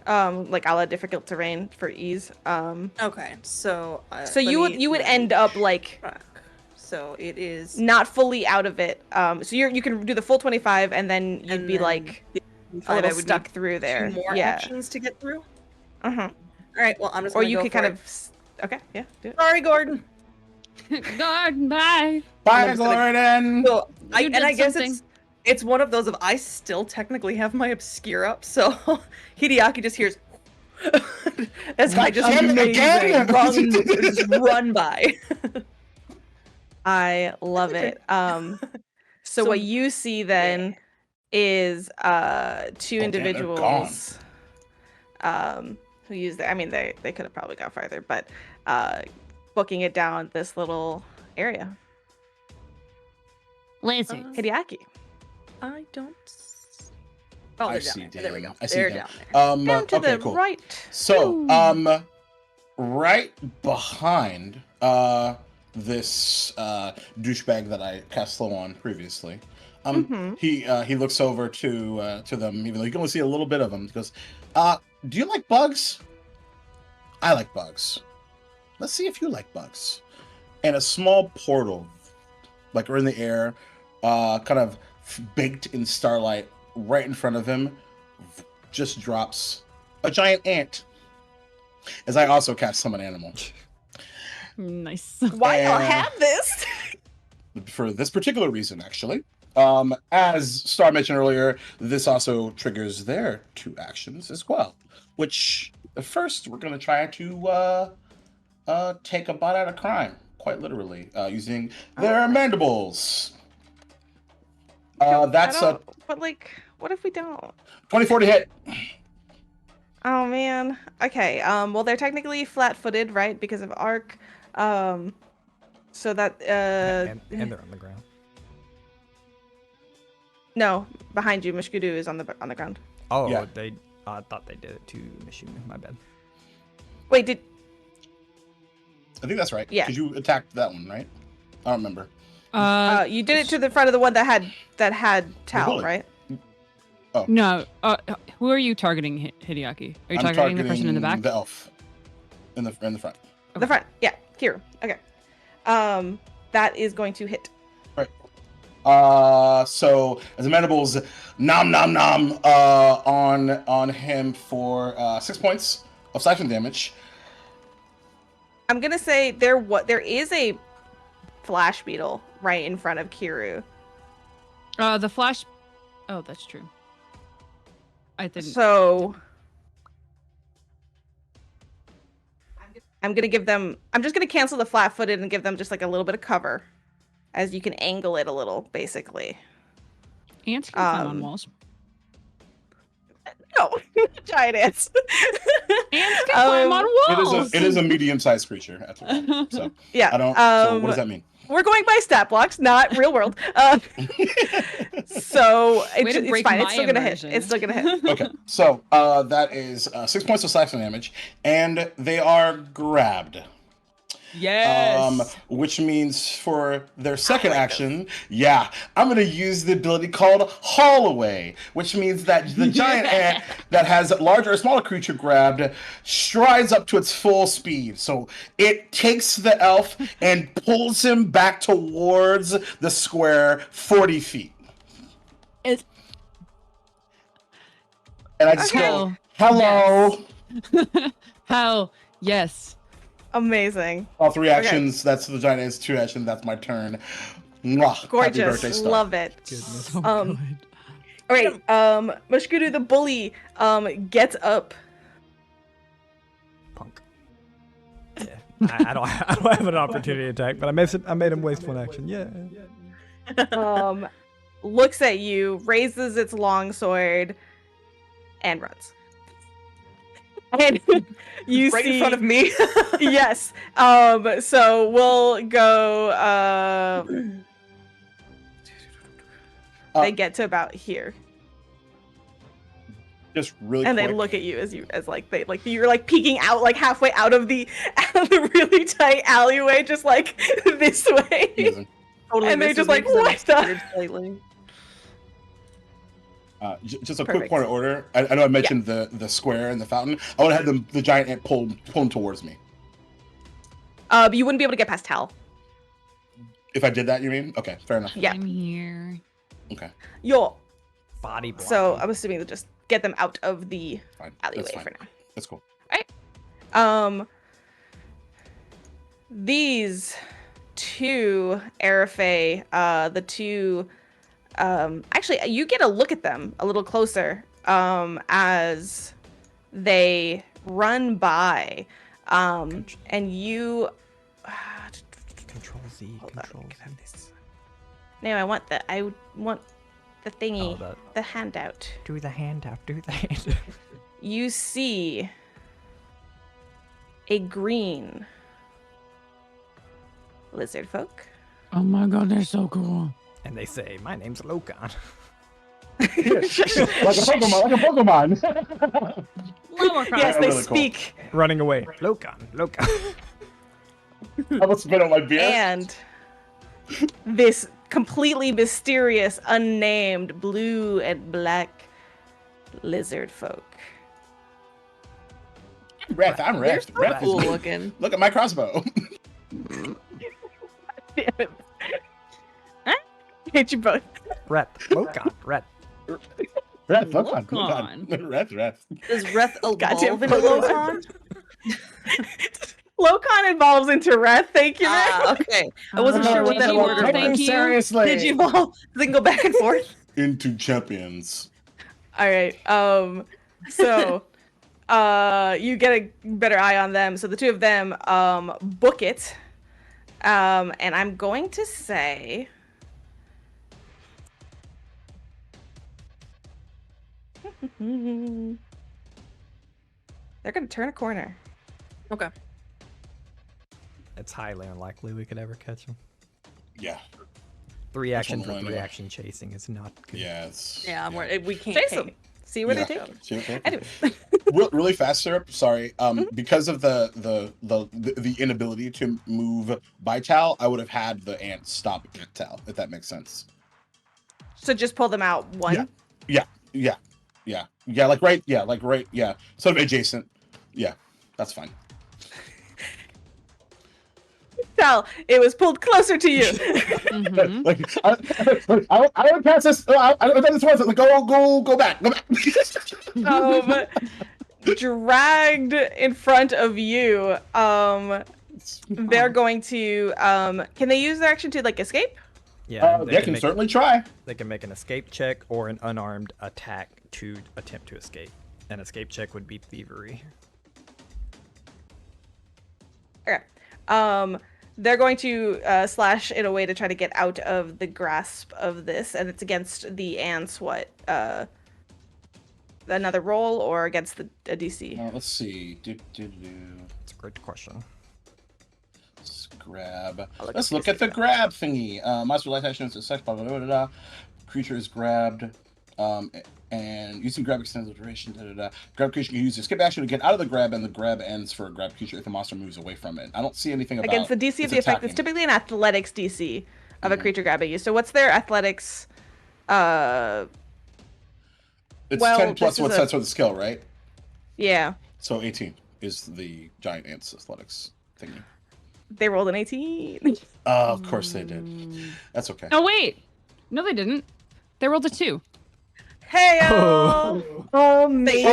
Okay. Like a la difficult terrain for ease. Okay, so... So you would end up like So it is... not fully out of it. So you can do the full 25 and then you'd and be then like the a little I would stuck need through there. 2 more Yeah. actions to get through? Uh-huh. Alright, well, I'm just Or gonna you go could for kind it. of okay, yeah, do it. Sorry, Gordon! God, bye. Bye, I'm just gonna- Gordon! So, You did I guess something. it's one of those of I still technically have my obscure up, so Hideaki just hears as I just Damn it, again! just run by. I love okay. it. So what you see then is 2 damn, they're individuals who use their, I mean they could have probably gone farther, but booking it down this little area. Lansing. Hideaki. I don't. Oh, I they're see down there. There we go. them. I see They're them. down there. Down to Okay, the cool. right. So, right behind this douchebag that I cast slow on previously. He looks over to them, even though you can only see a little bit of them. He goes, "Do you like bugs? I like bugs. Let's see if you like bugs." And a small portal, like we're in the air, kind of baked in starlight, right in front of him, just drops a giant ant. As I also cast summon animal. Nice. Why y'all And- have this? For this particular reason, actually. As Star mentioned earlier, this also triggers their 2 actions as well. Which, first, we're going to try to take a bite out of crime, quite literally, using their mandibles. That's a But like, what if we don't? 24 to hit. Oh man. Okay. Well, they're technically flat-footed, right? Because of arc. So that and they're on the ground. no, behind you, Mishkudu is on the ground. Oh, Yeah. I thought they did it to Machine. My bad. Wait, did I think that's right. Yeah. Because you attacked that one, right? I don't remember. you did it to the front of the one that had Tal, bully. right? No. Who are you targeting, Hideaki? Are you I'm targeting the person in the back? The elf. In the front. The front. Yeah, Kiru. Okay. That is going to hit. Right. So as the mandibles nom nom nom on him for 6 points of slashing damage. I'm gonna say there is a flash beetle right in front of Kiru. The flash. Oh, that's true. I didn't. So I'm gonna give them. I'm just gonna cancel the flat-footed and give them just like a little bit of cover, as you can angle it a little, basically. Ants can climb on um, walls. No, giant ants. Ants can climb on walls. It is a medium-sized creature. After all. So Yeah. I don't. So what does that mean? We're going by stat blocks, not real world. So Way to it's break fine. my It's still gonna immersion. hit. It's still gonna hit. Okay, so that is 6 points of slashing damage, and they are grabbed. Yes. Which means for their second action, I'm going to use the ability called Haul Away, which means that the giant ant that has a larger or smaller creature grabbed strides up to its full speed. So it takes the elf and pulls him back towards the square 40 feet. It's- And I just go, hello. Hell, yes. Amazing. All 3 actions. That's the giant ant's 2 actions. That's my turn. Mwah. Happy birthday, Gorgeous. Star. Love it. Goodness. So Um, good. All right. Mushkudu the bully gets up. Punk. Yeah. I don't have an opportunity attack, but I made him waste 1 action. Yeah. Looks at you, raises its long sword, and runs. And you Right see in front of me. yes. So we'll go. They get to about here, Just really and quick. they look at you as you're like peeking out like halfway out of the really tight alleyway, just like this way. Amazing. Totally And they're misses just me like, 'cause I'm "What the-" scared slightly. Just a quick Perfect. point of order. I know I mentioned the square and the fountain. I would have had the giant ant pull him towards me. You wouldn't be able to get past Tal. If I did that, you mean? Okay, fair enough. Yeah. I'm here. Okay, Yo. Body block. So I'm assuming to just get them out of the fine. alleyway That's fine. for now. That's cool. These 2 Arafay, the 2 actually you get a look at them a little closer as they run by and you Control Z. hold on, Control I can have Z. this. No, I want the thingy, Oh, the handout. do the handout. Do the handout. You see a green lizard folk. Oh my god, they're so cool. And they say, "My name's Lokan." Like a Pokemon. Lomacron. Yes, they Really cool. speak. Running away. Lokan. I almost spit on my beer. And this completely mysterious, unnamed blue and black lizard folk. Wrath, I'm They're Wrath. so Wrath is cool me. looking. Look at my crossbow. Damn it. Hate you both. Ret. Lokan. Ret. Wrath, look on. Lokan. Wrath. Does Reth Goddamn evolve into Pokemon. Lokan? Lokan evolves into Wrath. Thank you, man. Okay. I wasn't sure what that Thank you, order thank was. you. Seriously. Did you evolve? They can go back and forth. Into champions. All right. So, you get a better eye on them. So the two of them, book it. And I'm going to say. They're gonna turn a corner. Okay. It's highly unlikely we could ever catch him. Yeah. 3 action one for line 3 away. action chasing is not good. Yeah. It's, Yeah, we can't Chase take them. See where they take them. See, okay. Anyway. Really fast, Syrup. Sorry. Because of the inability to move by Tal, I would have had the ants stop at Tal, if that makes sense. So just pull them out one. Yeah. Like right. Sort of adjacent. Yeah, that's fine. Tell it was pulled closer to you. Mhm. Like I would pass this. I would pass this once. Like go back. Dragged in front of you. They're going to. Can they use their action to like escape? Yeah, They can certainly try. They can make an escape check or an unarmed attack to attempt to escape. An escape check would be thievery. Okay. They're going to slash in a way to try to get out of the grasp of this, and it's against the ants. What? Another roll or against a DC? Let's see. That's a great question. Let's grab. I'll look Let's at look at the grab thingy. Monster life action is a sex. Blah, blah, blah, blah, blah. Creature is grabbed. And using grab extends the duration. Grab creature can use escape action to get out of the grab, and the grab ends for a grab creature if the monster moves away from it. I don't see anything about Against the DC of its the effect, it's attacking. typically an athletics DC of a creature grabbing you. So what's their athletics? It's well, 10 plus this is what's a- that's for the skill, right? Yeah, So 18 is the giant ants athletics thingy. they rolled an 18. Of course they did. That's okay. Oh wait, no, they didn't. They rolled a 2. Hey, amazing!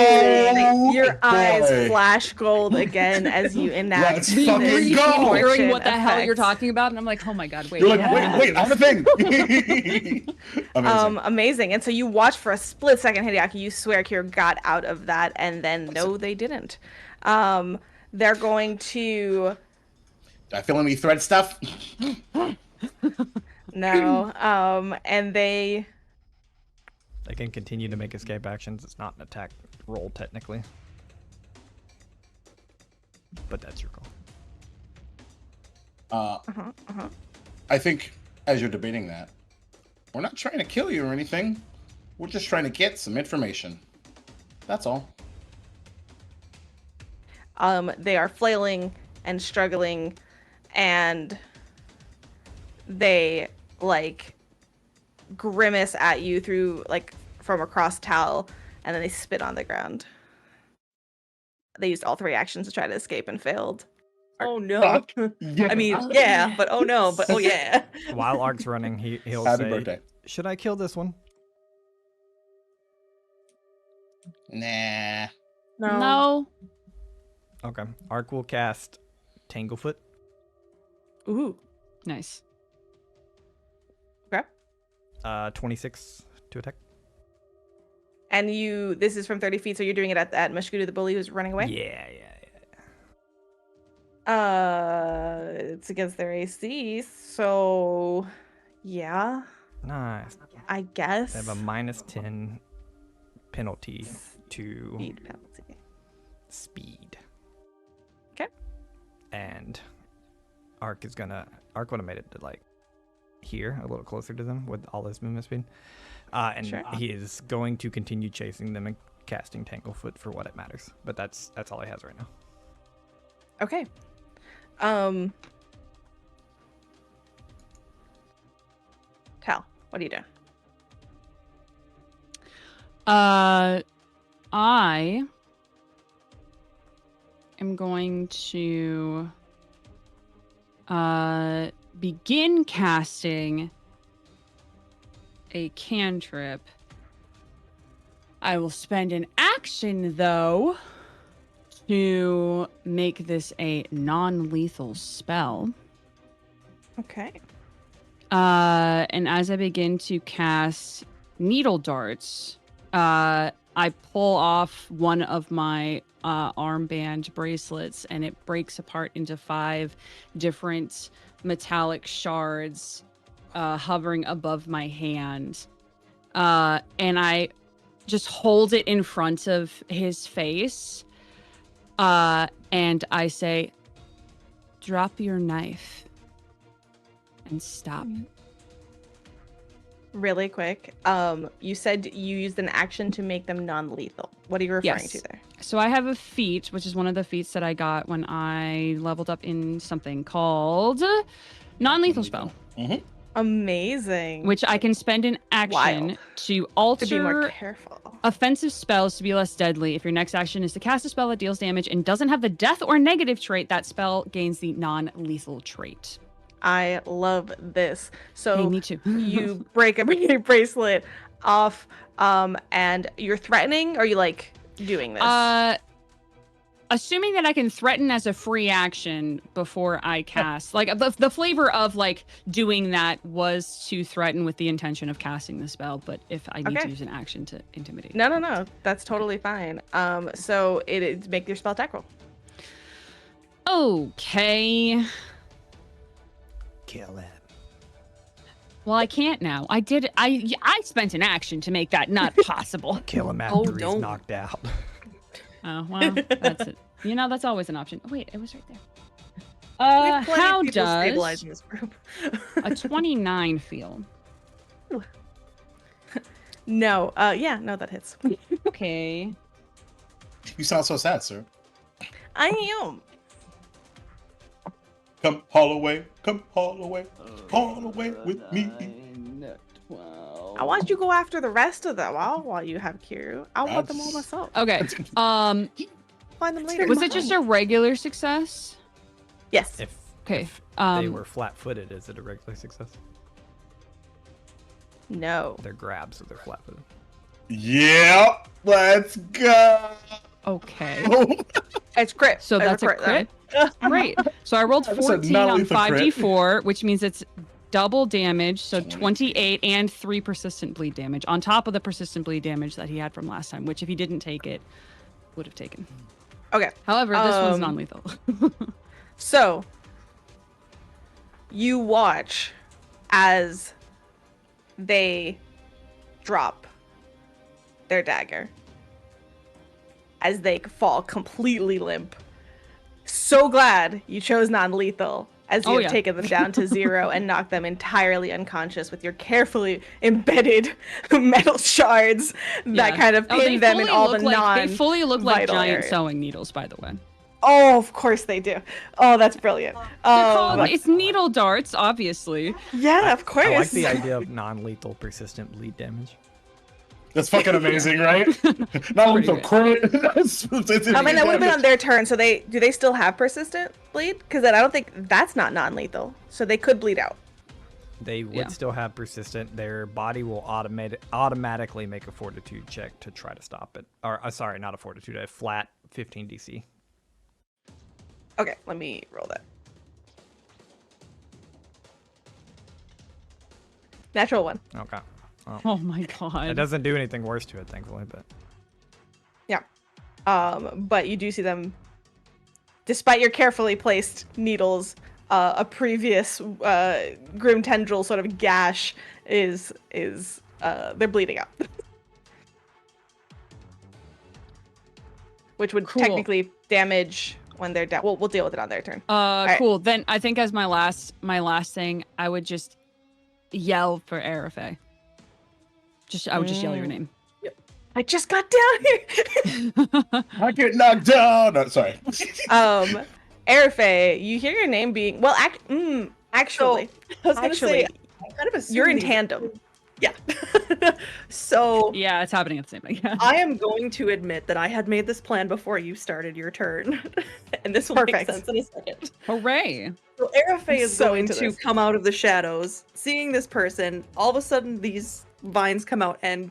Oh, Your eyes boy. flash gold again as you enact Let's this fucking Really go! wondering fortune what the hell you're effect. talking about, and I'm like, oh my god, wait. You're like, yeah. wait, I have a thing. Amazing. Amazing. And so you watch for a split second, Hideaki. You swear Kira got out of that, and then no, they didn't. They're going to Do I feel any thread stuff? no. And they They can continue to make escape actions. It's not an attack roll technically. But that's your call. I think as you're debating that, we're not trying to kill you or anything. We're just trying to get some information. That's all. they are flailing and struggling, and they like grimace at you through like from across Tal, and then they spit on the ground. They used all 3 actions to try to escape and failed. Oh no. Yeah. I mean, yeah, but oh no, but oh yeah. While Ark's running, he'll Happy say, birthday. "Should I kill this one?" Nah. No. Okay. Ark will cast Tanglefoot. Ooh. Nice. Okay. 26 to attack. And this is from 30 feet, so you're doing it at Mushkudu the bully who's running away? Yeah. It's against their AC, so yeah, Nice. I guess. They have a -10 penalty to Speed penalty. speed. Okay. And Ark would have made it to like here, a little closer to them with all his movement speed. And Sure. he is going to continue chasing them and casting Tanglefoot for what it matters. But that's all he has right now. Okay. Tal, what are you doing? I am going to begin casting a cantrip. I will spend an action, though, to make this a non-lethal spell. Okay. And as I begin to cast needle darts, I pull off one of my armband bracelets, and it breaks apart into 5 different metallic shards hovering above my hand. And I just hold it in front of his face. And I say, drop your knife and stop. Really quick. You said you used an action to make them non-lethal. What are you referring to there? So I have a feat, which is one of the feats that I got when I leveled up in something called non-lethal spell. Mm-hmm. Amazing. Which I can spend an action Wild. to To be more alter careful. offensive spells to be less deadly. If your next action is to cast a spell that deals damage and doesn't have the death or negative trait, that spell gains the non-lethal trait. I love this. So Hey, me too. you break a bracelet off, and you're threatening, or are you like doing this? Assuming that I can threaten as a free action before I cast, like the flavor of like doing that was to threaten with the intention of casting the spell, but if I need to use an action to intimidate. No. That's totally fine. So it make your spell attack roll. Okay. Kill him. Well, I can't now. I spent an action to make that not possible. Kill him Oh, after he's don't. knocked out. Oh, well, that's it. You know, that's always an option. Oh, wait, it was right there. We have plenty How of people does stabilizing this group. a 29 feel? No. No, that hits. Okay. You sound so sad, sir. I am. Come Holloway, haul away with me. I want you to go after the rest of them while you have Kiru. I want them all myself. Okay. Find them later. Was it just a regular success? Yes. Okay. If they were flat-footed, is it a regular success? No. They're grabs, so they're flat-footed. Yep, let's go. Okay. It's crit. So that's a crit? Great. So I rolled That's a 14 on non-lethal crit. 5d4, which means it's double damage, so 28 and 3 persistent bleed damage on top of the persistent bleed damage that he had from last time, which if he didn't take it, would have taken. Okay. However, this one's non-lethal. So you watch as they drop their dagger, as they fall completely limp. So glad you chose non-lethal, as you have taken them down to 0 and knocked them entirely unconscious with your carefully embedded metal shards that kind of pin them in all the They fully look like vital giant areas. sewing needles, by the way. Oh, of course they do. Oh, that's brilliant. It's needle darts, obviously. Yeah, of course. I like the idea of non-lethal persistent bleed damage. That's fucking amazing, right? Not lethal crit. I mean, that would have been on their turn. So do they still have persistent bleed? Because I don't think that's not non-lethal. So they could bleed out. They would still have persistent. Their body will automatically make a fortitude check to try to stop it. Or sorry, not a fortitude, a flat 15 DC. Okay, let me roll that. Natural 1. Okay. Well, Oh my god. it doesn't do anything worse to it, thankfully, but Yeah. But you do see them, despite your carefully placed needles, a previous grim tendril sort of gash is they're bleeding out. Which would technically damage when they're down. We'll deal with it on their turn. Cool. Then I think as my last thing, I would just yell for Arafe. I would just yell your name. Yep. I just got down here. I get knocked down. No, sorry. Arafe, you hear your name being actually, I was gonna say, I kind of assumed you're in these- tandem. Yeah. So Yeah, it's happening at the same time. Yeah. I am going to admit that I had made this plan before you started your turn, and this will Perfect. make sense in a second. Hooray. So Arafe is So going into to this. come out of the shadows, seeing this person. All of a sudden, these vines come out and,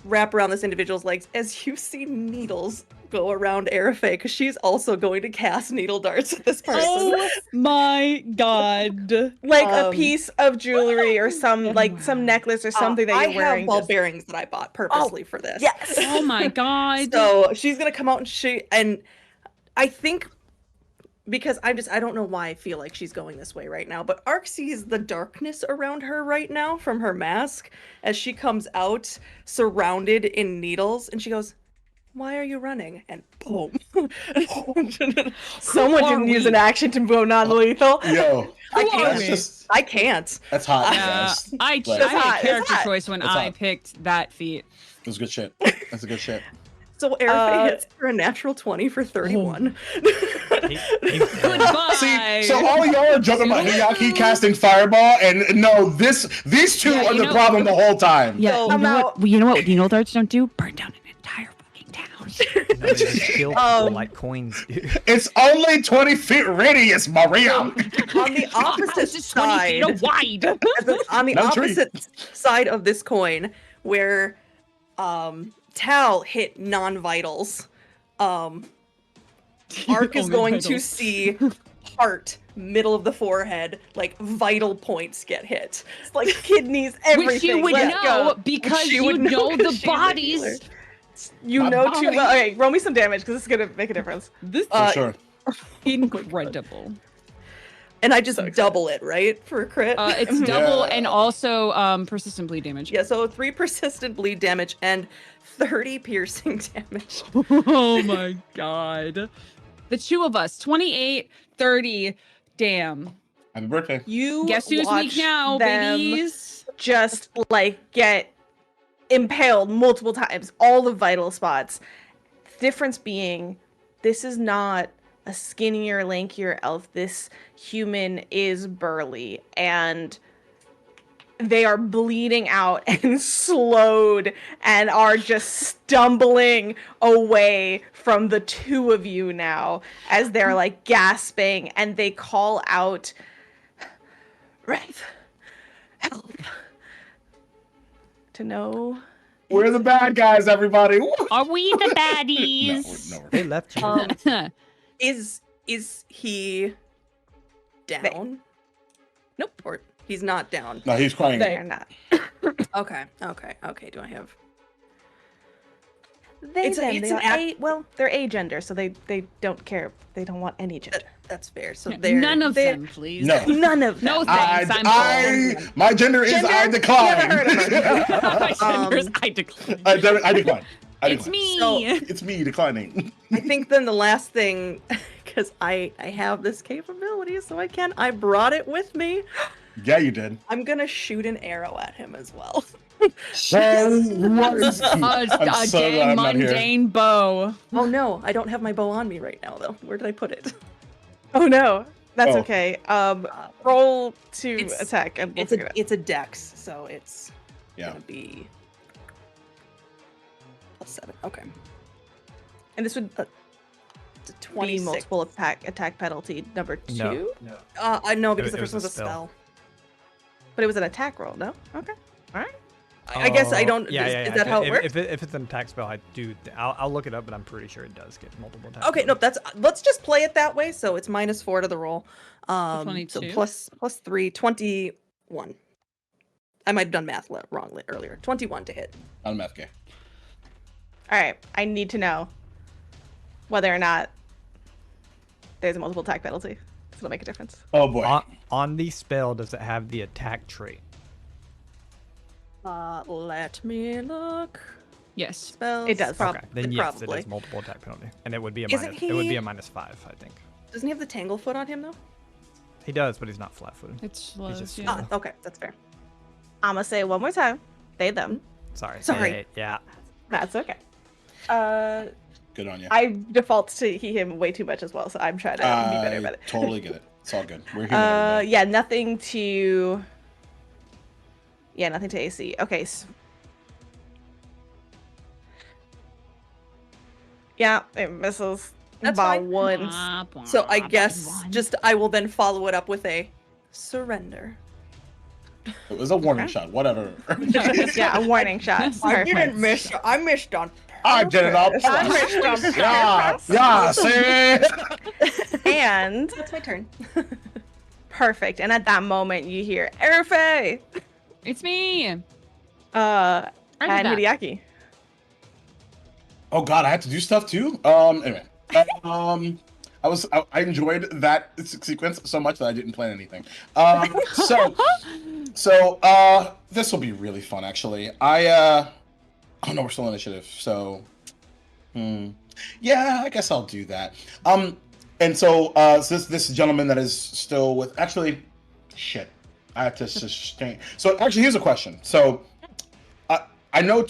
wrap around this individual's legs as you see needles go around Arafe, because she's also going to cast needle darts at this person. Oh my god. Like a piece of jewelry or some necklace or something that you're I wearing. have ball bearings that I bought purposely for this. Yes. Oh my god. So she's gonna come out and I think because I don't know why I feel like she's going this way right now, but Ark sees the darkness around her right now from her mask as she comes out surrounded in needles, and she goes, "Why are you running?" And boom. Someone didn't use an action to go non-lethal. Yo, I Who are can't. we? I can't. that's hot, Yeah, guys. I Like, made a hot, character it's hot. choice when It's I hot. picked that feat. That's good shit. That's a good shit. So Arafe hits for a natural 20 for 31. Goodbye. See, so all y'all are joking about Hiyaki casting Fireball, and no, these two Yeah, are you the know- problem the whole time. Yeah, So you I'm know out. what? You know what needle darts don't do? Burn down an entire fucking town. No, they just kill people like coins do. It's only 20 feet radius, Maria. On the opposite House is 20 side, feet wide. on the No tree. opposite side of this coin, where Tal hit non-vitals, Ark is Only going to vitals. see heart, middle of the forehead, like vital points get hit. It's like kidneys, everything. Which you would Let's know go. because she you would know know 'cause the she's a healer. bodies. You My know too body. well. Okay, roll me some damage because this is gonna make a difference. This For sure. incredible. And I just double it, right? For a crit? It's double Yeah. and also persistent bleed damage. Yeah, so 3 persistent bleed damage and 30 piercing damage. Oh my god. The two of us, 28, 30. Damn. Happy birthday. You Guess who's watch weak now, them babies? just like get impaled multiple times, all the vital spots. Difference being, this is not a skinnier, lankier elf. This human is burly, and they are bleeding out and slowed and are just stumbling away from the two of you now as they're like gasping, and they call out, "Wraith, help." To know. We're the bad guys, everybody. Woo! Are we the No, baddies? no, They left you. Is he down? Nope. Or he's not down. no, he's crying. They're not. Okay. Do I have? They, It's a- them, it's they an are act- they're agender, so they don't care. They don't want any gender. That's fair. So they're None of they're- them, please. No. None of them. No thanks. My gender is Gender? I decline. Never heard of her. My gender's I decline. I decline. It's me. So- It's me declining. I think then the last thing, because I have this capability, so I brought it with me. Yeah, you did. I'm gonna shoot an arrow at him as well. So what? I'm A so glad dang I'm not here. mundane bow. Oh no, I don't have my bow on me right now though. Where did I put it? Oh no, that's Oh. okay. Roll to It's- attack, and we'll It's figure a it out. it's a dex, so it's Yeah. gonna be +7. Okay, And this would it's a be 26. multiple attack penalty number 2, No. I know because It the first was one's a a spell. spell. but it was an attack roll. No, okay, all right. I guess I don't. Yeah, is that how it works? If it's an attack spell, I do. I'll look it up, but I'm pretty sure it does get multiple attacks. Okay, no, let's just play it that way. So it's -4 to the roll. So 22? plus 3, 21. I might have done math wrong earlier. 21 to hit. I'm math guy. All right. I need to know whether or not there's a multiple attack penalty. This will make a difference. Oh boy. On the spell, does it have the attack trait? Let me look. Yes. Spells. It does. Okay, then yes, probably. it is multiple attack penalty, and it would be a Isn't minus. It would be he- a -5, I think. Doesn't he have the Tanglefoot on him though? He does, but he's not flat-footed. It's slow. just- Yeah. Ah, okay, that's fair. I'm gonna say it one more time. They them. Sorry. Sorry. Yeah. That's okay. Good on you. I default to him way too much as well, so I'm trying to be better about it. Totally get it. It's all good. We're human, everybody. Yeah, nothing to AC. Okay. Yeah, it misses That's by fine. once. So I guess I will then follow it up with a surrender. It was a warning shot. Whatever. Yeah, a warning shot. Perfect. miss. I missed on. I did it on I purpose. missed on Yeah, see? And That's my turn. perfect. And at that moment, you hear Erfe, It's me. and I did that. Hideaki. Oh God, I had to do stuff too. Anyway, I enjoyed that sequence so much that I didn't plan anything. So this will be really fun actually. Oh no, we're still initiative, so yeah, I guess I'll do that. And so this gentleman that is still with actually, shit, I have to sustain. So actually, here's a question. So I know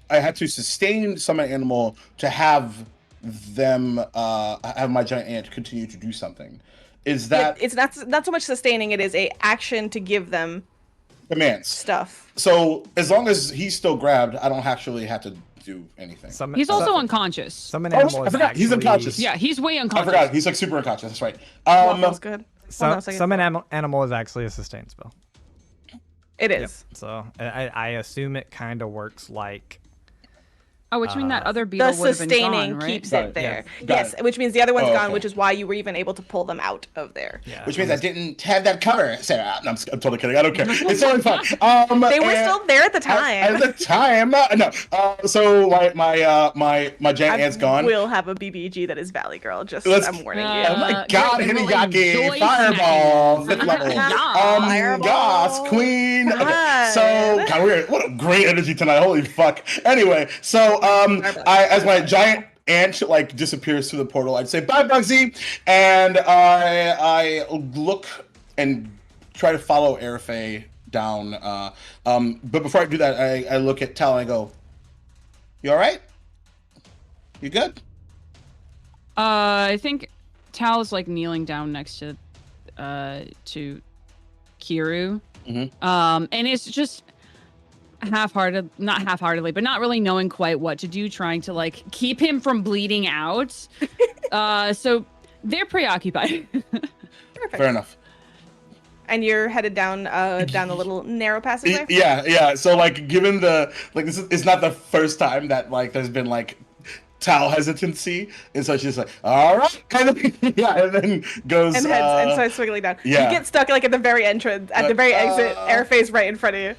I had to sustain summon an animal to have them have my giant ant continue to do something. Is that It's not so much sustaining, it is a action to give them commands? stuff. So as long as he's still grabbed, I don't actually have to do anything. He's also unconscious. Summon Oh, animal I is forgot. actually, He's unconscious. Yeah, he's way I unconscious. forgot. He's like super unconscious. That's right. Waffles good. Summon animal is actually a sustain spell. It is. So I assume it kind of works like Oh, which means that other beetle The would have been sustaining gone, right? keeps Got it it, there. yeah. Got Yes, it. which means the other one's Oh, gone, okay. which is why you were even able to pull them out of there. yeah. Which means I didn't have that cover, Sarah. No, I'm totally kidding. I don't care. It's totally fine. They were and still there at the time. At the time, no. So my giant ant's gone. Will have a BBG that is Valley Girl. Just I'm warning you. Oh my God, great, we'll Hideaki, enjoy Fireball, snacking. fifth level. Yeah. Goss, Queen. Okay, God. so God, what a great energy tonight. Holy fuck. Anyway, so I as my giant ant like disappears through the portal, I'd say bye, Bugsy, and I look and try to follow Erfe down. But before I do that, I look at Tal and I go, "You all right? You good?" I think Tal's like kneeling down next to Kiru. Mhm. And it's just not half-heartedly, but not really knowing quite what to do, trying to like keep him from bleeding out. So they're preoccupied. Perfect. Fair enough. And you're headed down down the little narrow passageway. Yeah. So like, given the like, this is it's not the first time that like there's been like Tal hesitancy, and so she's like, "All right," kind of, yeah, and then goes And heads and starts swiggling down. yeah. You get stuck like at the very entrance, at the very exit. Erfe's right in front of you.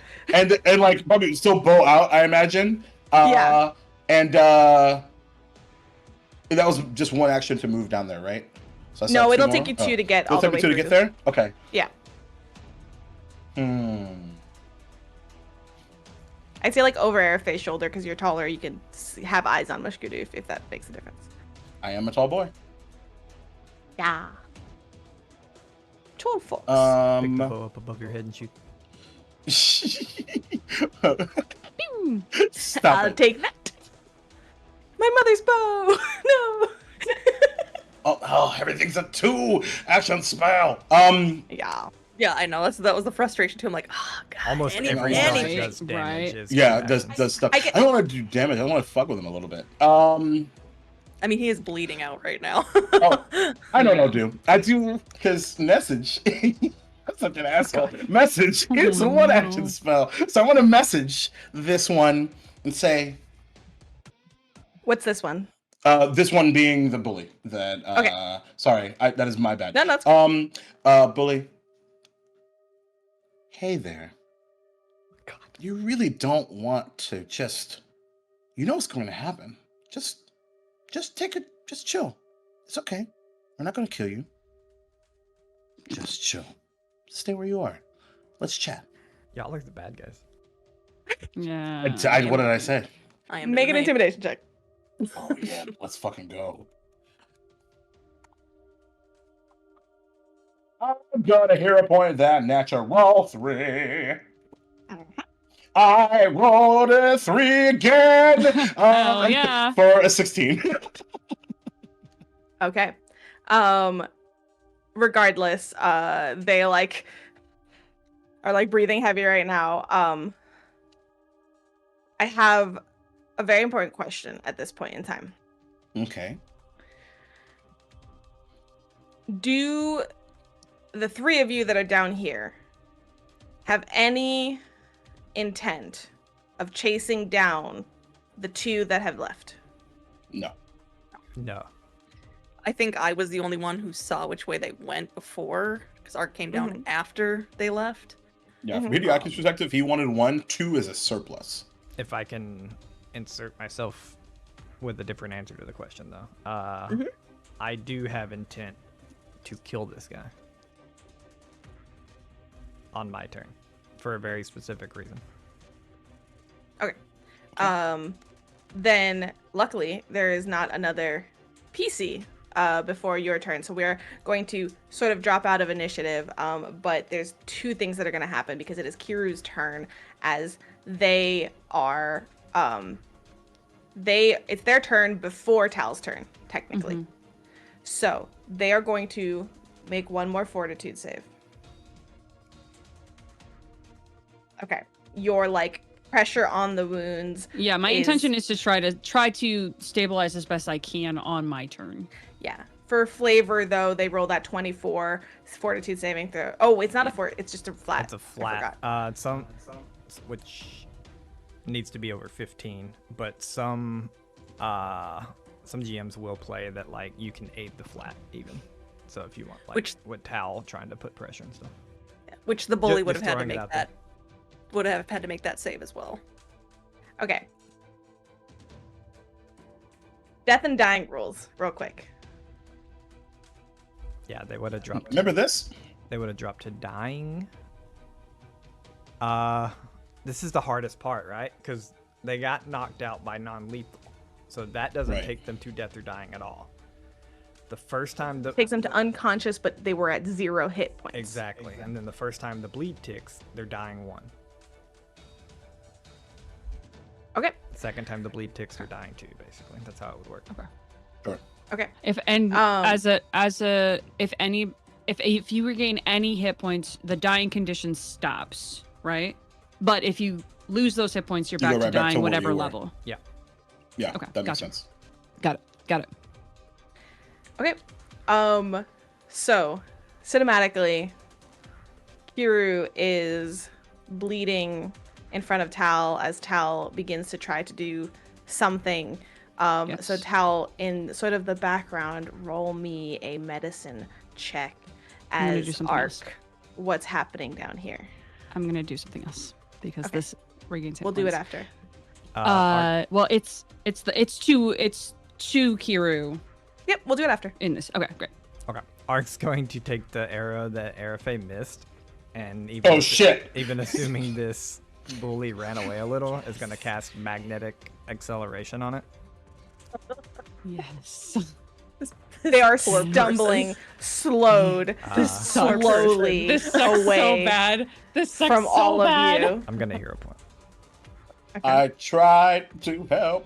and like probably still bow out, I imagine. Yeah. And that was just one action to move down there, right? So that's No, not it'll two take more? you two to get It'll all the take way me two to through. get there. Okay. Yeah. Hmm. I'd say like over Erfe's shoulder because you're taller. You can have eyes on Mushkudu if that makes a difference. I am a tall boy. Yeah. Tall folks. Pick the bow up above your head and shoot. Stop I'll it. take that. My mother's bow. No. Oh, everything's a 2 action spell. Yeah. Yeah, I know. That was the frustration too. I'm like, oh god. Almost any- every any- spell any- that does damage Right. is Yeah, combat. does stuff. I I, get- don't want to do damage. I want to fuck with him a little bit. I mean, he is bleeding out right now. Oh, I don't know, dude. I do because message. I'm such an asshole. Message is a 1 action spell, so I want to message this one and say, What's this one? this one being the bully. That Okay. Sorry, that is my bad. No, that's bully. Hey there. God, you really don't want to just. You know what's going to happen. Just take it. Just chill. It's okay. We're not going to kill you. Just chill. Stay where you are. Let's chat. Y'all are the bad guys. Yeah. What did I say? I am make an dismayed. intimidation check. Oh yeah, let's fucking go. I'm gonna hero point that natural 3. I rolled a 3 again. Hell yeah. For a 16. Okay. Regardless, they like are like breathing heavy right now. I have a very important question at this point in time. Okay. Do the three of you that are down here have any intent of chasing down the two that have left? No. No. I think I was the only one who saw which way they went before, because Art came down after they left. Yeah, from Hideaki's perspective, he wanted 1. 2 is a surplus. If I can insert myself with a different answer to the question, though. I do have intent to kill this guy on my turn for a very specific reason. Okay. Then luckily there is not another PC before your turn, so we're going to sort of drop out of initiative. But there's two things that are going to happen because it is Kiru's turn, as they are it's their turn before Tal's turn technically. So they are going to make one more fortitude save. Okay. Your like pressure on the wounds. Yeah, my intention is to try to stabilize as best I can on my turn. Yeah. For flavor though, they roll that 24 fortitude saving throw. Oh, it's not a fort, it's just a flat. It's a flat. Some which needs to be over 15, but some GMs will play that like you can aid the flat even. So if you want, like with Tal trying to put pressure and stuff. Which the bully Just would have had to throwing it make out that. Would have had to make that save as well. Okay. Death and dying rules, real quick. Yeah, they would have dropped. Remember this? They would have dropped to dying. This is the hardest part, right? Because they got knocked out by non-lethal, so that doesn't take them to death or dying at all. The first time Takes them to unconscious, but they were at 0 hit points. Exactly. And then the first time the bleed ticks, they're dying 1. Okay. Second time the bleed ticks, they're dying 2. Basically, that's how it would work. Okay. Sure. Okay. If you regain any hit points, the dying condition stops, right? But if you lose those hit points, you're back to dying whatever level. Yeah. Yeah. Okay. That makes sense. Got it. Okay. So cinematically, Kiru is bleeding in front of Tal as Tal begins to try to do something. So Tal, in sort of the background, roll me a medicine check as Arc. What's happening down here? I'm gonna do something else because this regains hit We'll points. do it after. Well, it's two Kiru. Yep, we'll do it after. In this. Okay, great. Okay. Arc's going to take the arrow that Arafe missed, and even even assuming this bully ran away a little, is going to cast magnetic acceleration on it. Yes. They are stumbling, slowed slowly this sucks away so bad. This sucks from so all bad. of you. I'm going to hero point. Okay. I tried to help.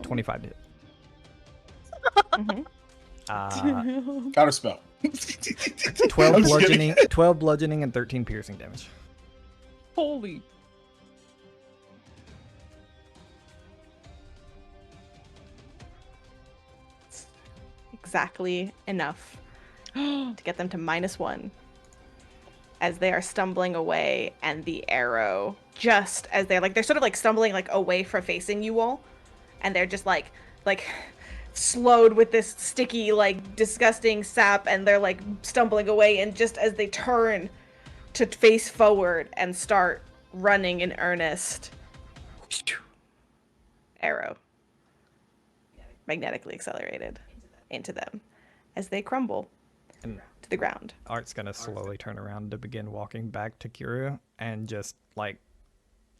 25 to hit. Counter spell. 12 bludgeoning and 13 piercing damage. Holy. Exactly enough to get them to -1 as they are stumbling away, and the arrow, just as they're sort of like stumbling like away from facing you all, and they're just like slowed with this sticky, like disgusting sap, and they're like stumbling away, and just as they turn to face forward and start running in earnest, arrow magnetically accelerated into them as they crumble And to the ground. Art's going to slowly turn around to begin walking back to Kiru and just like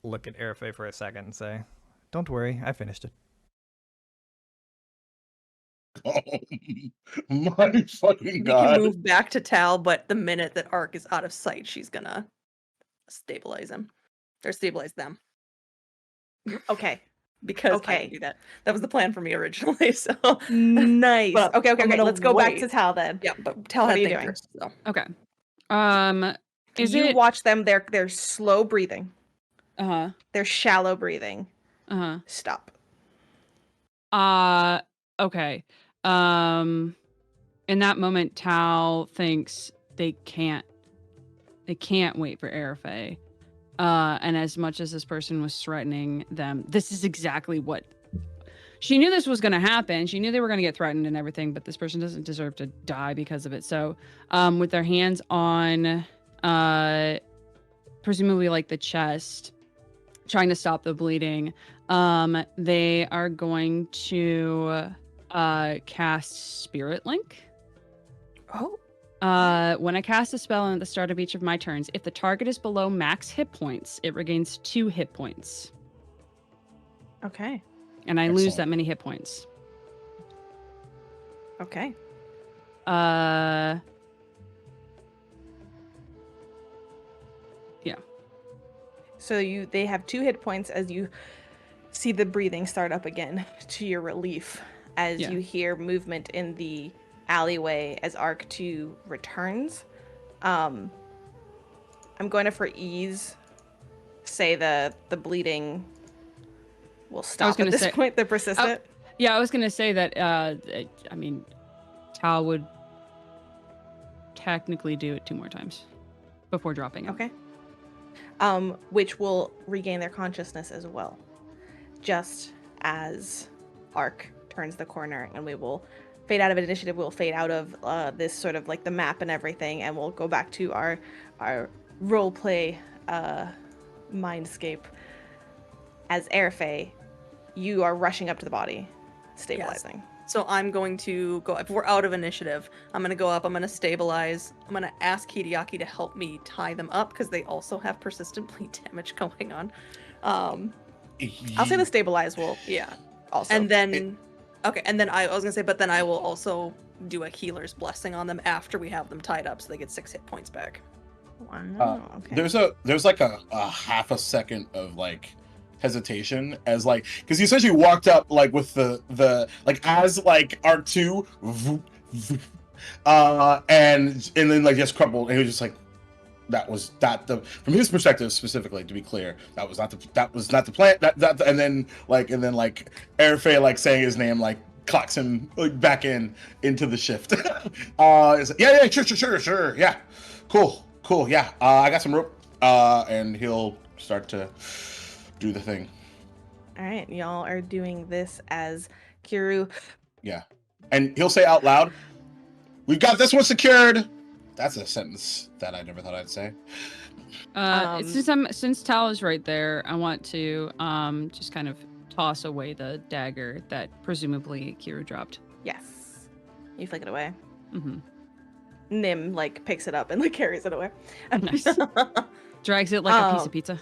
look at Arafe for a second and say, "Don't worry, I finished it." Oh, my fucking We can god. move back to Tal, but the minute that Ark is out of sight, she's gonna stabilize him. Or stabilize them. Okay. Because I Okay. can do that. That was the plan for me originally, so Nice. But Okay. I'm Okay. gonna Let's go back to wait. Tal then. Yeah, but Tal What had are you thing doing? first, so. Okay. Is you it? watch them? They're slow breathing. Uh-huh. They're shallow breathing. Uh-huh. Stop. Okay. In that moment, Tal thinks they can't wait for Arafe. And as much as this person was threatening them, this is exactly what she knew this was going to happen. She knew they were going to get threatened and everything, but this person doesn't deserve to die because of it. So, with their hands on, presumably like the chest, trying to stop the bleeding, they are going to cast Spirit Link. Oh. When I cast a spell at the start of each of my turns, if the target is below max hit points, it regains 2 hit points. Okay. And I lose Excellent. that many hit points. Okay. Yeah. So they have 2 hit points as you see the breathing start up again to your relief as Yeah. you hear movement in the alleyway as Arc 2 returns. I'm going to, for ease, say the bleeding will stop at this point, the persistent. Yeah, I was going to say that, I mean, Tal would technically do it 2 more times before dropping it. Okay. Which will regain their consciousness as well. Just as Arc turns the corner, and we will fade out of initiative. We'll fade out of this sort of like the map and everything, and we'll go back to our roleplay mindscape. As Arafe, you are rushing up to the body, stabilizing. Yes. So I'm going to go, if we're out of initiative, I'm going to go up, I'm going to stabilize, I'm going to ask Hideaki to help me tie them up, because they also have persistent bleed damage going on. I'll say the stabilize will, Yeah. also. And then, okay, and then I was going to say, but then I will also do a healer's blessing on them after we have them tied up, so they get 6 hit points back. Wow, okay. There's like a half a second of like hesitation as like, because he essentially walked up like with the like as like R2 and then like just crumpled, and he was just like, that was not the, from his perspective specifically, to be clear, that was not the plan, that and then Arafe like saying his name like clocks him like back into the shift. Yeah, sure, yeah, cool, yeah, I got some rope, and he'll start to do the thing. All right, y'all are doing this as Kiru. Yeah, and he'll say out loud, "We've got this one secured." That's a sentence that I never thought I'd say. Since Tal is right there, I want to just kind of toss away the dagger that presumably Kiru dropped. Yes, you flick it away. Mm-hmm. Nim like picks it up and like carries it away. Nice. Drags it like a piece of pizza.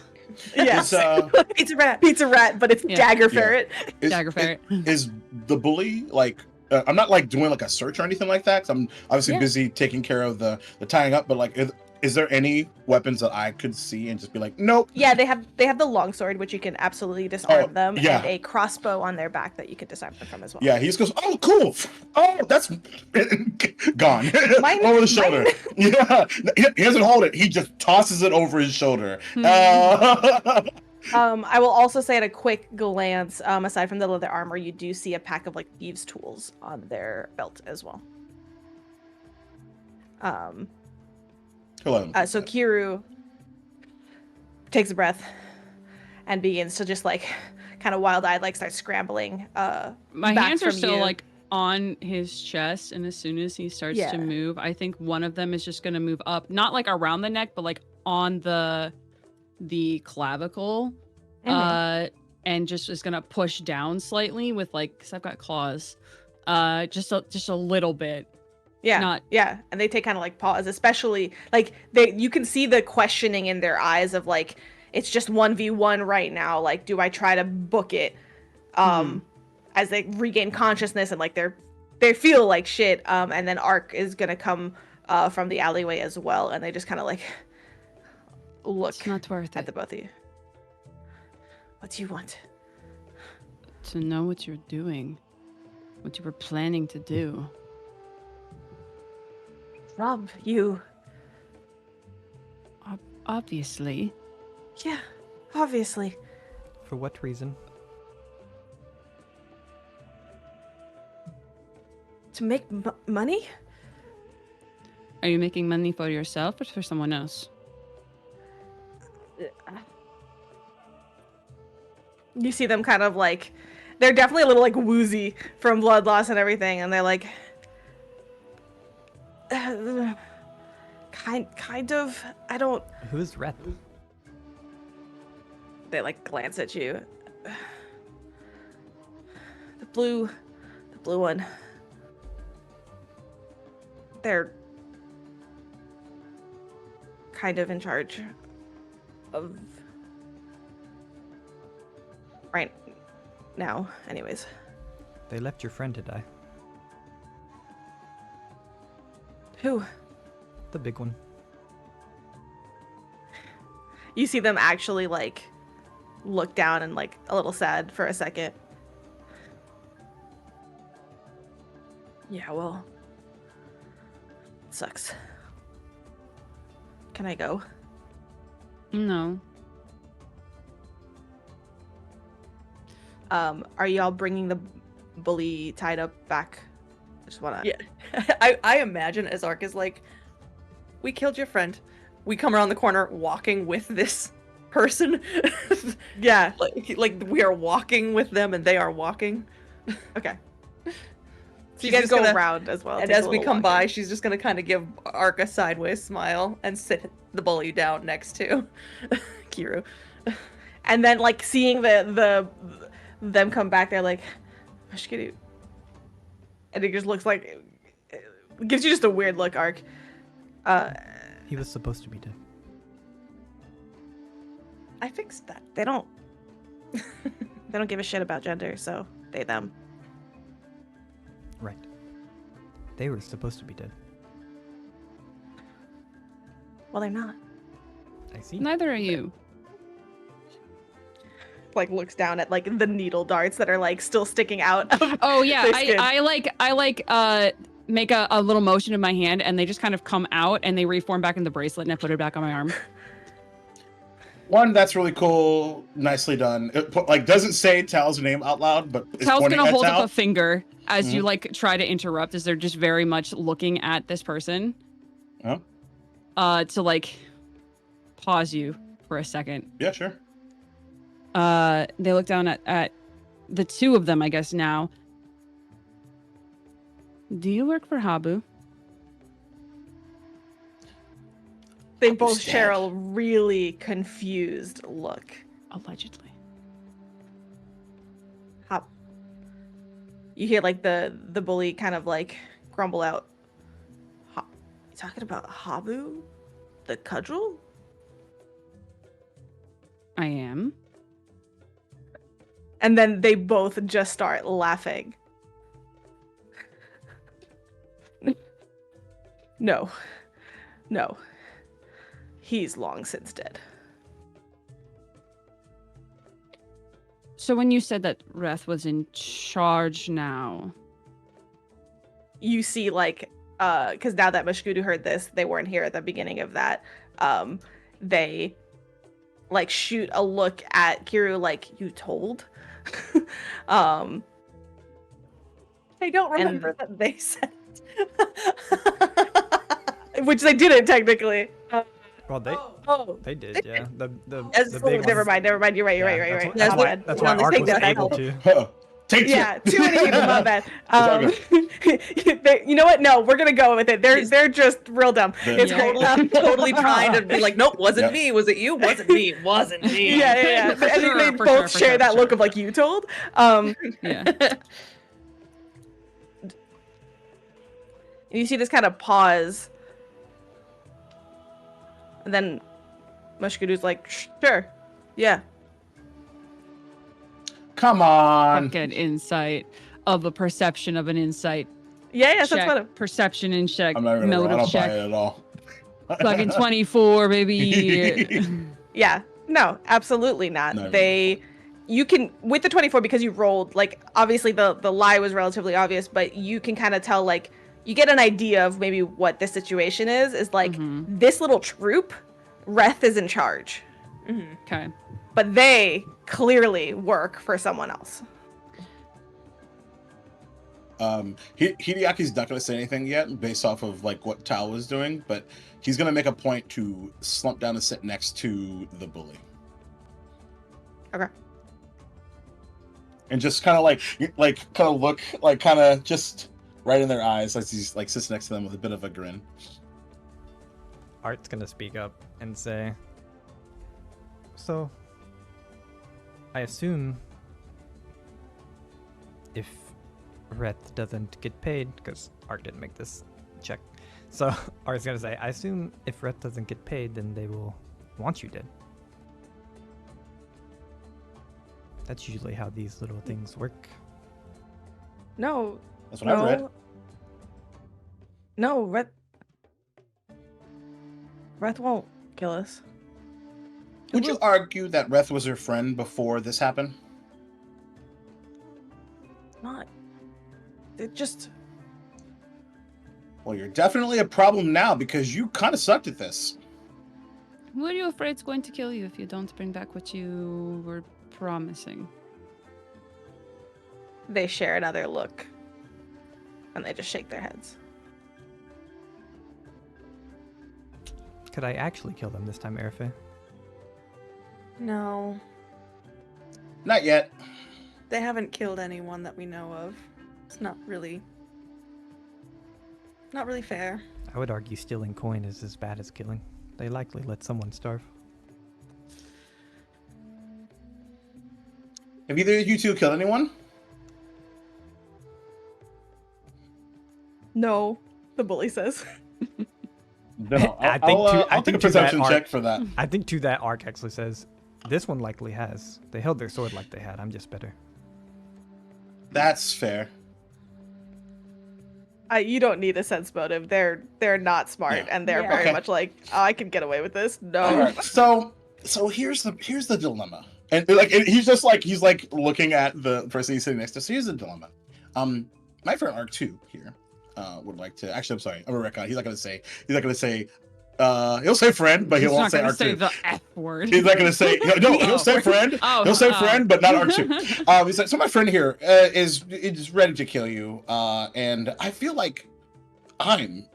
Yes, It's, pizza rat, but it's Yeah. dagger ferret. Dagger ferret. Is the bully like? I'm not like doing like a search or anything like that, because I'm obviously busy taking care of the tying up. But like, is there any weapons that I could see and just be like, nope? Yeah, they have the longsword, which you can absolutely disarm them, yeah. and a crossbow on their back that you can disarm them from as well. Yeah, he just goes, oh, cool. Oh, that's gone. Over the shoulder. Yeah, he doesn't hold it. He just tosses it over his shoulder. I will also say at a quick glance, aside from the leather armor, you do see a pack of like thieves' tools on their belt as well. So Kiru takes a breath and begins to just like kind of wild-eyed like start scrambling. My back hands are from still you. like on his chest, and as soon as he starts to move, I think one of them is just going to move up, not like around the neck, but like on the clavicle, and just is gonna push down slightly with like, because I've got claws, just a little bit. Yeah, and they take kind of like pause, especially like you can see the questioning in their eyes of like, it's just 1v1 right now, like, do I try to book it as they regain consciousness and like they're they feel like shit. And then Ark is gonna come from the alleyway as well, and they just kind of like look It's not worth at it. the both of you. What do you want? To know what you're doing, what you were planning to do. Rob you. Obviously. Yeah, obviously. For what reason? To make money? Are you making money for yourself or for someone else? You see them kind of like, they're definitely a little like woozy from blood loss and everything, and they're like, kind of. I don't. Who's Reth? They like glance at you. The blue one. They're kind of in charge of right now, anyways. They left your friend to die. Who? The big one. You see them actually like look down and like a little sad for a second. Yeah, well, it sucks. Can I go? No. Are y'all bringing the bully tied up back? I just wanna. Yeah. I imagine as Ark is like, we killed your friend. We come around the corner walking with this person. Yeah. like we are walking with them and they are walking. Okay. So She's you guys just go gonna- around as well. It And takes as a we little come by, walking. she's just gonna kind of give Ark a sideways smile and sit the bully down next to Kiru. And then like seeing them come back, they're like, Mashkiru. And it just looks like, it gives you just a weird look, Ark. He was supposed to be dead. I fixed that. They don't give a shit about gender, so they them. Right. They were supposed to be dead. Well, they're not. I see. Neither are you. Like looks down at like the needle darts that are like still sticking out of Oh yeah, their skin. I make a little motion in my hand and they just kind of come out and they reform back in the bracelet and I put it back on my arm. One, that's really cool. Nicely done. It doesn't say Tal's name out loud, but it's Tal's pointing gonna at hold Tal. up a finger as you like try to interrupt as they're just very much looking at this person. Oh, To like pause you for a second. yeah, sure. They look down at the two of them, I guess now. Do you work for Habu? They both Stab. share a really confused look. Allegedly. Hop. You hear like the bully kind of like grumble out. You talking about Habu, the cudgel? I am. And then they both just start laughing. No. He's long since dead. So when you said that Reth was in charge now, You see like because now that Mashkudu heard this, they weren't here at the beginning of that. They like shoot a look at Kiru like, you told? I don't remember that they said. Which they didn't technically. Well, they did, yeah. The big Never ones- mind. You're right. You're right. That's My what- bad. That's Yeah, why they Ark take was that able out. to. Take Yeah, two. too many people. My bad. all You know what? No, we're gonna go with it. They're just real dumb. Yeah. It's Yeah. great. Totally trying to be like, nope, wasn't Yep. me. Was it you? Wasn't me. It wasn't me. Yeah. For I think sure, they for both sure, for share sure, that for look sure. of like, you told. yeah. You see this kind of pause. And then Mushkudu's like, sure. Yeah. Come on. Fucking insight of a perception of an insight. Yeah, yeah, check, that's what. perception and check, I'm not even gonna roll. I motive don't buy check. it at all. Fucking 24, baby. Yeah, no, absolutely not. Not even You can, with the 24, because you rolled, like, obviously the lie was relatively obvious, but you can kind of tell, like, you get an idea of maybe what this situation is like, this little troop, Reth is in charge. Okay. But they clearly work for someone else. Hideaki's not going to say anything yet based off of like what Tal was doing, but he's going to make a point to slump down and sit next to the bully. Okay. And just kind of look like kind of just right in their eyes as he's like sits next to them with a bit of a grin. Art's gonna speak up and say, so I assume if Reth doesn't get paid, because Art didn't make this check, so Art's gonna say, I assume if Reth doesn't get paid, then they will want you dead. That's usually how these little things work. No. That's what I read. No, Reth won't kill us. Would you argue that Reth was her friend before this happened? Not. It just. Well, you're definitely a problem now because you kind of sucked at this. Who are you afraid is going to kill you if you don't bring back what you were promising? They share another look. And they just shake their heads. Could I actually kill them this time, Erife? No, Not yet. they haven't killed anyone that we know of. It's not really fair. I would argue stealing coin is as bad as killing. They likely let someone starve. Have either of you two killed anyone? No, the bully says. No. I'll take a to that perception check for that. I think to that Arc actually says, this one likely has. They held their sword like they had. I'm just better. That's fair. You don't need a sense motive. They're not smart, Yeah. and they're Yeah. very Okay. much like, oh, I can get away with this. No. All right. So here's the dilemma, and he's looking at the person he's sitting next to. So here's the dilemma. My friend Arc 2 here would like to. Actually, I'm sorry. I'm gonna reckon. He's not gonna say. He'll say friend, but he He's won't not say going to Arc 2. say the F word. He's not gonna say no. He'll say friend. He'll say friend, but not Arc 2. He's like, so my friend here is ready to kill you, and I feel like and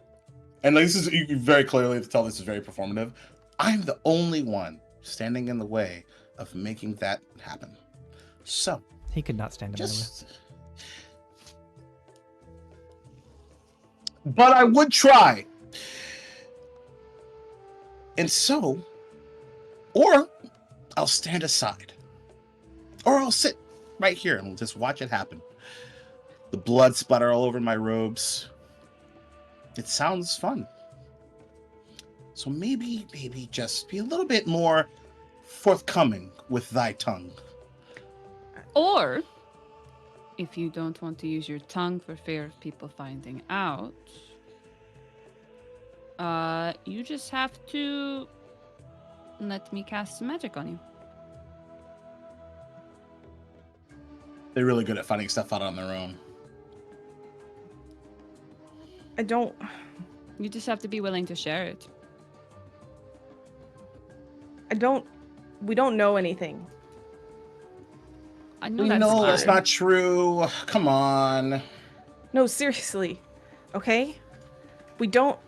like, this is, you can very clearly tell this is very performative. I'm the only one standing in the way of making that happen. So He could not stand in my way. but I would try. And so, or I'll stand aside, or I'll sit right here and just watch it happen. The blood splatter all over my robes. It sounds fun. So maybe just be a little bit more forthcoming with thy tongue. Or, if you don't want to use your tongue for fear of people finding out, you just have to let me cast some magic on you. They're really good at finding stuff out on their own. I don't. You just have to be willing to share it. We don't know anything. I know We that's know fine. that's not true. Come on. No, seriously. Okay? We don't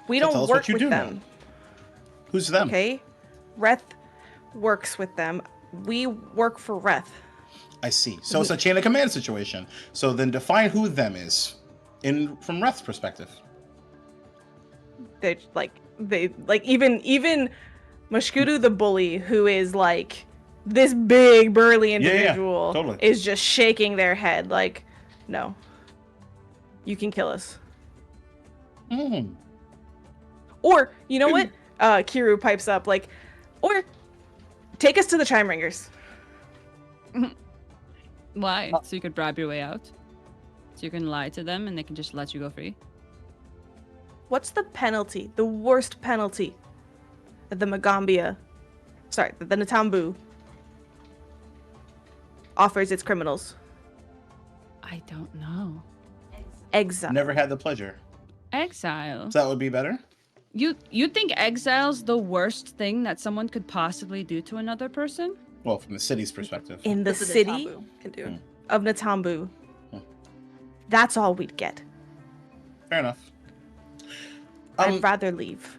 Tell us work what you with do them. know. Who's them? Okay? Reth works with them. We work for Reth. I see. So it's a chain of command situation. So then define who them is from Reth's perspective. They even Mashkudu the bully, who is like this big burly individual, totally. is just shaking their head like, no. You can kill us. Mm. Or, you know what? Kiru pipes up like, or take us to the Chime Ringers. Why? So you could bribe your way out? So you can lie to them and they can just let you go free. What's the penalty? The worst penalty that the Magaambya, sorry, that the Natambu offers its criminals? I don't know. Exile. Never had the pleasure. Exile. So that would be better. You think exile's the worst thing that someone could possibly do to another person? Well, from the city's perspective. In the That's what city Natambu can do. of Natambu. That's all we'd get. Fair enough. I'd rather leave.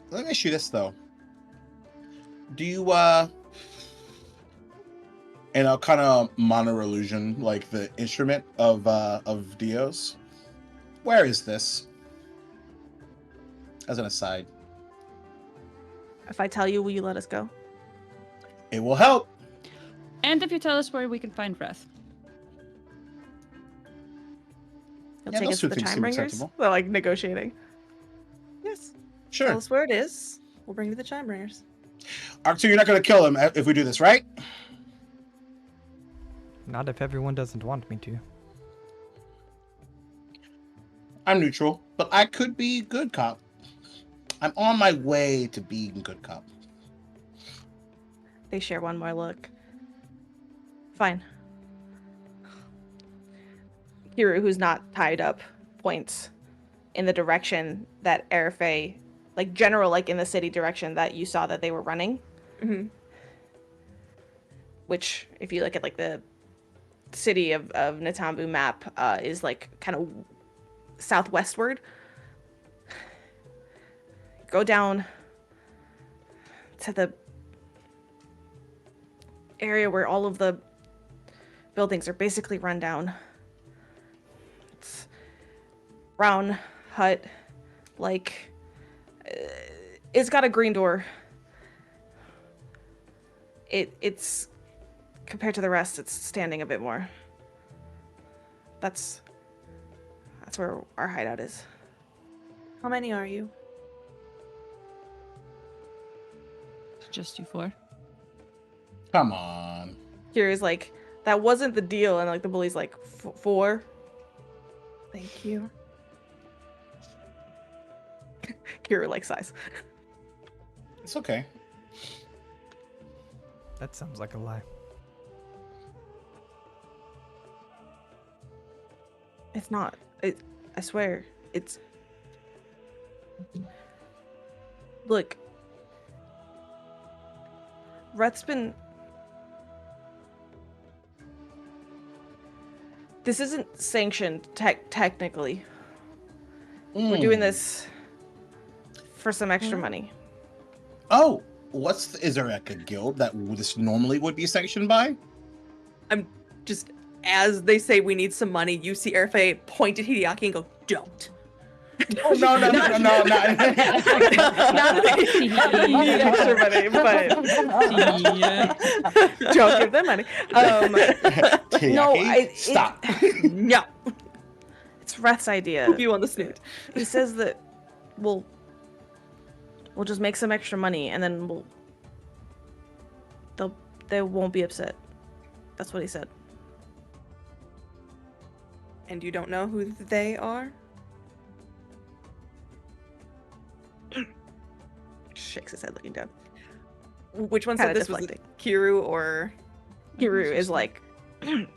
Let me ask you this though. Do you and I'll kind of mono illusion like the instrument of Dios. Where is this? As an aside. If I tell you, will you let us go? It will help. And if you tell us where we can find Wrath. You'll Yeah, take those us to two the things seem Chime Bringers? acceptable. They're like negotiating. Yes. Sure. Tell us where it is. We'll bring you to the Chime Bringers. Arctur, you're not going to kill him if we do this, right? Not if everyone doesn't want me to. I'm neutral, but I could be good cop. I'm on my way to being good cop. They share one more look. Fine. Kiru, who's not tied up, points in the direction that Erfe, like general, like in the city direction that you saw that they were running. Mm-hmm. Which, if you look at like the city of Natambu map, is like kind of southwestward. Go down to the area where all of the buildings are basically run down. It's brown hut, like it's got a green door. It's compared to the rest, it's standing a bit more. That's where our hideout is. How many are you? Just you four. Come on. Kiru's like, that wasn't the deal, and like the bully's like, four. Thank you. Kiru like sighs. It's okay. That sounds like a lie. It's not. I swear. It's. Look. Reth's been. This isn't sanctioned technically. We're doing this for some extra money. Oh, is there like a guild that this normally would be sanctioned by? I'm just, as they say we need some money, you see Erfe point at Hideaki and go, don't. Oh, no. Not that they need extra money, but don't give them money. No, stop. No. It's Reth's idea. Hope you on the snoot. He says that we'll just make some extra money and then they won't be upset. That's what he said. And you don't know who they are? Shakes his head looking down. Which one Kinda said this was deflecting. Kiru or... Kiru is like, I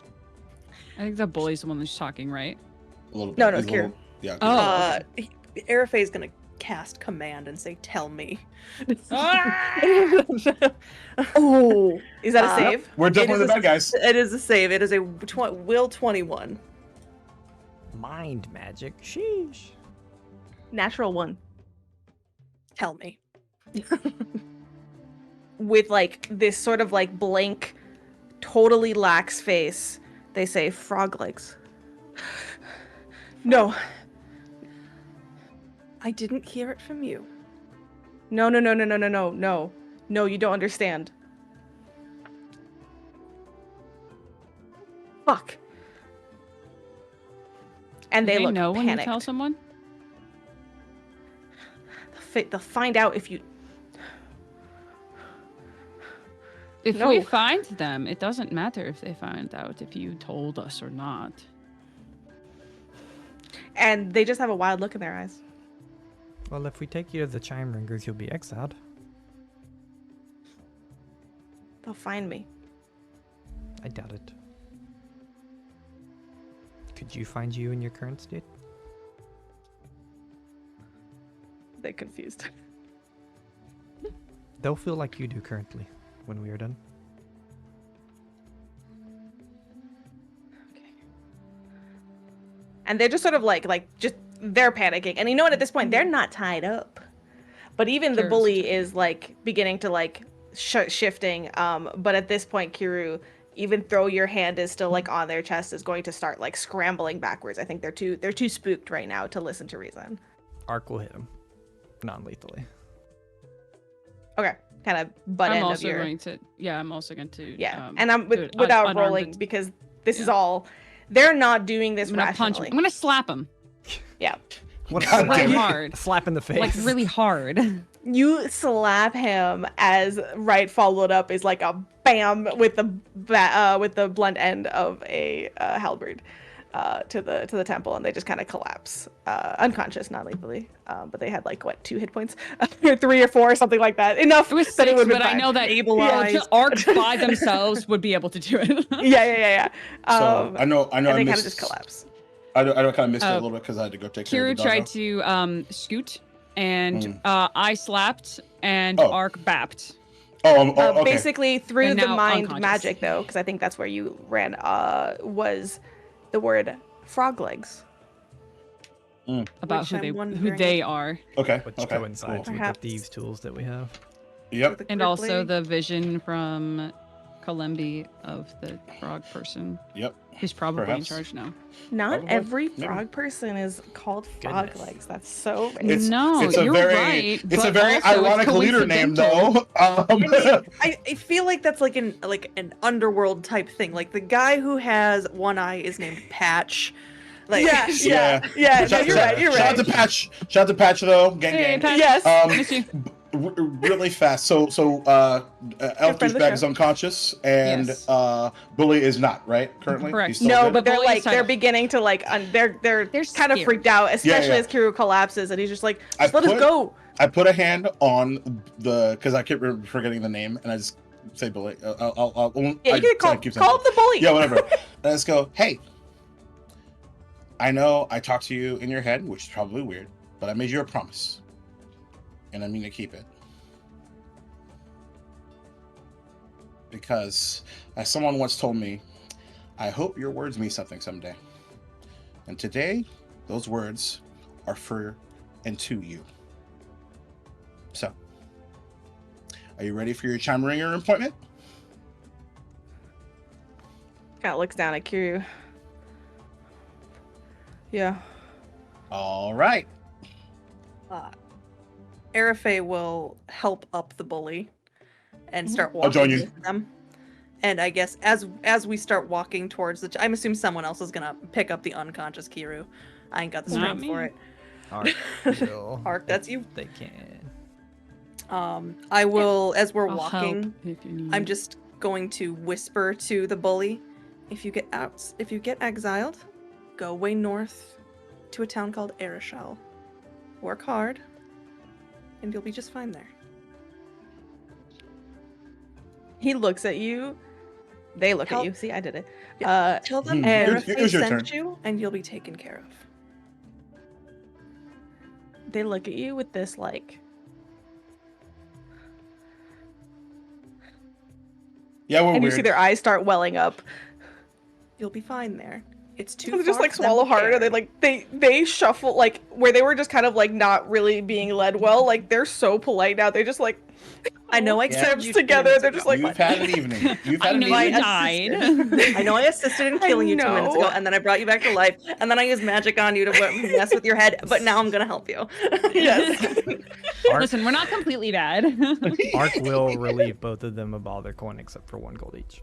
think the bully's the one who's talking, right? A little bit. No, He's a Kiru. little- Yeah. Oh. Erfe is gonna cast command and say, tell me. oh, is that a save? We're definitely the bad guys. It is a save. It is a will 21. Mind magic. Sheesh. Natural one. Tell me. With like this sort of like blank, totally lax face, they say frog legs. No. I didn't hear it from you. No, you don't understand. Fuck. And they look know when you panicked. tell someone? They'll find out if you... If No. we find them, it doesn't matter if they find out if you told us or not. and they just have a wild look in their eyes. Well, if we take you to the Chime Ringers, you'll be exiled. They'll find me. I doubt it. Could you find you in your current state? They're confused. They'll feel like you do currently when we are done. Okay. And they're just sort of just they're panicking. And you know what? At this point, they're not tied up. But even the bully is like beginning to like shifting. But at this point, Kiru, even though your hand is still like on their chest, is going to start like scrambling backwards. I think they're too spooked right now to listen to reason. Arc will hit him, non-lethally. Okay, kind of butt end of your. I'm also going to. Yeah, and I'm without rolling because this is all. They're not doing this rationally. I'm gonna slap him. Yeah. What really hard. Slap in the face. Like really hard. You slap him as right followed up is like a bam with the blunt end of a halberd to the temple, and they just kind of collapse, unconscious, not lethally. But they had like what 2 hit points, or 3 or 4, something like that. Enough. It was that 6, it would but I know that the arcs by themselves would be able to do it. Yeah. So I know. And I they missed, kind of just collapse. I kind of missed it a little bit because I had to go take care of the Kiru tried doggo. to scoot, and I slapped, and Arc bapped. Okay. Basically, through And the now mind unconscious. magic, though, because I think that's where you ran, was the word frog legs. About Which I'm who wondering- they are, Okay. Which Okay. coincides Cool. with the Perhaps. thieves' tools that we have. Yep. and also the vision from Kalembi of the frog person, Yep. who's probably Perhaps. in charge now. Not Probably. every Maybe. frog person is called frog Goodness. legs. That's so. It's, No, it's a you're very, right, It's a but very also it's ironic leader name, though. I feel like that's like an underworld type thing. Like the guy who has one eye is named Patch. Like Yeah. No, you're right. You're Shout right. out to Patch. Shout out to Patch, though. Gang, Hey, gang. Patch. Yes. Miss you. Really fast. So Elf friend of the Douchebag is show. unconscious, and Yes. Bully is not, right? Currently? Correct. He's still No, good? but they're Bully is they're tied up. beginning to like they're kind of scared. freaked out, especially yeah. as Kiru collapses, and he's just like, I just let us put- go. I put a hand on the, because I keep forgetting the name, and I just say Bully. I'll Yeah, you can call him the bully. Yeah, whatever. And let's go, hey, I know I talked to you in your head, which is probably weird, but I made you a promise, and I mean to keep it. Because, as someone once told me, I hope your words mean something someday. And today, those words are for and to you. So, are you ready for your chime ringer appointment? Kind of looks down at Kiru. Yeah. All right. Arafe will help up the bully and start I'll join walking you. with them. And I guess as we start walking towards I'm assuming someone else is gonna pick up the unconscious Kiru. I ain't got the Not strength me. for it. Arc will. Arc, that's you. They can. I will, as we're I'll walking, help if you need. I'm just going to whisper to the bully, if you get exiled, go way north to a town called Arishal. Work hard, and you'll be just fine there. He looks at you. They look Help. at you. See, I did it. Tell them and- Arafe It was your sent turn. you, and you'll be taken care of. They look at you with this like. Yeah, we're And you weird. see their eyes start welling up. You'll be fine there. It's too They just far like for them swallow to hard, and care. they shuffle like where they were just kind of like not really being led well. Like they're so polite now. They just like I know I Yeah. killed steps you together. They're just like, You've had an evening. You've I had an know you evening. died. I know I assisted in I killing you 2 minutes ago, know. and then I brought you back to life, and then I used magic on you to mess with your head, but now I'm gonna help you. yes. Arc, Listen, we're not completely bad. Arc will relieve both of them of all their coin except for 1 gold each.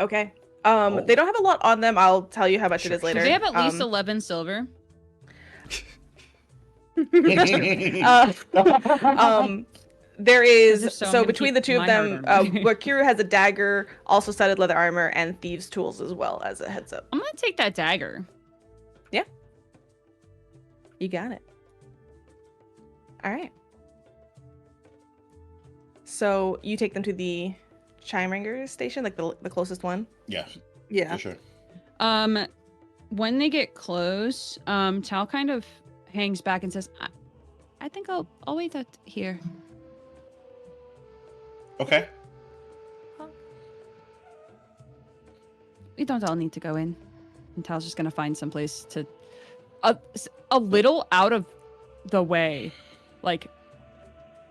Okay. They don't have a lot on them. I'll tell you how much it is later. They have at least 11 silver. There Those are is so I'm so gonna between the keep two of my them, hard-earned money. Wakira has a dagger, also studded leather armor, and thieves' tools as well as a heads up. I'm gonna take that dagger. You got it. All right. So you take them to the chime ringer station, like the closest one. Yeah, Yeah. for sure. When they get close, Tal kind of hangs back and says, I think I'll wait out here. Okay. We don't all need to go in. And Tal's just gonna find some place to a little out of the way. Like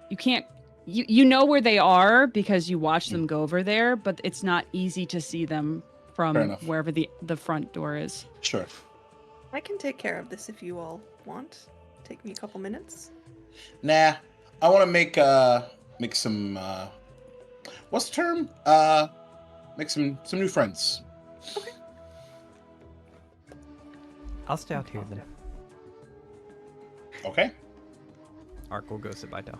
you can't you know where they are because you watch them go over there, but it's not easy to see them Fair from enough. wherever the front door is. Sure. I can take care of this if you all want. Take me a couple minutes. Nah, I want to make some what's the term? Make some new friends. I'll stay out here then. Okay. Ark will go sit by Del.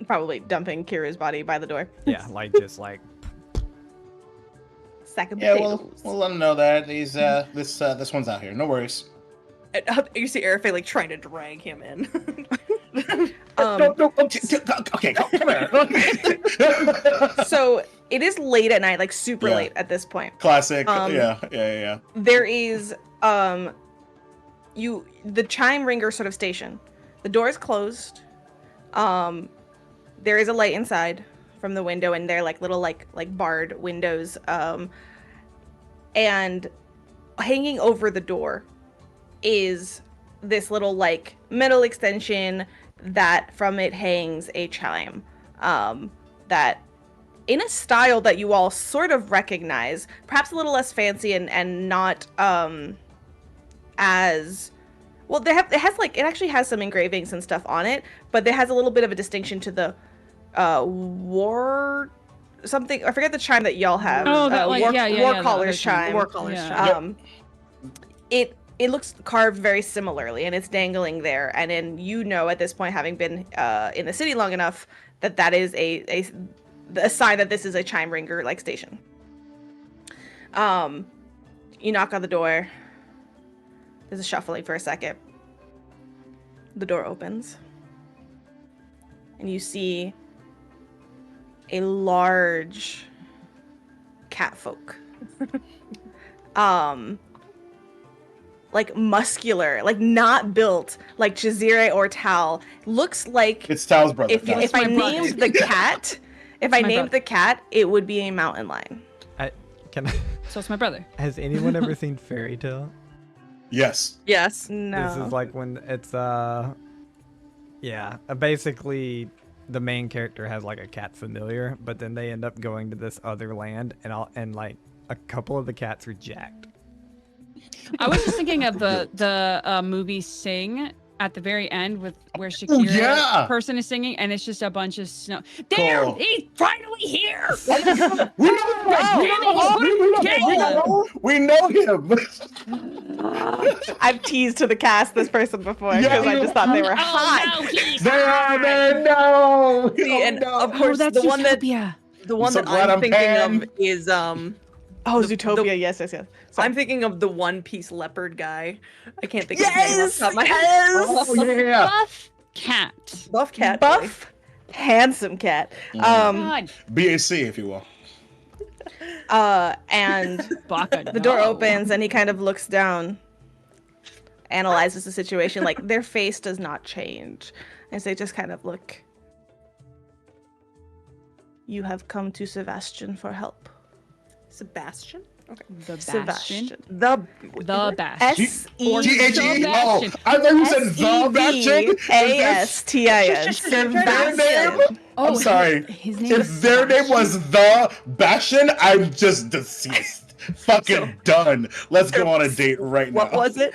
Probably dumping Kira's body by the door. Yeah, like just like Sack of Yeah, potatoes. we'll let them know that these this one's out here. No worries. You see Arafe like trying to drag him in. Okay, come here. So it is late at night, like super Yeah. late at this point. Classic. Um, Yeah. There is the chime ringer sort of station. The door is closed. There is a light inside from the window, and they're like little like barred windows. And hanging over the door is this little like metal extension that from it hangs a chime. That in a style that you all sort of recognize, perhaps a little less fancy and not as well. It actually has some engravings and stuff on it, but it has a little bit of a distinction to the war something. I forget the chime that y'all have. Oh, that, like, war, yeah, war the caller's other chime. War caller's Yeah. chime. It looks carved very similarly, and it's dangling there. And then at this point, having been in the city long enough, that is a sign that this is a chime ringer like station. You knock on the door. There's a shuffling for a second. The door opens, and you see a large catfolk. Like muscular, like not built like Chizire or Tal. Looks like It's Tal's brother. if I my brother. named the cat, it would be a mountain lion. can So it's my brother. has anyone ever seen Fairy Tale? Yes. Yes. No. This is like when it's basically the main character has like a cat familiar, but then they end up going to this other land and like a couple of the cats are jacked. I was just thinking of the movie Sing at the very end with where Shakira yeah! person is singing, and it's just a bunch of snow. Cool. There, he's finally here. We know him. I've teased to the cast this person before because I just thought they were hot. Oh, no, he's They are there. No. See, and of course, that's the one that Zootopia. so I'm glad I'm thinking paying. of is Oh, Zootopia, yes. Sorry. I'm thinking of the One Piece leopard guy. I can't think of his name off the top of my head. Yes! Oh yeah. Buff cat. Buff cat. boy. Buff, handsome cat. God. BAC, if you will. And Baka, the door no. opens and he kind of looks down, analyzes the situation. Like their face does not change, as they just kind of look. You have come to Sebastian for help. Sebastian. Okay. The Sebastian. Bastion. The The Bastion. S-E- G-H-E? Oh, Sebastian. I thought you said the Bastion. S-E-B-A-S-T-I-N. Sebastian. I'm sorry. His name If is their name Sebastian. was the Bastion, I'm just deceased. Fucking done. Let's go on a date right now. What was it?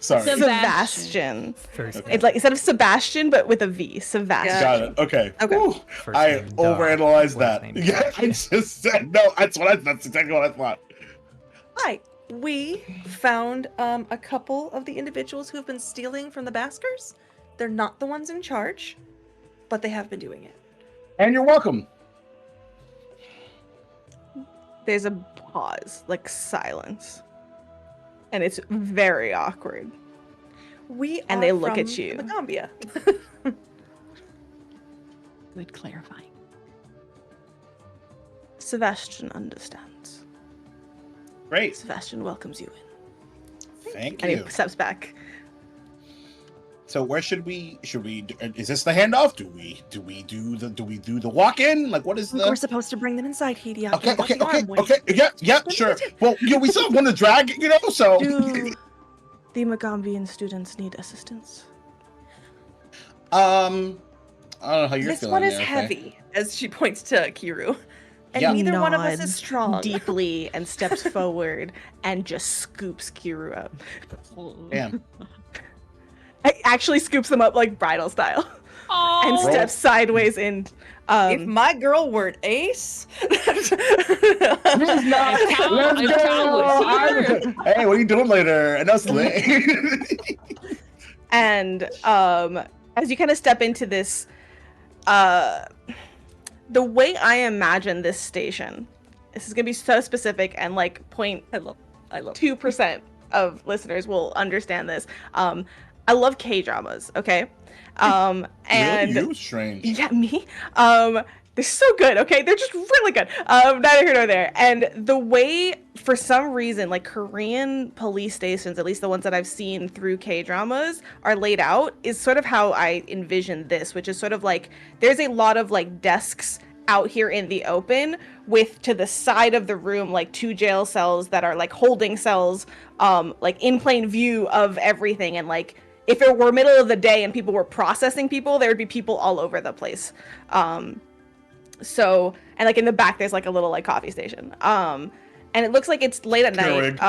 Sorry. Sebastian. First It's like instead of Sebastian, but with a V. Sebastian. Got it. Okay. Okay. Whew. First I name, duh. overanalyzed Last that. name, Yeah, I just said no. That's exactly what I thought. Hi. We found a couple of the individuals who have been stealing from the Baskers. They're not the ones in charge, but they have been doing it. And you're welcome. There's a pause, like silence. And it's very awkward. We And are they look from at you. Magaambya. Good clarifying. Sebastian understands. Great. Sebastian welcomes you in. Thank And you. he steps back. So where should we is this the handoff? Do we do the walk-in? Like what is the We're supposed to bring them inside, Hideaki. Okay. Yeah, sure. Well, we still have one to drag, so Do the Magaambian students need assistance? I don't know how you're This feeling one is there, okay? heavy, as she points to Kiru. And Yeah. neither one of us Nods is strong. deeply and steps forward and just scoops Kiru up. Damn. Actually scoops them up like bridal style Oh, and Roll. steps sideways in. If my girl weren't Ace, Let's I'm go. Hey, what are you doing later? And that's late. And as you kind of step into this, the way I imagine this station, this is gonna be so specific and like I love 0.2% of listeners will understand this. I love K-dramas, okay? And Really? You strange. yeah, me. They're so good, okay? They're just really good. Neither here nor there. And the way, for some reason, like Korean police stations, at least the ones that I've seen through K-dramas, are laid out is sort of how I envision this, which is sort of like there's a lot of like desks out here in the open with to the side of the room like 2 jail cells that are like holding cells, like in plain view of everything. And like if it were middle of the day and people were processing people, there would be people all over the place. So, and like in the back, there's like a little like coffee station. And it looks like it's late at night.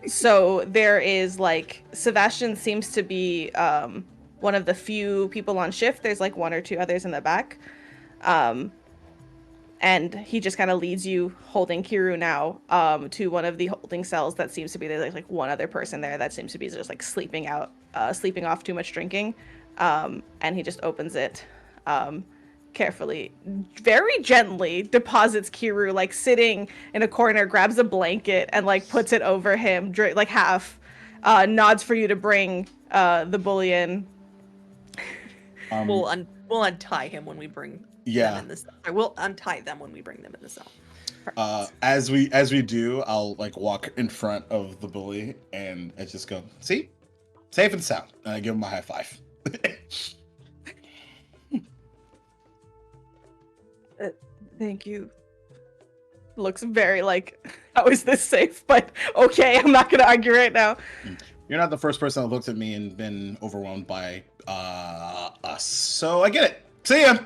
So there is like, Sebastian seems to be one of the few people on shift. There's like 1 or 2 others in the back. And he just kind of leads you, holding Kiru now, to one of the holding cells that seems to be there's like 1 other person there that seems to be just like sleeping off too much drinking. And he just opens it, carefully, very gently deposits Kiru like sitting in a corner, grabs a blanket and like puts it over him, like half, nods for you to bring the bully in. We'll untie him when we bring them in the cell. I will untie them when we bring them in the cell. As we do, I'll like walk in front of the bully and I just go, see? Safe and sound. And I give him a high five. Thank you. Looks very like, how is this safe? But okay, I'm not gonna argue right now. You're not the first person that looked at me and been overwhelmed by us. So I get it. See ya.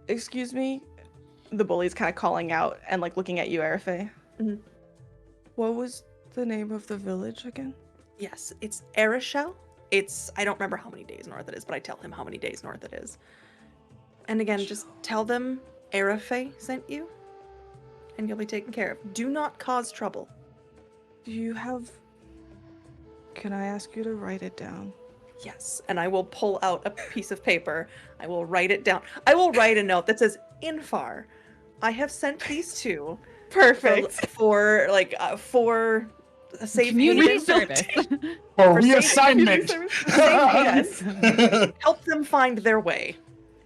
Excuse me? The bully's kind of calling out and like looking at you, Arafe. Mhm. What was the name of the village again? Yes, it's Arishel. I don't remember how many days north it is, but I tell him how many days north it is. And again, just tell them Arafe sent you, and you'll be taken care of. Do not cause trouble. Do you have... Can I ask you to write it down? Yes, and I will pull out a piece of paper. I will write it down. I will write a note that says, Infar, I have sent these two Perfect. for a safe community haven. service. For For safe- reassignment. Yes. Help them find their way,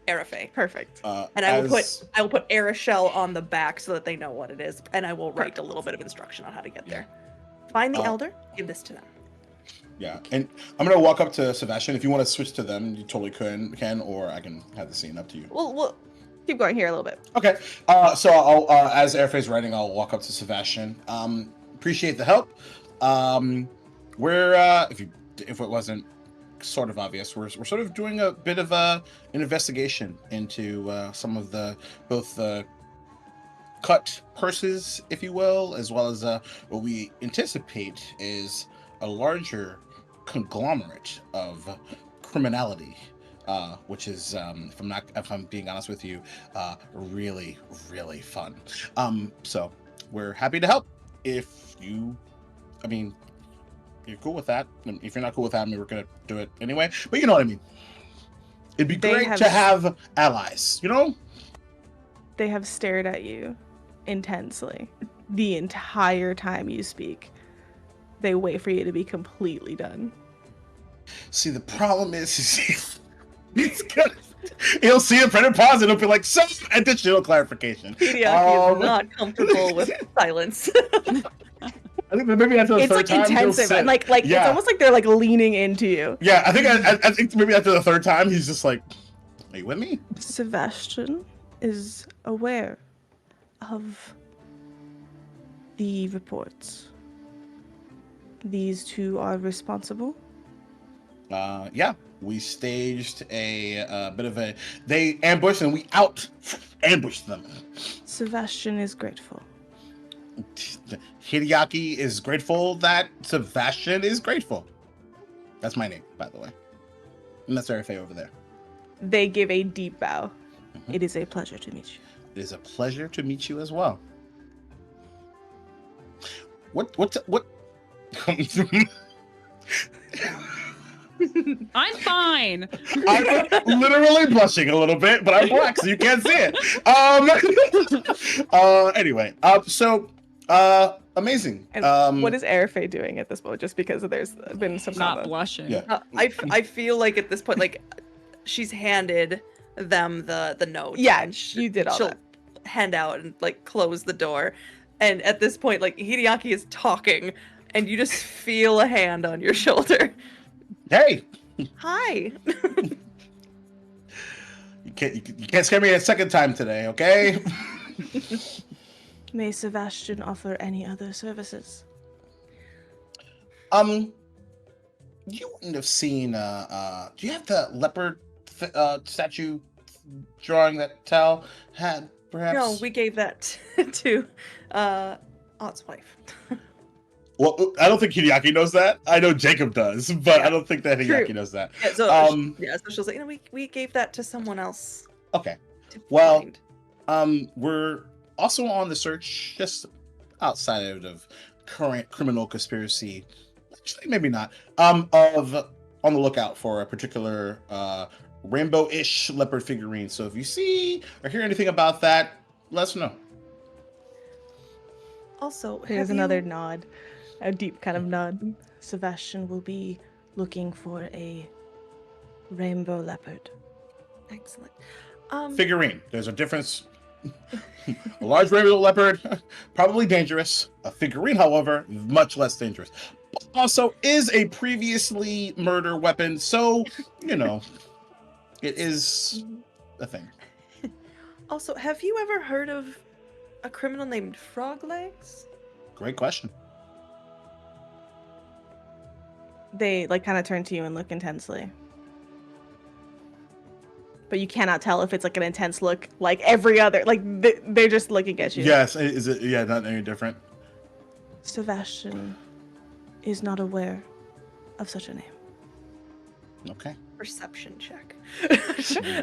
Arafe. Perfect. And I will put Arishel on the back so that they know what it is, and I will write a little bit of instruction on how to get there. Find the elder, give this to them. Yeah, and I'm gonna walk up to Sebastian. If you want to switch to them, you totally can, or I can have the scene up to you. We'll keep going here a little bit. Okay. So I'll, as Airface writing, I'll walk up to Sebastian. Appreciate the help. If it wasn't sort of obvious, we're sort of doing a bit of an investigation into some of both the cut purses, if you will, as well as what we anticipate is a larger conglomerate of criminality, which is, if I'm being honest with you, really, really fun. So we're happy to help. If you're cool with that. And if you're not cool with that, I mean, we're gonna do it anyway. But you know what I mean. It'd be great to have allies, you know? They have stared at you intensely the entire time you speak. they wait for you to be completely done. See, the problem is he's gonna, he'll see it, print and pause, and he'll be like, some additional clarification. Hideaki is not comfortable with silence. I think maybe after the It's third like time, he'll intensive, sit. and like Yeah. it's almost like they're like leaning into you. Yeah, I think maybe after the third time, he's just like, "Are you with me?" Sebastian is aware of the reports. These two are responsible. Yeah, we staged a bit of a. They ambushed and we ambushed them. Sebastian is grateful. Hideaki is grateful that Sebastian is grateful. That's my name, by the way. And that's Arafe over there. They give a deep bow. Mhm. It is a pleasure to meet you. It is a pleasure to meet you as well. What? I'm fine. I'm literally blushing a little bit, but I'm black, so you can't see it. Anyway, amazing. And what is Arafe doing at this moment? Just because there's been some Not combo. blushing. Yeah. I feel like at this point, like, she's handed them the note. Yeah, and you did all she'll that. hand out and like close the door. And at this point, like, Hideaki is talking, and you just feel a hand on your shoulder. Hey, Hi. you can't scare me a second time today, okay? May Sebastian offer any other services? You wouldn't have seen. Do you have the leopard statue drawing that Tal had? Perhaps. No, we gave that to Ott's wife. Well, I don't think Hideaki knows that. I know Jacob does, but I don't think that Hideaki True. knows that. Yeah, so so she'll say, you know, we gave that to someone else. Okay. To Well, find. We're also on the search just outside of current criminal conspiracy. Actually, maybe not. On the lookout for a particular rainbow-ish leopard figurine. So if you see or hear anything about that, let us know. Also, There's have another you- nod, a deep kind of nod. Sebastian will be looking for a rainbow leopard. Excellent. Figurine. There's a difference. A large rainbow leopard, probably dangerous. A figurine, however, much less dangerous. Also, is a previously murder weapon, so you know, it is a thing. Also, have you ever heard of a criminal named Froglegs? Great question. They like kind of turn to you and look intensely. But you cannot tell if it's like an intense look, like every other. Like they're just looking at you. Yes, is it? Yeah, not any different. Sebastian is not aware of such a name. Okay. Perception check.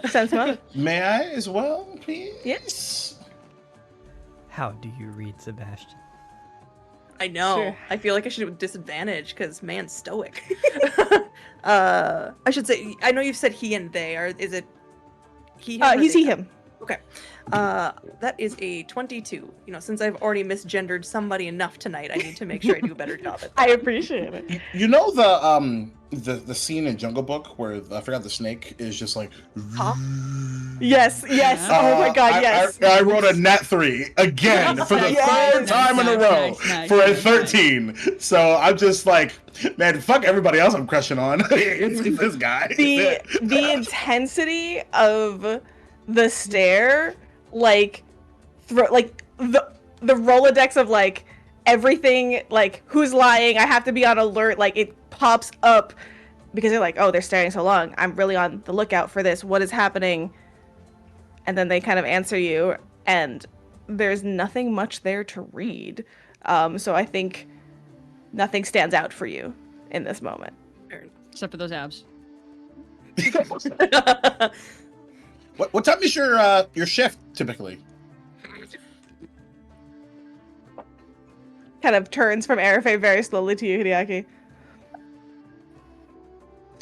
Sense motive. May I as well, please? Yes. How do you read Sebastian? I know. Sure. I feel like I should have disadvantage because man's stoic. I should say. I know you've said he and they. Is it he? Him, or He's they, he him. Okay. That is a 22. You know, since I've already misgendered somebody enough tonight, I need to make sure I do a better job at that. I appreciate it. You know the scene in Jungle Book where I forgot the snake is just like. Huh? Yes. Oh my god, yes. I rolled a nat 3 again for the Yes. third time in a row Nice, for a nice. 13. So I'm just like, man, fuck everybody else I'm crushing on. It's this guy. The intensity of the stare, like the Rolodex of like everything, like who's lying, I have to be on alert, like it pops up because they're like, oh, they're staring so long, I'm really on the lookout for this, what is happening? And then they kind of answer you, and there's nothing much there to read. So I think nothing stands out for you in this moment. Except for those abs. What time is your shift typically? Kind of turns from Arafe very slowly to you, Hideaki.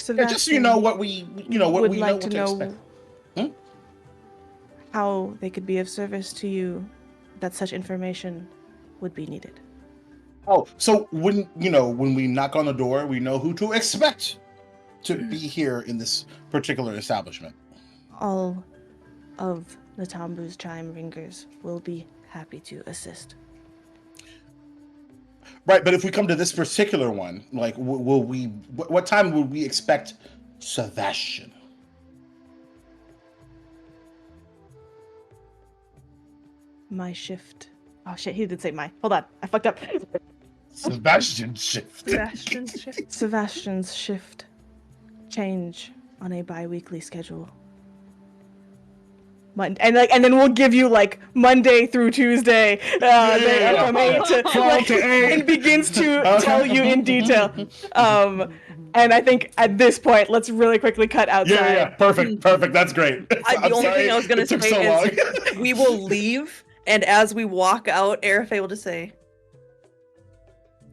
Yeah, just so you know what we know would what like to to know expect. Hmm? how they could be of service to you, that such information would be needed. Oh, so when when we knock on the door, we know who to expect to be here in this particular establishment. All of the Tambu's chime ringers will be happy to assist. Right, but if we come to this particular one, like, will we? What time would we expect Sebastian? My shift. Oh shit, he did say my. Hold on, I fucked up. Sebastian shift. Sebastian's shift. Sebastian's shift change on a bi-weekly schedule. And then we'll give you like Monday through Tuesday, they are from 8 to, 12 to 8. and begins to tell you in detail. And I think at this point, let's really quickly cut outside. Yeah, perfect. That's great. The only thing I was gonna say so is we will leave, and as we walk out, Arafe will just say,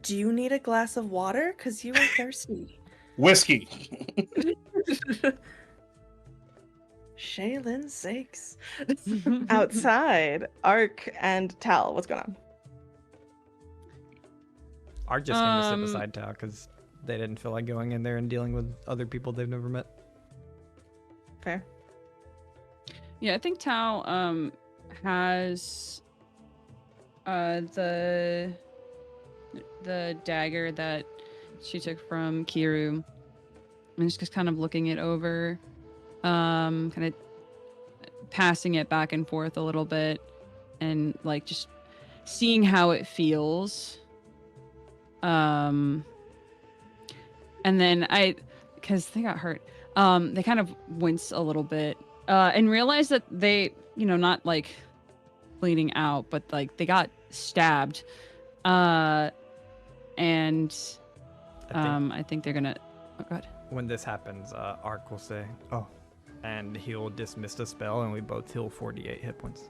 "Do you need a glass of water? Cause you are thirsty." Whiskey. Shaylin's sakes. Outside, Ark and Tal, what's going on? Ark just came to sit beside Tao because they didn't feel like going in there and dealing with other people they've never met. Fair. Yeah, I think Tao has the dagger that she took from Kiru, and just kind of looking it over, kind of passing it back and forth a little bit, and like just seeing how it feels. And then because they got hurt, they kind of wince a little bit, and realize that they, not like bleeding out, but like they got stabbed. And I think they're gonna. Oh god. When this happens, Ark will say, "Oh," and he'll dismiss the spell, and we both heal 48 hit points.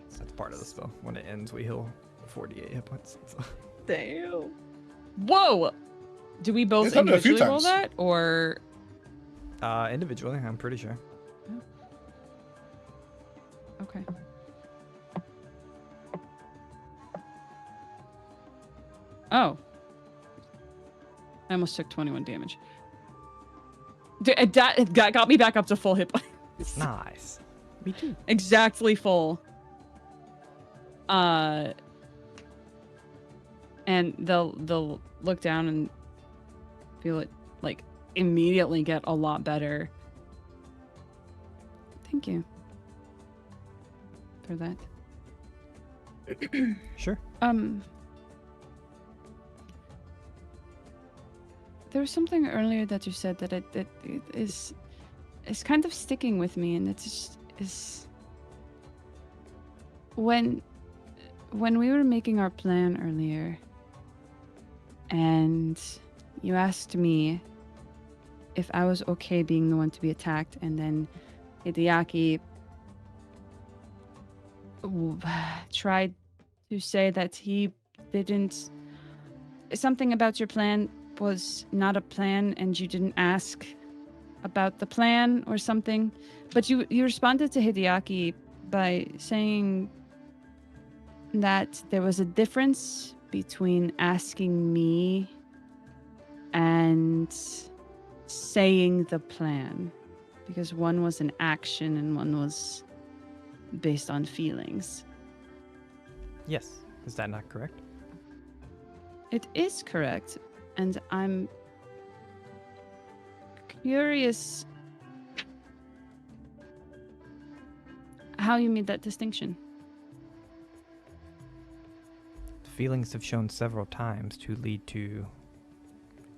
So that's part of the spell. When it ends, we heal 48 hit points. So. Damn. Whoa! Do we both It's happened a few individually roll times. that, or? Individually, I'm pretty sure. Okay. Oh. I almost took 21 damage. That got me back up to full hit points. Nice. Me too. Exactly full. And they'll look down and feel it like immediately get a lot better. Thank you for that. Sure. There was something earlier that you said that it is kind of sticking with me, and it's when we were making our plan earlier, and you asked me if I was okay being the one to be attacked, and then Hideaki tried to say that he didn't. Something about your plan was not a plan, and you didn't ask about the plan or something. But you responded to Hideaki by saying that there was a difference between asking me and saying the plan, because one was an action and one was based on feelings. Yes. Is that not correct? It is correct, and I'm curious how you made that distinction. Feelings have shown several times to lead to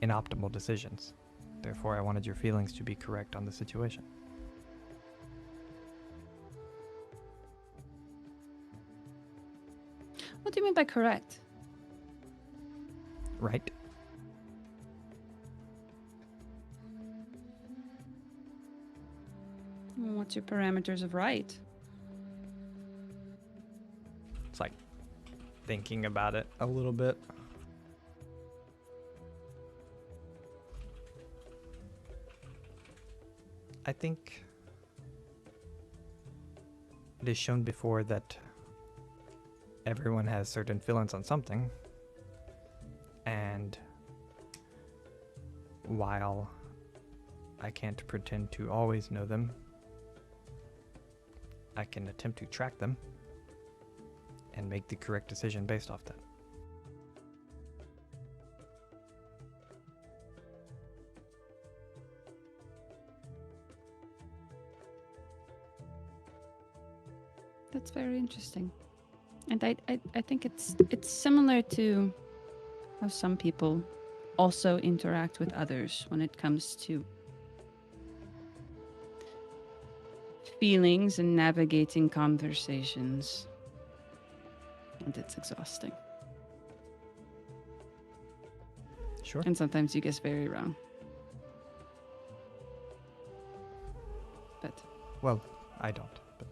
inoptimal decisions. Therefore, I wanted your feelings to be correct on the situation. What do you mean by correct? Right? What's your parameters of right? It's like thinking about it a little bit. I think it is shown before that everyone has certain feelings on something. And while I can't pretend to always know them, I can attempt to track them and make the correct decision based off that. That's very interesting. And I think it's similar to how some people also interact with others when it comes to feelings and navigating conversations. And it's exhausting. Sure. And sometimes you guess very wrong. But Well, I don't. But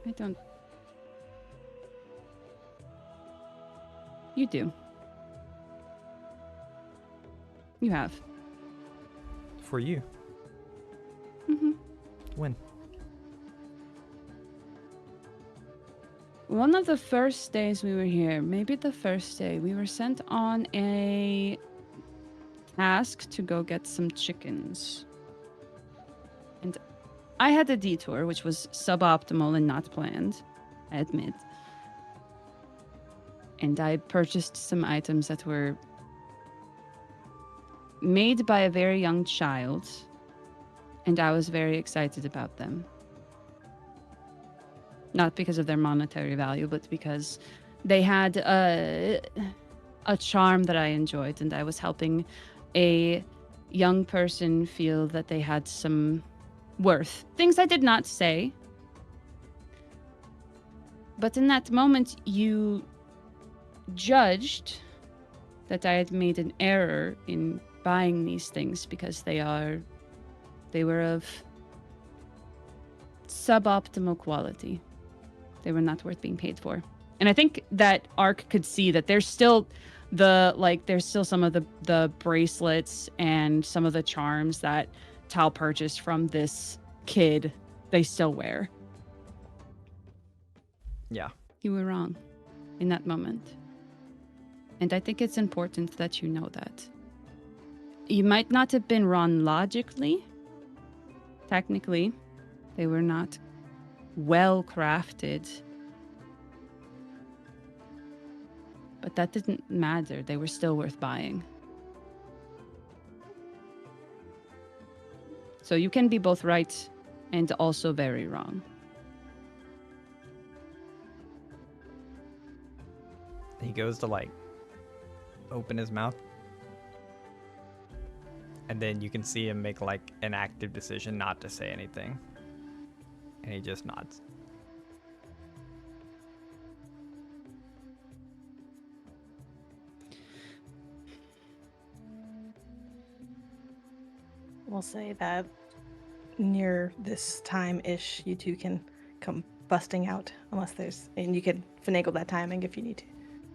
I don't. You do. You have. for you, Mm-hmm. when? One of the first days we were here, maybe the first day, we were sent on a task to go get some chickens. And I had a detour, which was suboptimal and not planned, I admit. And I purchased some items that were made by a very young child, and I was very excited about them. Not because of their monetary value, but because they had a charm that I enjoyed, and I was helping a young person feel that they had some worth. Things I did not say. But in that moment, you judged that I had made an error in buying these things because they were of suboptimal quality. They were not worth being paid for. And I think that Ark could see that there's still some of the bracelets and some of the charms that Tal purchased from this kid they still wear. Yeah. You were wrong in that moment. And I think it's important that you know that. You might not have been wrong logically. Technically, they were not well crafted. But that didn't matter. They were still worth buying. So you can be both right and also very wrong. He goes to like open his mouth, and then you can see him make like an active decision not to say anything, and he just nods. We'll say that near this time-ish, you two can come busting out, and you can finagle that timing if you need to.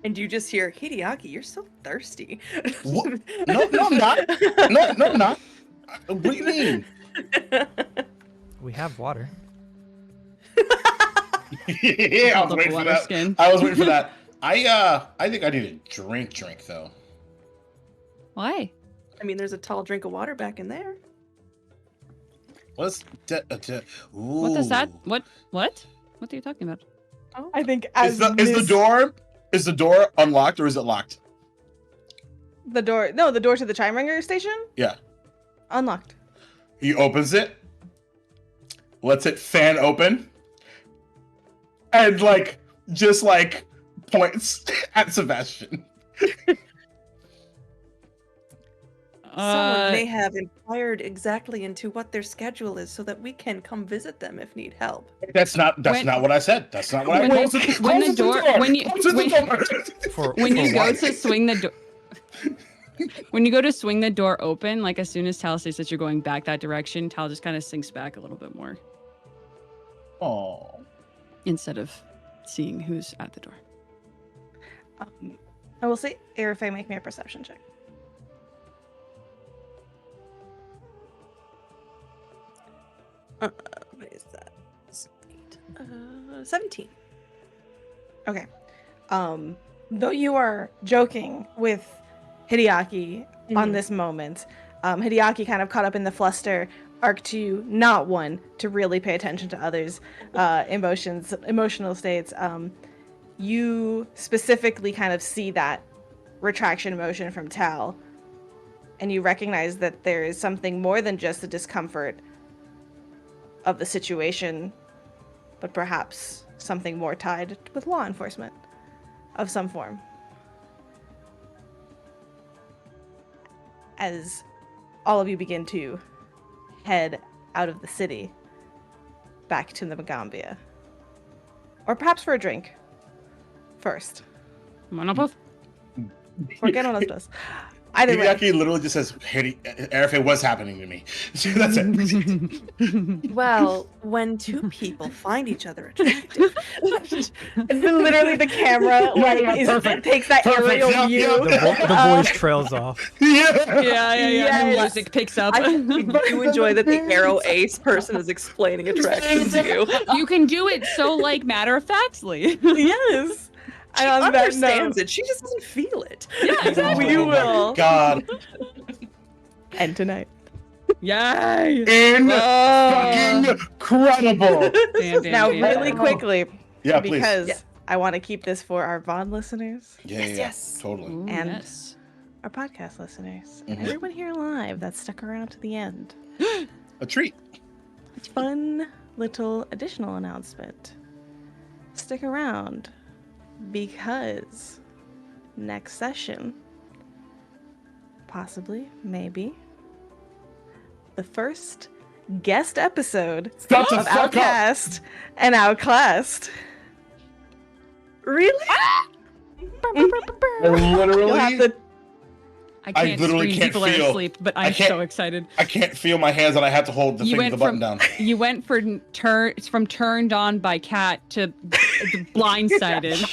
And you just hear, Hideaki, you're so thirsty. What? No, I'm not. No, I'm not. What do you mean? We have water. Yeah, I was Hold up waiting a for water that. skin. I was waiting for that. I think I need a drink though. Why? I mean, there's a tall drink of water back in there. What What does that? What? What are you talking about? Oh. I think Is the door unlocked or is it locked? the door to the chime ringer station? Yeah. Unlocked. He opens it, lets it fan open, and just points at Sebastian. Someone may have inquired exactly into what their schedule is so that we can come visit them if need help. That's not what I said. That's not what I when said. you go to swing the door, when you go to swing the door open, like as soon as Tal says that you're going back that direction, Tal just kind of sinks back a little bit more. Oh. Instead of seeing who's at the door. I will say, Arifay, make me a perception check. What is that? 17. Okay. Though you are joking with Hideaki on this moment, Hideaki kind of caught up in the fluster, Arc 2, not one to really pay attention to others' emotional states. You specifically kind of see that retraction motion from Tal, and you recognize that there is something more than just the discomfort of the situation, but perhaps something more tied with law enforcement of some form. As all of you begin to head out of the city back to the Magaambya. Or perhaps for a drink first. Forget on us. Either way. Hideaki literally just says, Arafe, what's happening to me? So that's it. Well, when two people find each other attractive. And then literally the camera takes that aerial view. The voice trails off. Yeah. Yeah. The music picks up. I do enjoy that the arrow ace person is explaining attraction to you. You can do it so matter of factly. Yes. She understands it. She just doesn't feel it. Yeah, exactly. We Oh will. my God. And tonight. Yay! Fucking incredible. Now, really quickly, Yeah, please. because I want to keep this for our VOD listeners Yes. Totally. Ooh, and yes. our podcast listeners, and Mhm. everyone here live that stuck around to the end. A treat. Fun little additional announcement. Stick around, because next session, possibly, maybe, the first guest episode Shut the of fuck up. Outcast and Outclassed. Really? You'll Literally, have to. I can't literally scream can't people are feel- asleep, but I I'm can't- so excited. I can't feel my hands and I have to hold the You thing with went the button down. You went from turned on by Cat to blindsided.